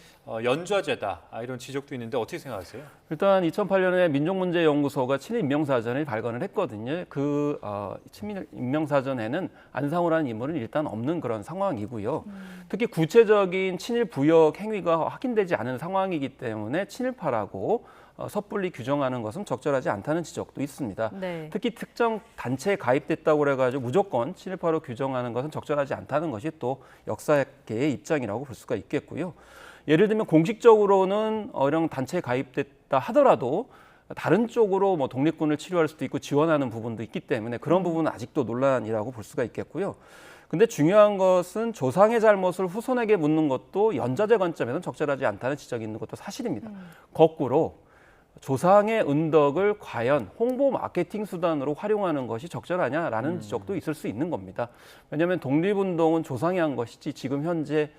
Speaker 2: 연좌제다 이런 지적도 있는데 어떻게 생각하세요?
Speaker 26: 일단 2008년에 민족문제연구소가 친일인명사전을 발간을 했거든요. 그 친일인명사전에는 안상호라는 인물은 일단 없는 그런 상황이고요. 특히 구체적인 친일 부역 행위가 확인되지 않은 상황이기 때문에 친일파라고 섣불리 규정하는 것은 적절하지 않다는 지적도 있습니다.
Speaker 1: 네.
Speaker 26: 특히 특정 단체에 가입됐다고 해가지고 무조건 친일파로 규정하는 것은 적절하지 않다는 것이 또 역사계의 입장이라고 볼 수가 있겠고요. 예를 들면 공식적으로는 이런 단체에 가입됐다 하더라도 다른 쪽으로 뭐 독립군을 치료할 수도 있고 지원하는 부분도 있기 때문에 그런 부분은 아직도 논란이라고 볼 수가 있겠고요. 근데 중요한 것은 조상의 잘못을 후손에게 묻는 것도 연좌제 관점에서는 적절하지 않다는 지적이 있는 것도 사실입니다. 거꾸로 조상의 은덕을 과연 홍보 마케팅 수단으로 활용하는 것이 적절하냐라는 지적도 있을 수 있는 겁니다. 왜냐하면 독립운동은 조상이 한 것이지 지금 현재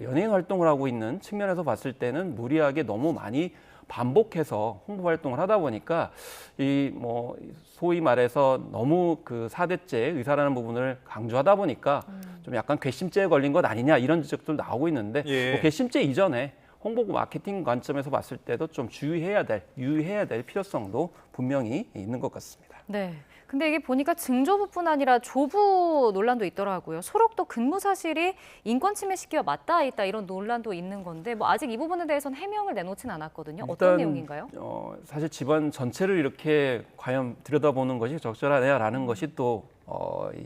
Speaker 26: 연예인 활동을 하고 있는 측면에서 봤을 때는 무리하게 너무 많이 반복해서 홍보 활동을 하다 보니까 이 뭐 소위 말해서 너무 그 4대째 의사라는 부분을 강조하다 보니까 좀 약간 괘씸죄에 걸린 것 아니냐 이런 지적도 나오고 있는데
Speaker 2: 예.
Speaker 26: 뭐 괘씸죄 이전에 홍보 마케팅 관점에서 봤을 때도 좀 유의해야 될 필요성도 분명히 있는 것 같습니다.
Speaker 1: 네. 근데 이게 보니까 증조부뿐 아니라 조부 논란도 있더라고요. 소록도 근무 사실이 인권 침해 시기와 맞닿아 있다 이런 논란도 있는 건데 뭐 아직 이 부분에 대해서는 해명을 내놓진 않았거든요. 어떤 내용인가요?
Speaker 26: 사실 집안 전체를 이렇게 과연 들여다보는 것이 적절하냐라는 것이 또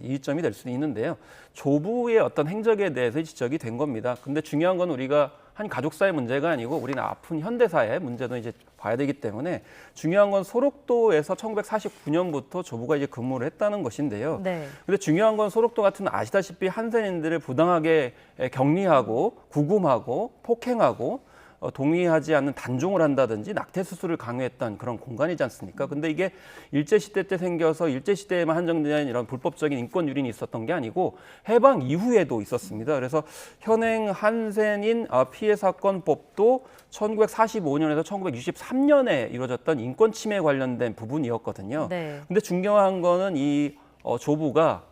Speaker 26: 이점이 될 수는 있는데요. 조부의 어떤 행적에 대해서 지적이 된 겁니다. 근데 중요한 건 우리가 한 가족사의 문제가 아니고 우리는 아픈 현대사의 문제도 이제 봐야 되기 때문에 중요한 건 소록도에서 1949년부터 조부가 이제 근무를 했다는 것인데요.
Speaker 1: 네.
Speaker 26: 근데 중요한 건 소록도 같은 아시다시피 한센인들을 부당하게 격리하고 구금하고 폭행하고 동의하지 않는 단종을 한다든지 낙태 수술을 강요했던 그런 공간이지 않습니까? 근데 이게 일제시대 때 생겨서 일제시대에만 한정된 이런 불법적인 인권 유린이 있었던 게 아니고 해방 이후에도 있었습니다. 그래서 현행 한센인 피해 사건법도 1945년에서 1963년에 이루어졌던 인권 침해 관련된 부분이었거든요.
Speaker 1: 네.
Speaker 26: 근데 중요한 거는 이 조부가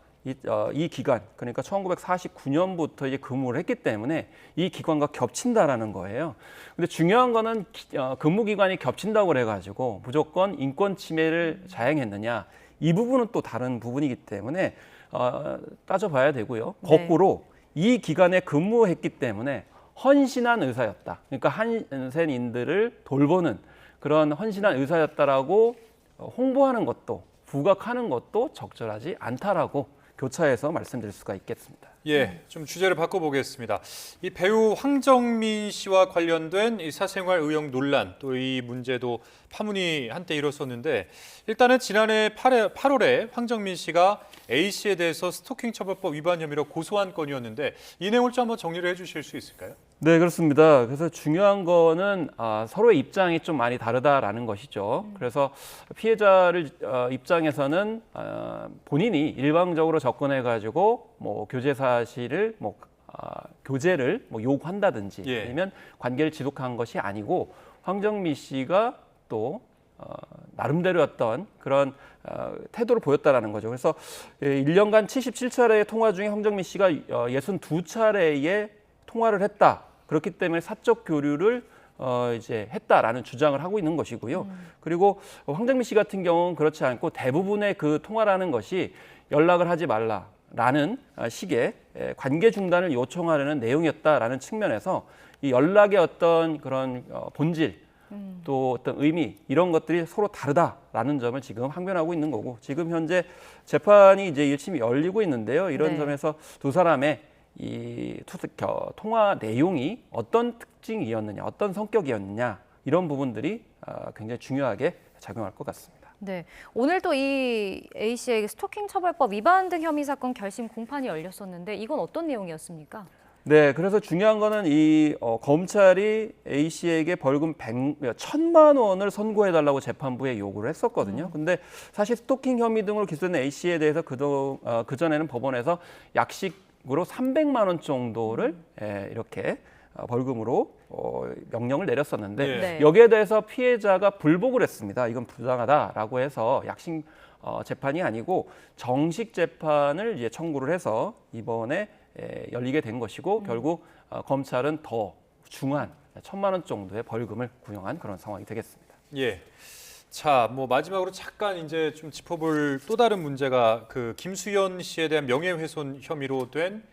Speaker 26: 이 기간, 그러니까 1949년부터 이제 근무를 했기 때문에 이 기간과 겹친다라는 거예요. 근데 중요한 거는 근무 기간이 겹친다고 해가지고 무조건 인권 침해를 자행했느냐 이 부분은 또 다른 부분이기 때문에 따져봐야 되고요. 거꾸로 이 기간에 근무했기 때문에 헌신한 의사였다. 그러니까 한센인들을 돌보는 그런 헌신한 의사였다라고 홍보하는 것도 부각하는 것도 적절하지 않다라고 교차해서 말씀드릴 수가 있겠습니다.
Speaker 2: 예, 좀 주제를 바꿔보겠습니다. 이 배우 황정민 씨와 관련된 이 사생활 의혹 논란, 또 이 문제도 파문이 한때 일었었는데, 일단은 지난해 8월에 황정민 씨가 A 씨에 대해서 스토킹 처벌법 위반 혐의로 고소한 건이었는데, 이 내용을 좀 한번 정리를 해주실 수 있을까요?
Speaker 26: 네, 그렇습니다. 그래서 중요한 거는 서로의 입장이 좀 많이 다르다라는 것이죠. 그래서 피해자를 입장에서는 본인이 일방적으로 접근해가지고 뭐 교제 사실을 교제를 요구한다든지 아니면 관계를 지속한 것이 아니고 황정민 씨가 또 나름대로 어떤 그런 태도를 보였다라는 거죠. 그래서 1년간 77차례의 통화 중에 황정민 씨가 62차례의 통화를 했다. 그렇기 때문에 사적 교류를 이제 했다라는 주장을 하고 있는 것이고요. 그리고 황정민 씨 같은 경우는 그렇지 않고 대부분의 그 통화라는 것이 연락을 하지 말라라는 식의 관계 중단을 요청하려는 내용이었다라는 측면에서 이 연락의 어떤 그런 본질 또 어떤 의미 이런 것들이 서로 다르다라는 점을 지금 항변하고 있는 거고, 지금 현재 재판이 이제 열심히 열리고 있는데요. 이런 점에서 두 사람의 이 통화 내용이 어떤 특징이었느냐, 어떤 성격이었느냐 이런 부분들이 굉장히 중요하게 작용할 것 같습니다.
Speaker 1: 네, 오늘 또 이 A 씨에게 스토킹 처벌법 위반 등 혐의 사건 결심 공판이 열렸었는데 이건 어떤 내용이었습니까?
Speaker 26: 네, 그래서 중요한 거는 이 검찰이 A 씨에게 벌금 1,000만 원을 선고해달라고 재판부에 요구를 했었거든요. 근데 사실 스토킹 혐의 등으로 기소된 A 씨에 대해서 그전에는 법원에서 약식으로 300만 원 정도를 이렇게 벌금으로 명령을 내렸었는데 여기에 대해서 피해자가 불복을 했습니다. 이건 부당하다라고 해서 약식 재판이 아니고 정식 재판을 이제 청구를 해서 이번에 열리게 된 것이고 결국 검찰은 더 중한 1,000만 원 정도의 벌금을 구형한 그런 상황이 되겠습니다.
Speaker 2: 예. 자, 뭐 마지막으로 잠깐 이제 좀 짚어볼 또 다른 문제가 그 김수현 씨에 대한 명예훼손 혐의로 된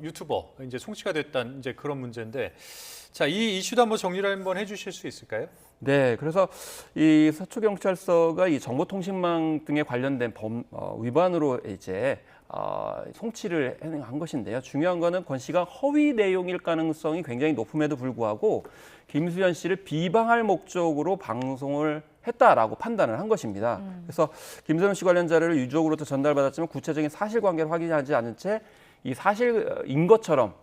Speaker 2: 유튜버 이제 송치가 됐다는 이제 그런 문제인데, 자, 이 이슈도 한번 정리를 한번 해주실 수 있을까요?
Speaker 26: 네, 그래서 이 서초경찰서가 이 정보통신망 등에 관련된 위반으로 이제 송치를 한 것인데요. 중요한 거는 권 씨가 허위 내용일 가능성이 굉장히 높음에도 불구하고 김수현 씨를 비방할 목적으로 방송을 했다라고 판단을 한 것입니다. 그래서 김수현 씨 관련 자료를 유족으로부터 전달받았지만 구체적인 사실관계를 확인하지 않은 채 이 사실인 것처럼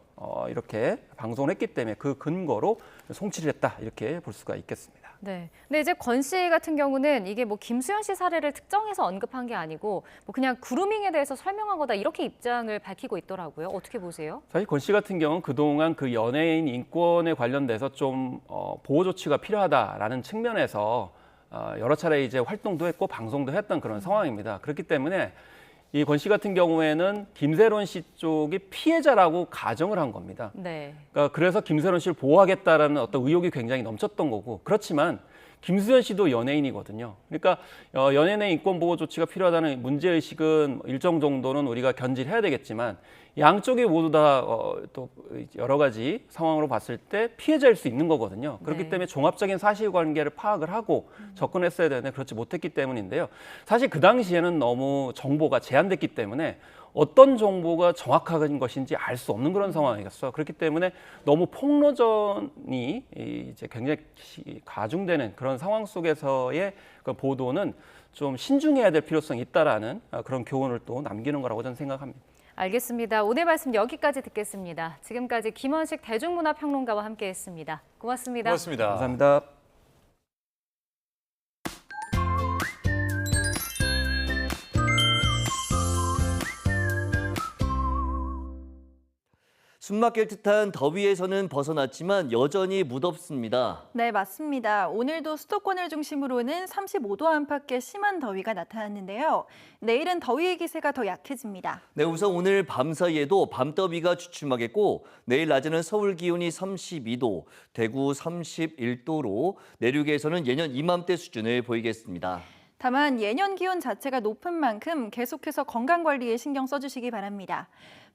Speaker 26: 이렇게 방송을 했기 때문에 그 근거로 송치를 했다 이렇게 볼 수가 있겠습니다.
Speaker 1: 네. 근데 이제 권 씨 같은 경우는 이게 뭐 김수현 씨 사례를 특정해서 언급한 게 아니고 뭐 그냥 그루밍에 대해서 설명한 거다 이렇게 입장을 밝히고 있더라고요. 어떻게 보세요?
Speaker 26: 사실 권 씨 같은 경우는 그동안 그 연예인 인권에 관련돼서 좀 보호 조치가 필요하다라는 측면에서 여러 차례 이제 활동도 했고 방송도 했던 그런 상황입니다. 그렇기 때문에 이 권 씨 같은 경우에는 김세론 씨 쪽이 피해자라고 가정을 한 겁니다.
Speaker 1: 네.
Speaker 26: 그러니까 그래서 김세론 씨를 보호하겠다라는 어떤 의욕이 굉장히 넘쳤던 거고, 그렇지만 김수현 씨도 연예인이거든요. 그러니까 연예인의 인권 보호 조치가 필요하다는 문제의식은 일정 정도는 우리가 견지해야 되겠지만 양쪽이 모두 다 또 여러 가지 상황으로 봤을 때 피해자일 수 있는 거거든요. 그렇기 때문에 종합적인 사실관계를 파악을 하고 접근했어야 되는데 그렇지 못했기 때문인데요. 사실 그 당시에는 너무 정보가 제한됐기 때문에 어떤 정보가 정확한 것인지 알 수 없는 그런 상황이었어요. 그렇기 때문에 너무 폭로전이 이제 굉장히 가중되는 그런 상황 속에서의 그 보도는 좀 신중해야 될 필요성이 있다라는 그런 교훈을 또 남기는 거라고 저는 생각합니다.
Speaker 1: 알겠습니다. 오늘 말씀 여기까지 듣겠습니다. 지금까지 김원식 대중문화평론가와 함께했습니다. 고맙습니다.
Speaker 2: 고맙습니다.
Speaker 26: 감사합니다.
Speaker 3: 숨막힐 듯한 더위에서는 벗어났지만 여전히 무덥습니다.
Speaker 12: 네, 맞습니다. 오늘도 수도권을 중심으로는 35도 안팎의 심한 더위가 나타났는데요. 내일은 더위의 기세가 더 약해집니다.
Speaker 3: 네, 우선 오늘 밤사이에도 밤더위가 주춤하겠고 내일 낮에는 서울 기온이 32도, 대구 31도로 내륙에서는 예년 이맘때 수준을 보이겠습니다.
Speaker 12: 다만 예년 기온 자체가 높은 만큼 계속해서 건강관리에 신경 써주시기 바랍니다.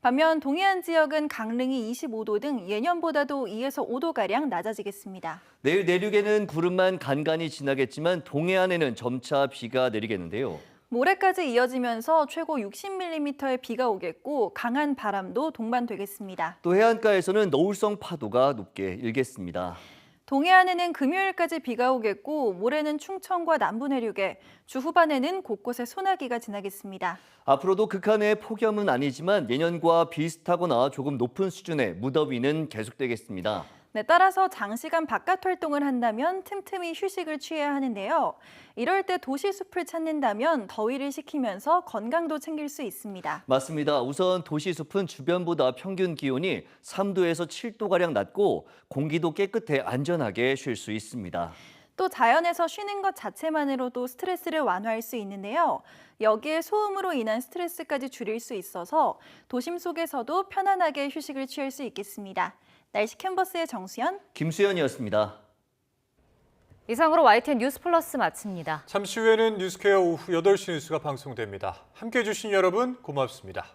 Speaker 12: 반면 동해안 지역은 강릉이 25도 등 예년보다도 2에서 5도가량 낮아지겠습니다.
Speaker 3: 내일 내륙에는 구름만 간간히 지나겠지만 동해안에는 점차 비가 내리겠는데요.
Speaker 12: 모레까지 이어지면서 최고 60mm의 비가 오겠고 강한 바람도 동반되겠습니다.
Speaker 3: 또 해안가에서는 너울성 파도가 높게 일겠습니다.
Speaker 12: 동해안에는 금요일까지 비가 오겠고 모레는 충청과 남부 내륙에, 주 후반에는 곳곳에 소나기가 지나겠습니다.
Speaker 3: 앞으로도 극한의 폭염은 아니지만 예년과 비슷하거나 조금 높은 수준의 무더위는 계속되겠습니다.
Speaker 12: 네, 따라서 장시간 바깥 활동을 한다면 틈틈이 휴식을 취해야 하는데요. 이럴 때 도시 숲을 찾는다면 더위를 식히면서 건강도 챙길 수 있습니다.
Speaker 3: 맞습니다. 우선 도시숲은 주변보다 평균 기온이 3도에서 7도가량 낮고 공기도 깨끗해 안전하게 쉴 수 있습니다.
Speaker 12: 또 자연에서 쉬는 것 자체만으로도 스트레스를 완화할 수 있는데요. 여기에 소음으로 인한 스트레스까지 줄일 수 있어서 도심 속에서도 편안하게 휴식을 취할 수 있겠습니다. 날씨 캔버스의 정수연,
Speaker 3: 김수연이었습니다.
Speaker 1: 이상으로 YTN 뉴스 플러스 마칩니다.
Speaker 2: 잠시 후에는 뉴스케어 오후 8시 뉴스가 방송됩니다. 함께해 주신 여러분 고맙습니다.